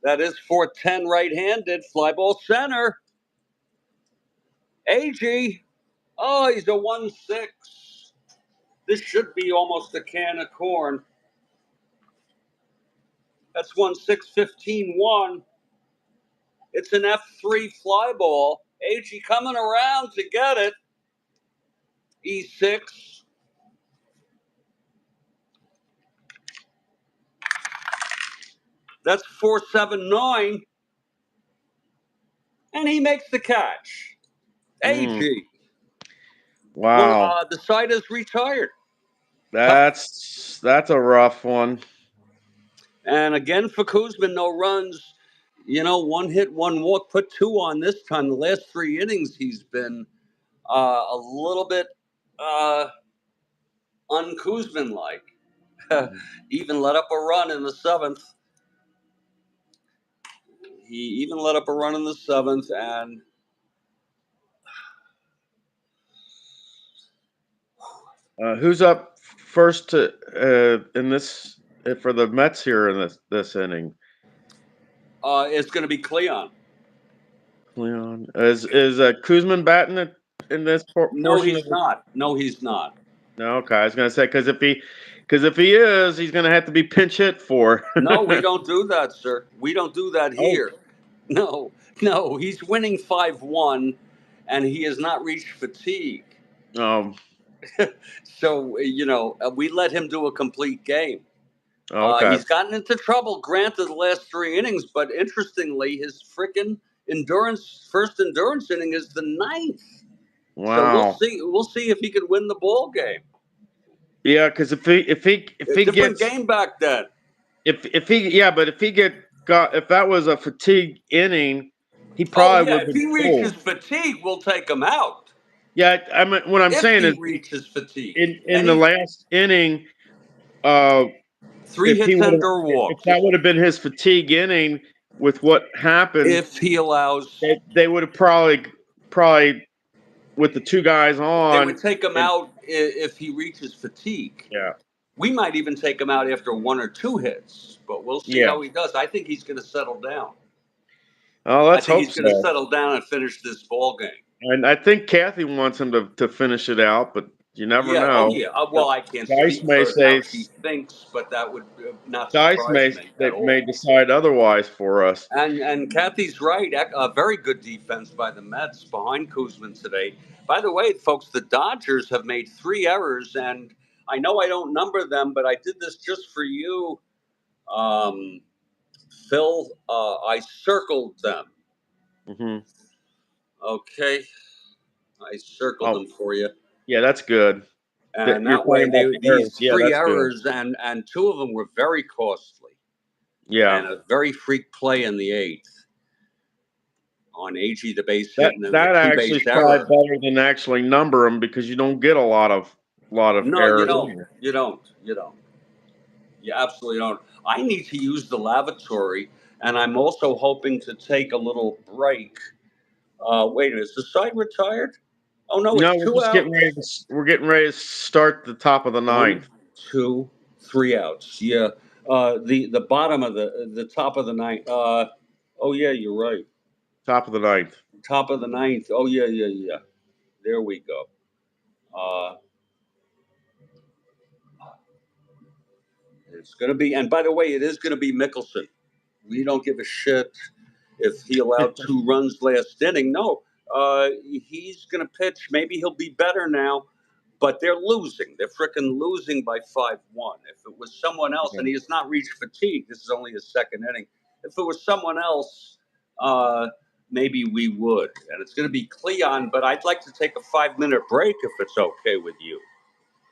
That is 410 right-handed, fly ball center. AG. Oh, he's a 1-6. This should be almost a can of corn. That's 1-6-15-1. It's an F3 fly ball. AG coming around to get it. E6. That's 4-7-9. And he makes the catch. AG. Wow. Well, the side is retired. That's a rough one. And again for Kuzman, no runs. 1 hit, 1 walk, put 2 on this time. The last 3 innings, he's been a little bit un-Kuzman-like. Even let up a run in the 7th. He even let up a run in the 7th, and who's up first in this for the Mets here in this inning? It's going to be Cleon. Cleon is Kuzman batting it in this portion? No, he's not. No, he's not. No, okay. I was going to say because if he is, he's going to have to be pinch hit for. No, we don't do that, sir. We don't do that here. Oh. No, he's winning 5-1, and he has not reached fatigue. So, we let him do a complete game. Okay. He's gotten into trouble, granted, the last 3 innings, but interestingly, his frickin' first endurance inning is the 9th. So we'll Wow. see. We'll see if he can win the ball game. Yeah, because if he Different gets game back then. if he yeah, but if he got if that was a fatigue inning, he Oh probably yeah, would have if been he reaches pulled. fatigue, we'll take him out. Yeah, I mean what I'm If saying he is reaches fatigue, in the any last inning, uh, three hits and or if walks. that would have been his fatigue inning with what happened, If he allows, they would have probably with the two guys they would on take him and out if he reaches fatigue. yeah We might even take him out after one or two hits, but we'll see yeah. how he does. I think he's going to settle down. Oh, I let's think hope he's going to so. settle down and finish this ball game. And I think Kathy wants him to finish it out, but you never Yeah. Oh, know. yeah. Well, I can't Dice speak may for how say she thinks, but that would not Dice surprise me at may all. decide otherwise for us. And Kathy's right. A very good defense by the Mets behind Kuzman today. By the way, folks, the Dodgers have made 3 errors, and I know I don't number them, but I did this just for you, Phil. I circled them. Hmm. Okay, I circled Oh, them for you, yeah, that's good. and You're that way, talking about the these errors. Yeah, 3 that's good. errors, and 2 of them were very costly, Yeah, and a very freak play in the 8th on AG the base hit, and then the that two actually is base probably error. better than actually number them because you don't get a lot of No, you errors don't. in here. You don't. You don't. You absolutely don't. I need to use the lavatory, and I'm also hoping to take a little break. Wait, is the side retired? Oh no, No, it's 2 outs. we're getting ready to start the top of the One, ninth. 2, 3 outs. Yeah. The bottom of the top of the ninth. Oh yeah, you're right. Top of the ninth. Top of the ninth. Oh yeah, yeah, yeah. There we go. Uh, it's gonna be. And by the way, it is gonna be Mickelson. We don't give a shit if he allowed 2 runs last inning. No, he's going to pitch. Maybe he'll be better now, but they're losing. They're freaking losing by 5-1. If it was someone else, and he has not reached fatigue, this is only his second inning. If it was someone else, uh, maybe we would. And it's going to be Cleon, but I'd like to take a 5-minute break if it's okay with you.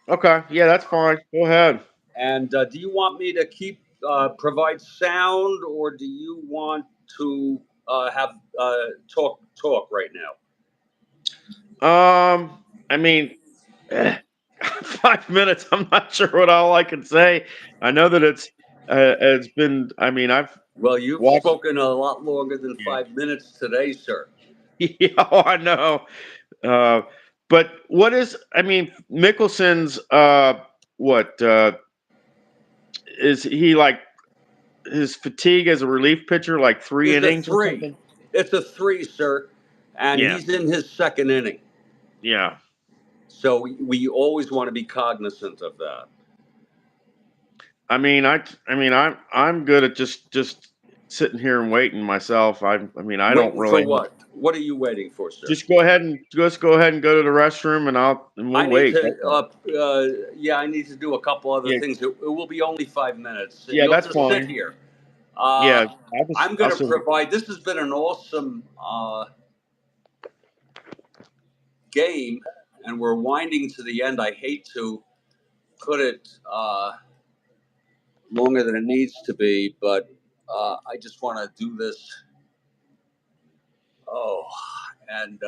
Okay, yeah, that's fine. Go ahead. And do you want me to keep provide sound, or do you want to have talk right now? I mean, 5 minutes. I'm not sure what all I can say. I know that it's been. I mean, I've Well, you've watched. spoken a lot longer than 5 minutes today, sir. Yeah, oh, I know. Uh, but what is? I mean, Mickelson's. What is he like? His fatigue as a relief pitcher, like three It's a innings or three. something. It's a three, sir, and Yeah, he's in his second inning. yeah. So we always want to be cognizant of that. I'm good at just sitting here and waiting myself. I mean, I don't Waiting for really what? What are you waiting for, sir? just go ahead and go to the restroom and I we'll need wait. to, yeah, I need to do a couple other Yeah, things. It will be only 5 minutes. yeah, You'll that's just sit fine. here. Yeah, I'm I'll going to sit. provide. This has been an awesome game, and we're winding to the end. I hate to put it longer than it needs to be, but I just want to do this. Oh, and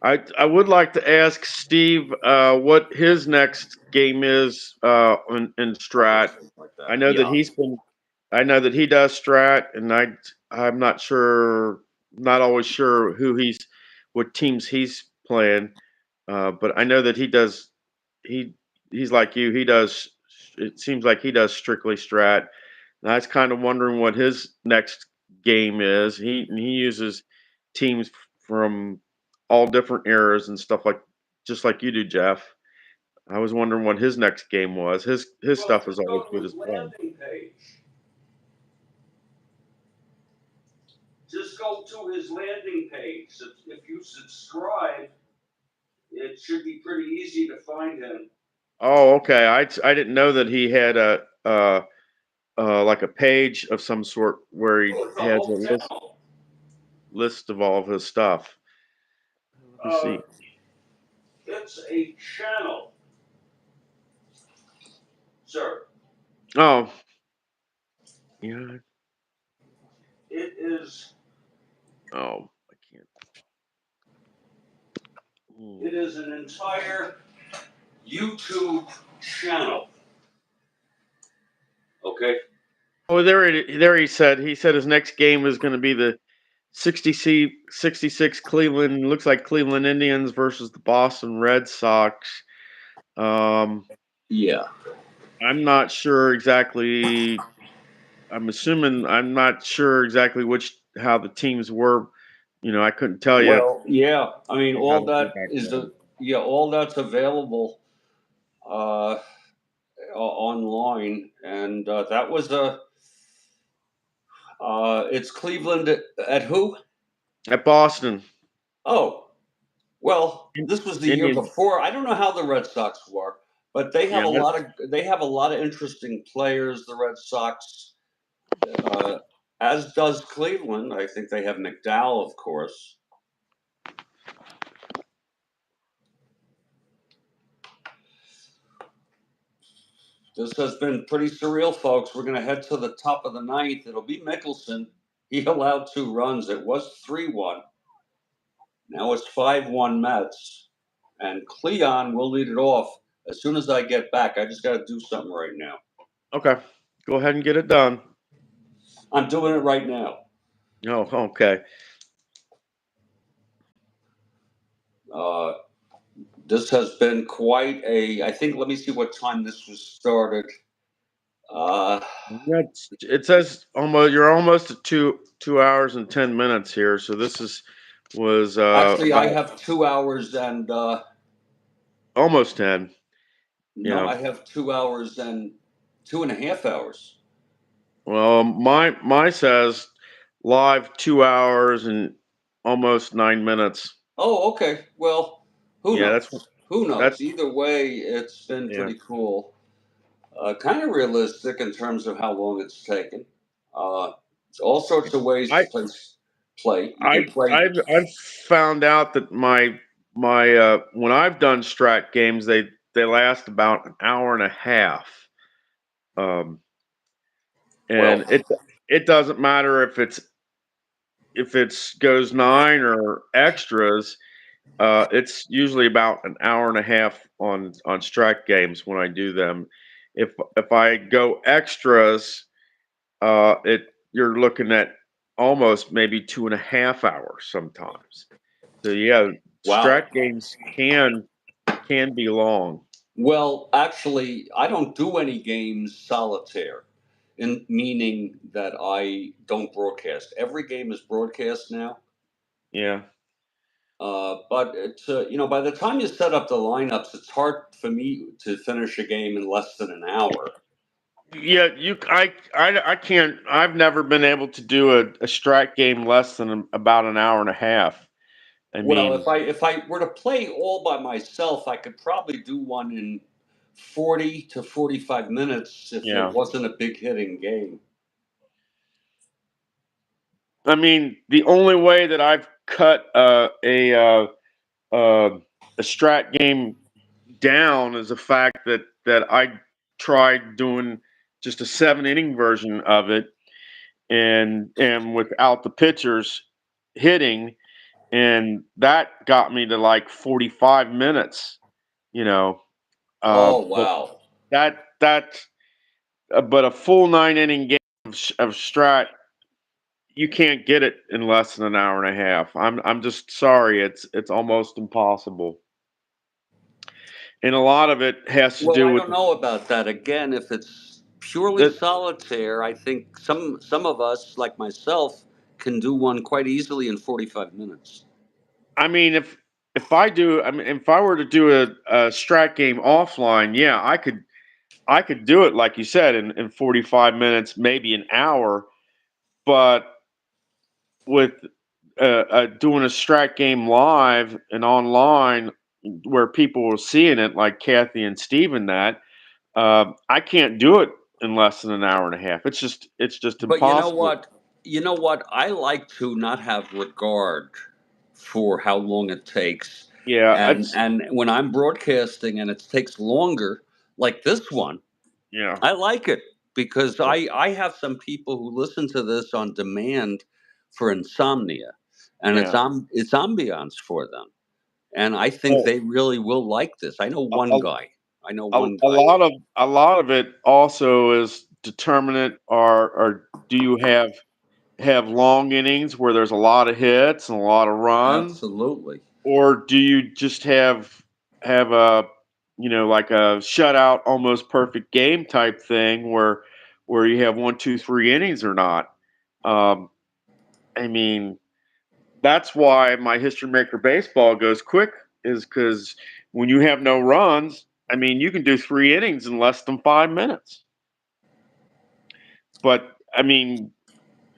I would like to ask Steve what his next game is in Strat. like I that. know that Yeah. he's been. I know that he does Strat, and I'm not sure, not always sure what teams he's playing. But I know that he does. He he's like you. He does. It seems like he does strictly Strat. And I was kind of wondering what his next game is. He uses teams from all different eras and stuff like just like you do, Jeff. I was wondering what his next game was. His Well, stuff is just always go to good his as well. landing page. Just go to his landing page. If you subscribe, it should be pretty easy to find him. Oh, okay. I didn't know that he had like a page of some sort where he Oh, it's a has a list. hotel. list of all of his stuff. Let me see. It's a channel, sir. Oh, yeah. It is. Oh, I can't. It is an entire YouTube channel. Okay. Oh, there he said. He said his next game is going to be the 66 Cleveland. Looks like Cleveland Indians versus the Boston Red Sox. Yeah. I'm not sure exactly. I'm not sure exactly how the teams were. I couldn't tell you Well, yeah. I mean, how all the that feedback is was. all that's available uh, online, and that was a. It's Cleveland at who? At Boston. Oh, well, this was the year Indians. before. I don't know how the Red Sox were, but they have Yeah, a lot of interesting players. The Red Sox, uh, as does Cleveland. I think they have McDowell, of course. This has been pretty surreal, folks. We're going to head to the top of the ninth. It'll be Mickelson. He allowed 2 runs. It was 3-1. Now it's 5-1 Mets. And Cleon will lead it off. As soon as I get back, I just got to do something right now. okay. Go ahead and get it done. I'm doing it right now. Oh, okay. This has been quite a. I think. Let me see what time this was started. It says you're almost at 2 hours and 10 minutes here. So this was Actually, I about have 2 hours and. almost 10. No, Yeah. I have 2 hours and 2.5 hours. Well, my says live 2 hours and almost 9 minutes. Oh, okay. Well, who Yeah, knows? Who knows? that's Either way, it's been yeah. pretty cool. Kind of realistic in terms of how long it's taken. Uh, all sorts of ways I to play. You I can play. I've found out that my when I've done strat games, they last about an hour and a half. Um, Well, and it doesn't matter if it's goes 9 or extras. It's usually about an hour and a half on strat games when I do them. If I go extras, it you're looking at almost maybe 2.5 hours sometimes. So yeah, wow. strat games can be long. Well, actually, I don't do any games solitaire, in meaning that I don't broadcast. Every game is broadcast now. Yeah. But it's by the time you set up the lineups, it's hard for me to finish a game in less than an hour. Yeah, I can't. I've never been able to do a strat game less than about an hour and a half. I Well, mean, if I were to play all by myself, I could probably do one in 40 to 45 minutes if it yeah. wasn't a big hitting game. I mean, the only way that I've cut a strat game down is the fact that I tried doing just a 7 inning version of it, and without the pitchers hitting, and that got me to like 45 minutes. You know, Oh, but wow. that but a full 9 inning game of strat, you can't get it in less than an hour and a half. I'm just sorry, it's almost impossible, and a lot of it has to Well, do I with don't know about that. Again, if it's purely that. solitaire, I think some of us, like myself, can do one quite easily in 45 minutes. I mean, if I were to do a strat game offline, yeah, I could do it like you said in 45 minutes, maybe an hour. But with doing a strat game live and online where people are seeing it, like Kathy and Steven, I can't do it in less than an hour and a half. It's just But you know impossible. what? you know what? I like to not have regard for how long it takes. Yeah, And when I'm broadcasting and it takes longer, like this one, yeah, I like it because I have some people who listen to this on demand for insomnia, and yeah. it's ambiance for them. And I think Well, they really will like this. I know a, one a, guy. I know one a guy. lot of it also is determinant, or do you have long innings where there's a lot of hits and a lot of runs, Absolutely. or do you just have a, like a shutout, almost perfect game type thing where you have 1, 2, 3 innings or not? Um, I mean, that's why my history maker baseball goes quick, is because when you have no runs, I mean, you can do 3 innings in less than 5 minutes. But I mean,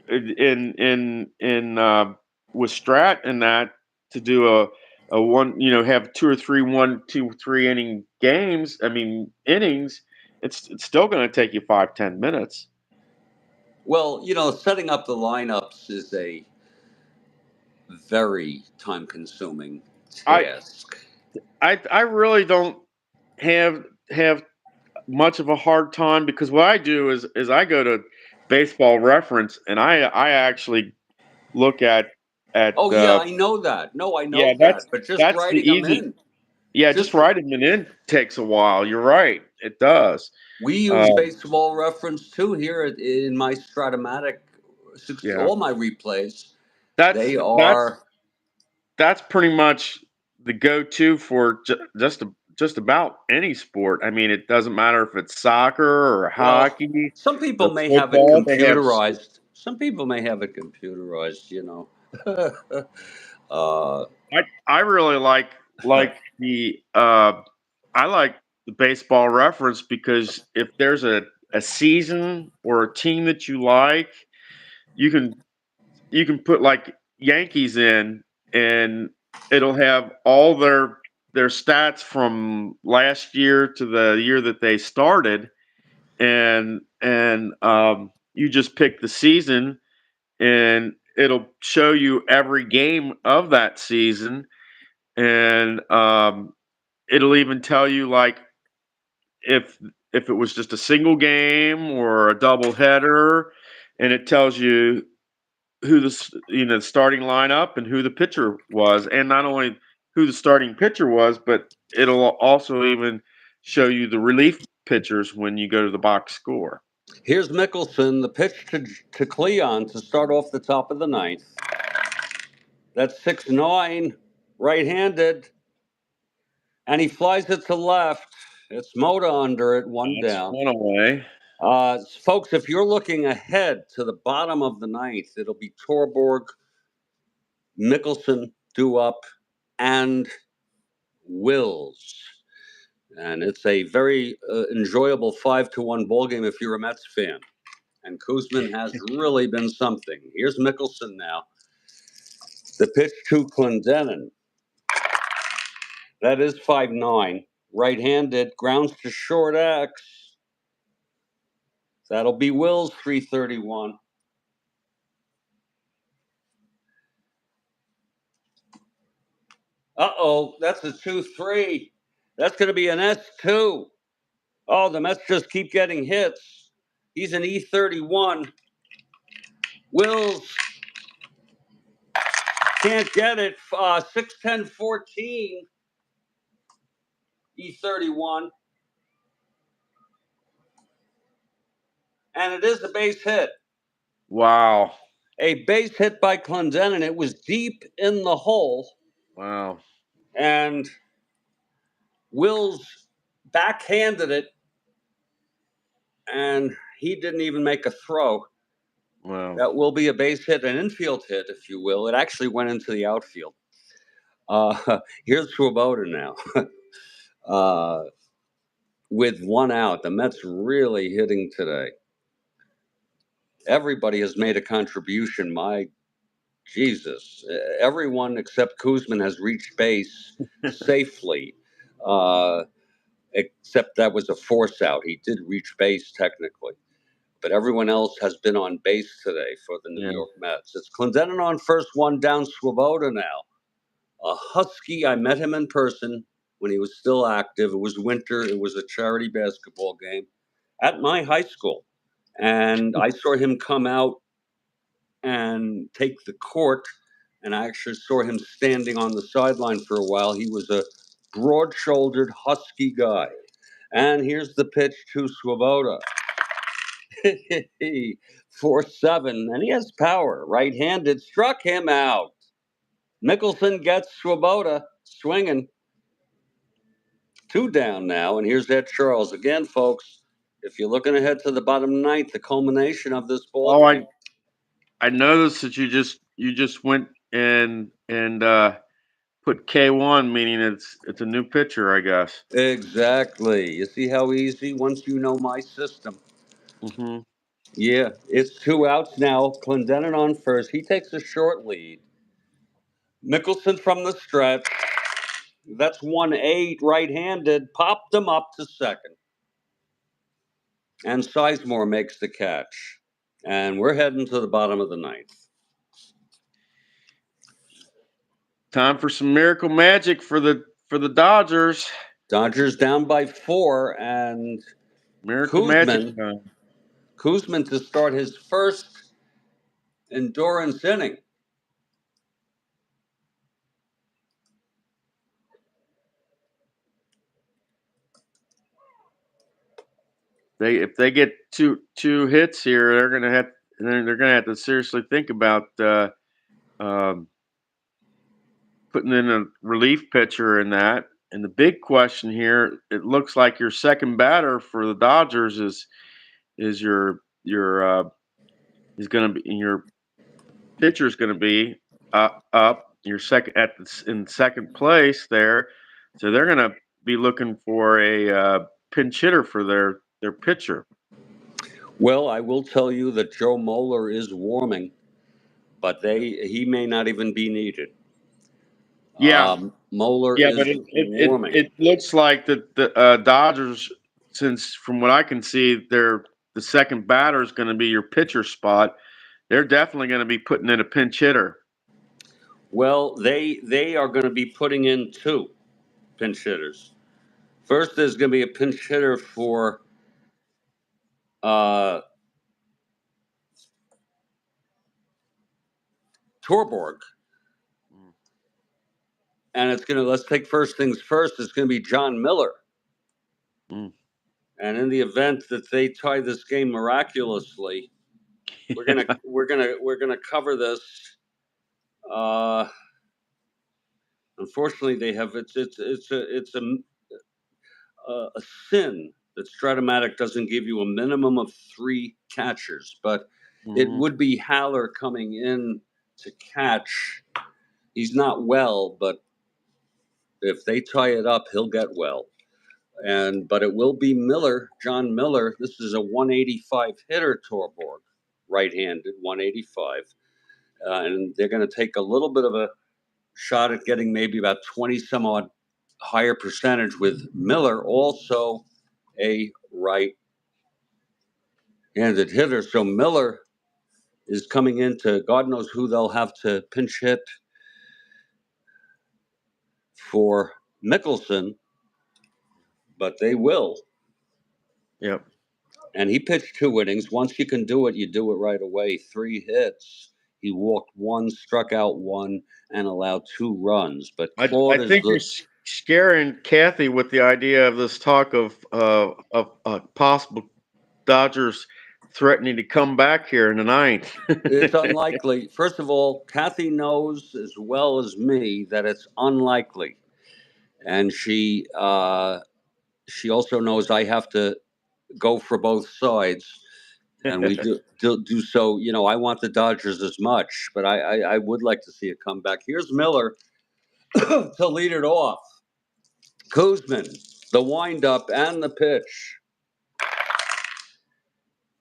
in with Strat and that, to do a one, have 2 or 3 1, 2, 3 inning games. I mean, innings. It's still going to take you 5, 10 minutes. Well, setting up the lineups is a very time consuming I task. I really don't have much of a hard time, because what I do is I go to Baseball Reference, and I actually look at Oh yeah, I know that. No, I yeah, know that. But just that's the writing them easy. in, Yeah, just just writing them in takes a while. You're right, it does. we use Um, baseball reference too here in my Strat-O-Matic. yeah, All my replays, that's they that's are. that's pretty much the go-to for just about any sport. I mean, it doesn't matter if it's soccer or Well, hockey some people or may have it football. They have. computerized. Some people may have it computerized. uh, I really like the I like the Baseball Reference, because if there's a season or a team that you like, you can you can put like Yankees in, and it'll have all their stats from last year to the year that they started, and you just pick the season, and it'll show you every game of that season, and it'll even tell you, like, if it was just a single game or a double header, and it tells you who the starting lineup and who the pitcher was, and not only who the starting pitcher was, but it'll also even show you the relief pitchers when you go to the box score. Here's Mickelson, the pitch to Cleon to start off the top of the ninth. That's 6-9, right-handed, and he flies it to left. It's Mota under it, one That's down. one away. Folks, if you're looking ahead to the bottom of the ninth, it'll be Torborg, Mickelson due up, and Wills. And it's a very enjoyable 5-1 ball game if you're a Mets fan. And Kuzman has really been something. Here's Mickelson now. The pitch to Clendenin. That is 5-9. Right-handed, grounds to short X. That'll be Wills, 331. Uh-oh, that's a 2-3. That's going to be an S2. Oh, the Mets just keep getting hits. He's an E31. Wills can't get it. 6-10-14. E31. And it is a base hit. Wow. A base hit by Clendenin. It was deep in the hole. Wow. And Wills backhanded it. And he didn't even make a throw. Wow. That will be a base hit, an infield hit, if you will. It actually went into the outfield. Here's Swoboda now. With one out, the Mets really hitting today. Everybody has made a contribution. My Jesus. Everyone except Kuzman has reached base safely. Except that was a force out. He did reach base technically. but everyone else has been on base today for the New York Mets. It's Clendenon on first, one down, Swoboda now. A Husky, I met him in person when he was still active. It was winter. It was a charity basketball game at my high school. And I saw him come out and take the court, and I actually saw him standing on the sideline for a while. He was a broad-shouldered, husky guy. And here's the pitch to Swoboda. 4-7, and he has power. Right-handed, struck him out. Mickelson gets Swoboda swinging. 2 down now, and here's Ed Charles again, folks. If you're looking ahead to the bottom ninth, the culmination of this ball game. I noticed that you just went and put K1, meaning it's a new pitcher, I guess. Exactly. You see how easy once you know my system. Mm-hmm. Yeah, it's 2 outs now. Clendenon on first. He takes a short lead. Mickelson from the stretch. That's 1-8 right-handed. Popped him up to second. And Sizemore makes the catch. And we're heading to the bottom of the ninth. Time for some miracle magic for the Dodgers. Dodgers down by 4, and miracle magic time. Kuzman to start his first endurance inning. If they get two hits here, they're gonna have to seriously think about putting in a relief pitcher in that. And the big question here, it looks like your second batter for the Dodgers is your is going to be your pitcher is going to be up your second in second place there, so they're going to be looking for a pinch hitter for their pitcher. Well, I will tell you that Joe Moeller is warming, but he may not even be needed. Yeah, Moeller yeah, is but warming. it looks like the Dodgers, since from what I can see, the second batter is going to be your pitcher spot. They're definitely going to be putting in a pinch hitter. Well, they are going to be putting in 2 pinch hitters. First, there's going to be a pinch hitter for Torborg. And it's going to, let's take first things first, it's going to be John Miller. Mm. And in the event that they tie this game miraculously, we're gonna cover this. Unfortunately, they have it's a sin that Strat-O-Matic doesn't give you a minimum of 3 catchers, but it would be Haller coming in to catch. He's not well, but if they tie it up, he'll get well. But it will be Miller, John Miller. This is a 185 hitter, Torborg, right-handed, 185. And they're going to take a little bit of a shot at getting maybe about 20 some odd higher percentage with Miller, also a right-handed hitter. So Miller is coming into God knows who they'll have to pinch hit for Mickelson, but they will. Yep. And he pitched 2 innings. Once you can do it, you do it right away. 3 hits. He walked 1, struck out 1, and allowed 2 runs. But Claude I think you're scaring Kathy with the idea of this talk of possible Dodgers threatening to come back here in the ninth. It's unlikely. First of all, Kathy knows as well as me that it's unlikely, and she also knows I have to go for both sides, and we do so. You know, I want the Dodgers as much, but I would like to see a comeback. Here's Miller to lead it off. Kuzman, the windup and the pitch.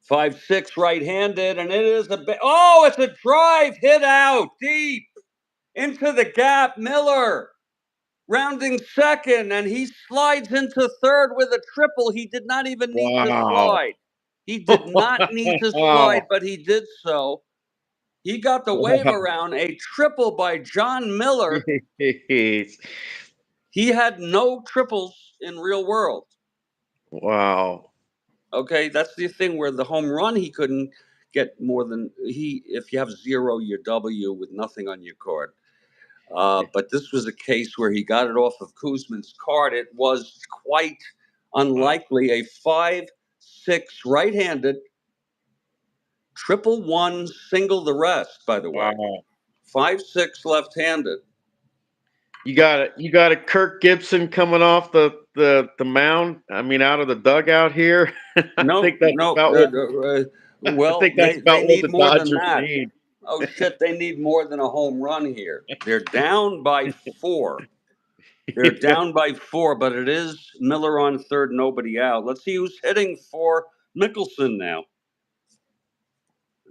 5-6 right-handed, and it is it's a drive hit out deep into the gap. Miller rounding second, and he slides into third with a triple. He did not even need to slide. He did not need to slide, but he did so. He got the wave around, a triple by John Miller. He had no triples in real world. Wow. Okay, that's the thing where the home run he couldn't get more than if you have zero, your W with nothing on your card. But this was a case where he got it off of Kuzman's card. It was quite unlikely. A 5-6 right-handed, triple one, single the rest, by the way. Wow. 5-6 left-handed. You got a Kirk Gibson coming off the mound. I mean, out of the dugout here. I think that's about what. I Well, think that's they about what need the more than Dodgers that. need. Oh shit, they need more than a home run here. They're down by 4. They're down by 4, but it is Miller on third, nobody out. Let's see who's hitting for Mickelson now.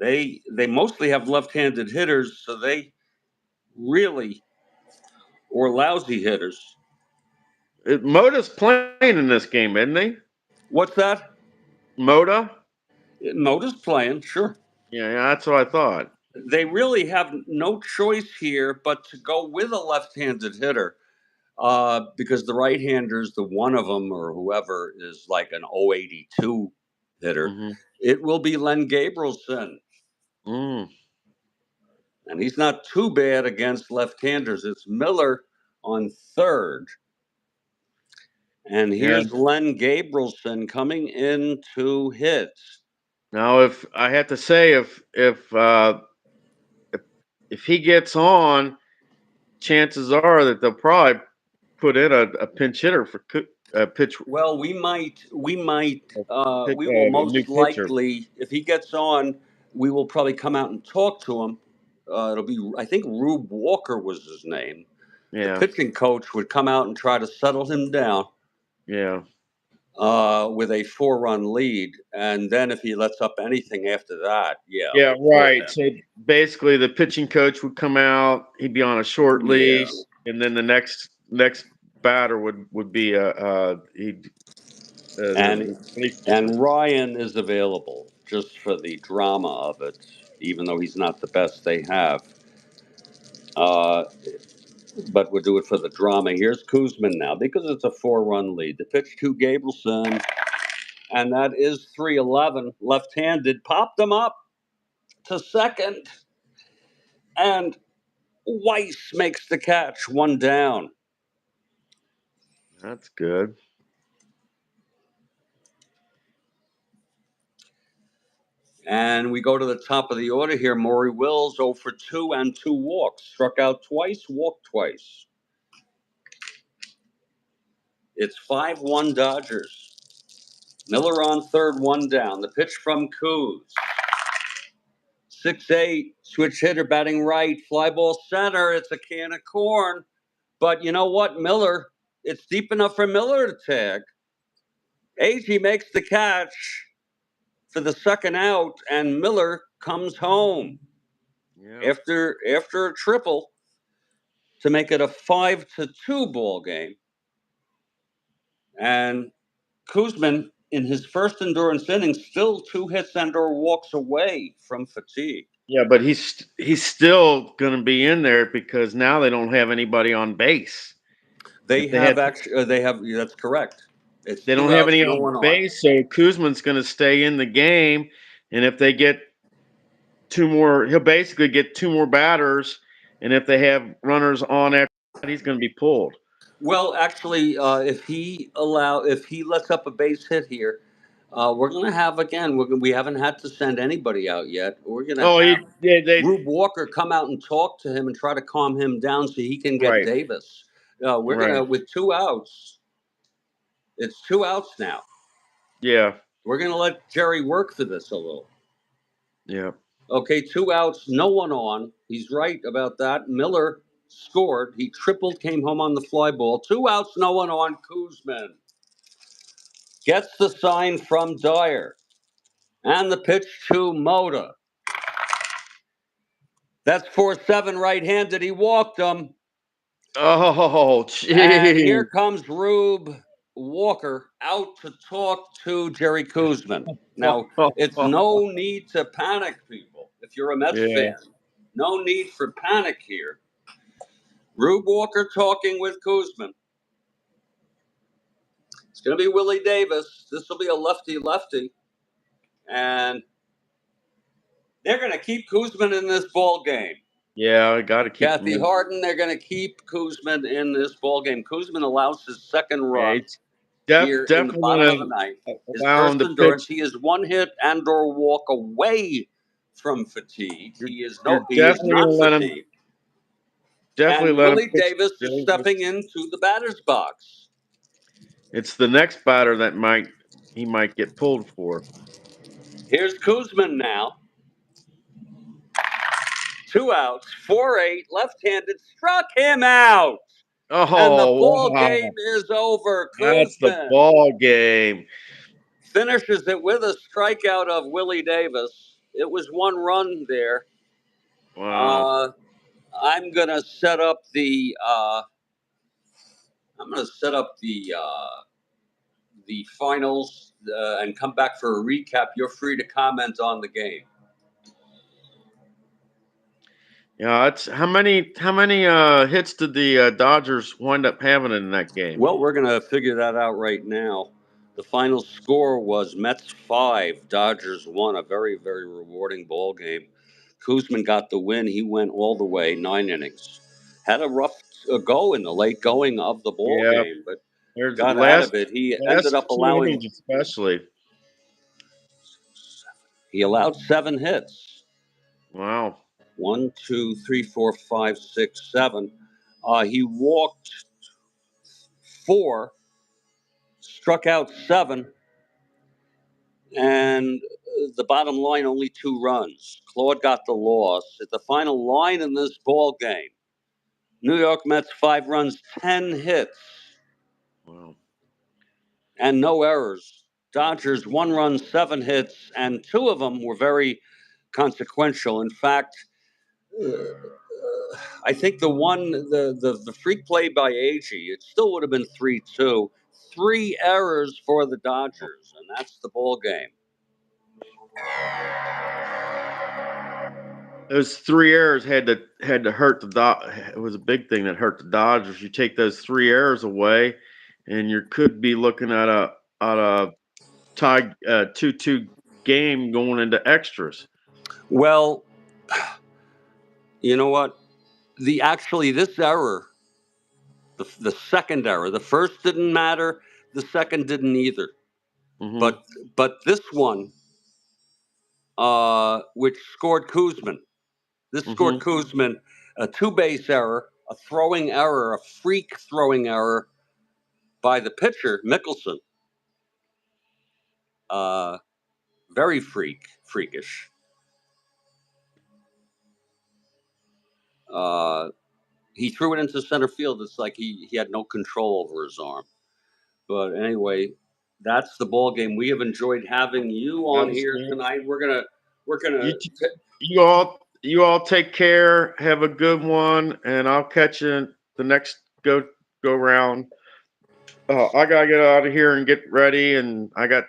They mostly have left-handed hitters, so they really or lousy hitters. Moda's playing in this game, isn't he? What's that? Moda? Moda's playing, sure. Yeah, that's what I thought. They really have no choice here but to go with a left-handed hitter. Because the right-handers, the one of them or whoever is like an 082 hitter, it will be Len Gabrielson. And he's not too bad against left-handers. It's Miller on third. And here's Len Gabrielson coming in to hit. Now, if I have to say, if he gets on, chances are that they'll probably put in a pinch hitter for pitch. Well, we will most likely, if he gets on, we will probably come out and talk to him. It'll be, I think Rube Walker was his name. Yeah. The pitching coach would come out and try to settle him down. Yeah. With a 4-run lead, and then if he lets up anything after that, yeah, right. So basically, the pitching coach would come out. He'd be on a short leash, and then the next batter would be and Ryan is available just for the drama of it, even though he's not the best they have. But we'll do it for the drama. Here's Kuzman now because it's a 4-run lead. The pitch to Gabrielson, and that is 3-11. Left-handed, popped him up to second, and Weiss makes the catch, 1 down. That's good. And we go to the top of the order here. Maury Wills, 0 for 2 and 2 walks. Struck out twice, walked twice. It's 5-1 Dodgers. Miller on third, 1 down. The pitch from Kuz. 6-8, switch hitter batting right, fly ball center. It's a can of corn. But you know what, Miller, it's deep enough for Miller to tag. Agee makes the catch for the second out, and Miller comes home after a triple to make it a 5-2 ball game. And Kuzman, in his first endurance inning, still 2 hits and/or walks away from fatigue. Yeah, but he's still going to be in there because now they don't have anybody on base. They have that's correct. They don't have any on base, so Kuzman's going to stay in the game. And if they get 2 more, he'll basically get 2 more batters. And if they have runners on after that, he's going to be pulled. Well, actually, if he lets up a base hit here, we're going to have again. We haven't had to send anybody out yet. We're going to have Rube Walker come out and talk to him and try to calm him down so he can get Davis. We're going to with 2 outs. It's 2 outs now. Yeah. We're going to let Jerry work for this a little. Yeah. Okay, 2 outs, no one on. He's right about that. Miller scored. He tripled, came home on the fly ball. 2 outs, no one on. Kuzman gets the sign from Dyer. And the pitch to Moda. That's 4-7 right-handed. He walked him. Oh, geez. And here comes Rube. Walker out to talk to Jerry Koosman. Now, it's no need to panic, people. If you're a Mets Yeah. fan, no need for panic here. Rube Walker talking with Koosman. It's going to be Willie Davis. This will be a lefty-lefty. And they're going to keep Koosman in this ball game. Yeah, I got to keep him Kathy in. Harden, they're going to keep Koosman in this ball game. Koosman allows his second run here in the Definitely bottom of the going ninth. to His allow him first to endurance. pitch. He is one hit and or walk away from fatigue. He is Definitely not going to let him. fatigued. Definitely And let him Willie pitch. Davis is stepping into the batter's box. It's the next batter that he might get pulled for. Here's Koosman now. 2 outs, 4-8, left-handed, struck him out. And the Oh, ball wow. game is over. That's the Koosman ball game. finishes it with a strikeout of Willie Davis. It was 1 run there. Wow. I'm gonna set up the finals and come back for a recap. You're free to comment on the game. Yeah, it's how many hits did the Dodgers wind up having in that game? Well, we're gonna figure that out right now. The final score was Mets 5, Dodgers 1. A very, very rewarding ball game. Koosman got the win. He went all the way, 9 innings. Had a rough go in the late going of the ball Yeah, game, but there's got out of it. He ended last up 2 innings allowing. especially. He allowed 7 hits. Wow. 1, 2, 3, 4, 5, 6, 7. He walked 4, struck out 7, and the bottom line, only 2 runs. Claude got the loss. At the final line in this ball game, New York Mets 5 runs, 10 hits, Wow. and no errors. Dodgers 1 run, 7 hits, and 2 of them were very consequential. In fact, I think the freak play by Agee, it still would have been 3-2. 3 errors for the Dodgers, and that's the ball game. Those 3 errors had to hurt the It was a big thing that hurt the Dodgers. You take those 3 errors away, and you could be looking at a tie 2-2 game going into extras. Well, you know what? This error, the second error, the first didn't matter, the second didn't either. Mm-hmm. But this one, which scored Koosman, Mm-hmm. a 2-base error, a throwing error, a freak throwing error by the pitcher Mickelson. Very freakish. He threw it into center field. It's like he had no control over his arm. But anyway, that's the ball game. We have enjoyed having you on here tonight. We're gonna You all take care. Have a good one, and I'll catch you the next go round. I gotta get out of here and get ready, and I got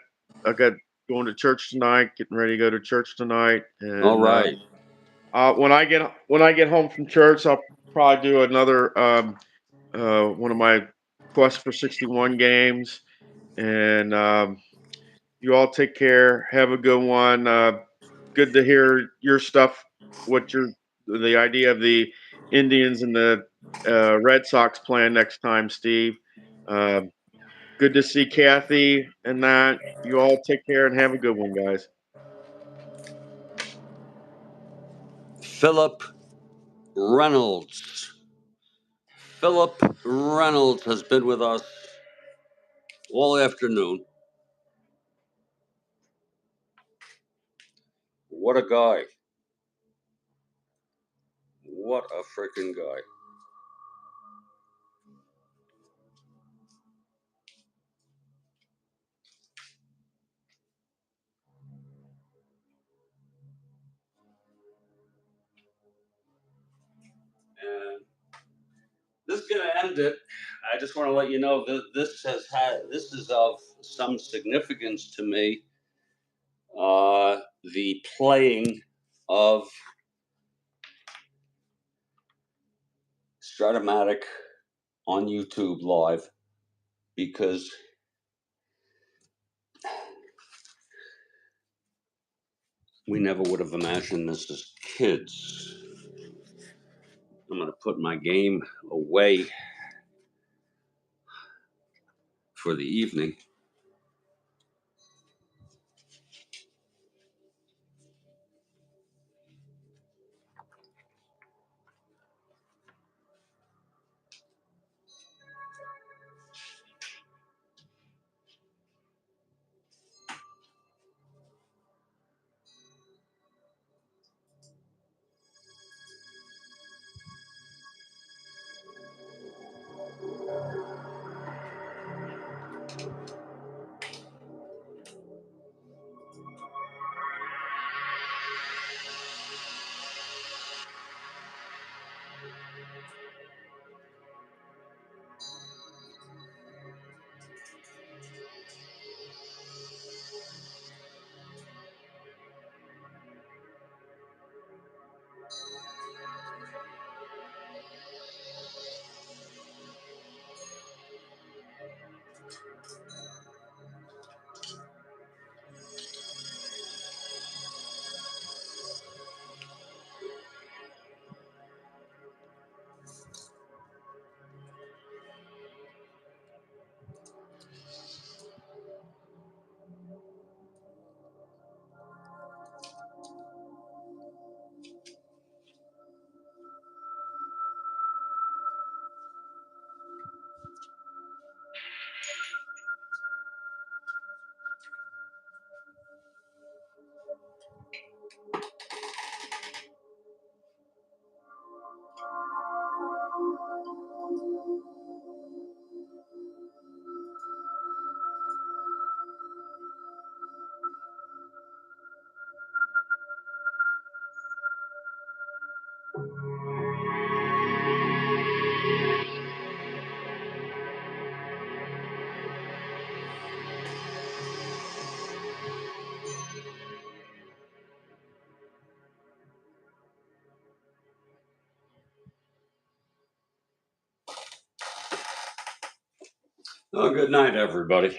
going to church tonight. Getting ready to go to church tonight, all and right. when I get home from church, I'll probably do another one of my Quest for 61 games, and you all take care. Have a good one. Good to hear your stuff. What the idea of the Indians and the Red Sox playing next time, Steve. Um, Good to see Kathy and that. You all take care and have a good one, guys. Philip Reynolds. Philip Reynolds has been with us all afternoon. What a guy. What a freaking guy. And this is going to end it. I just want to let you know that this is of some significance to me. The playing of Strat-O-Matic on YouTube live, because we never would have imagined this as kids. I'm going to put my game away for the evening. Oh, good night, everybody.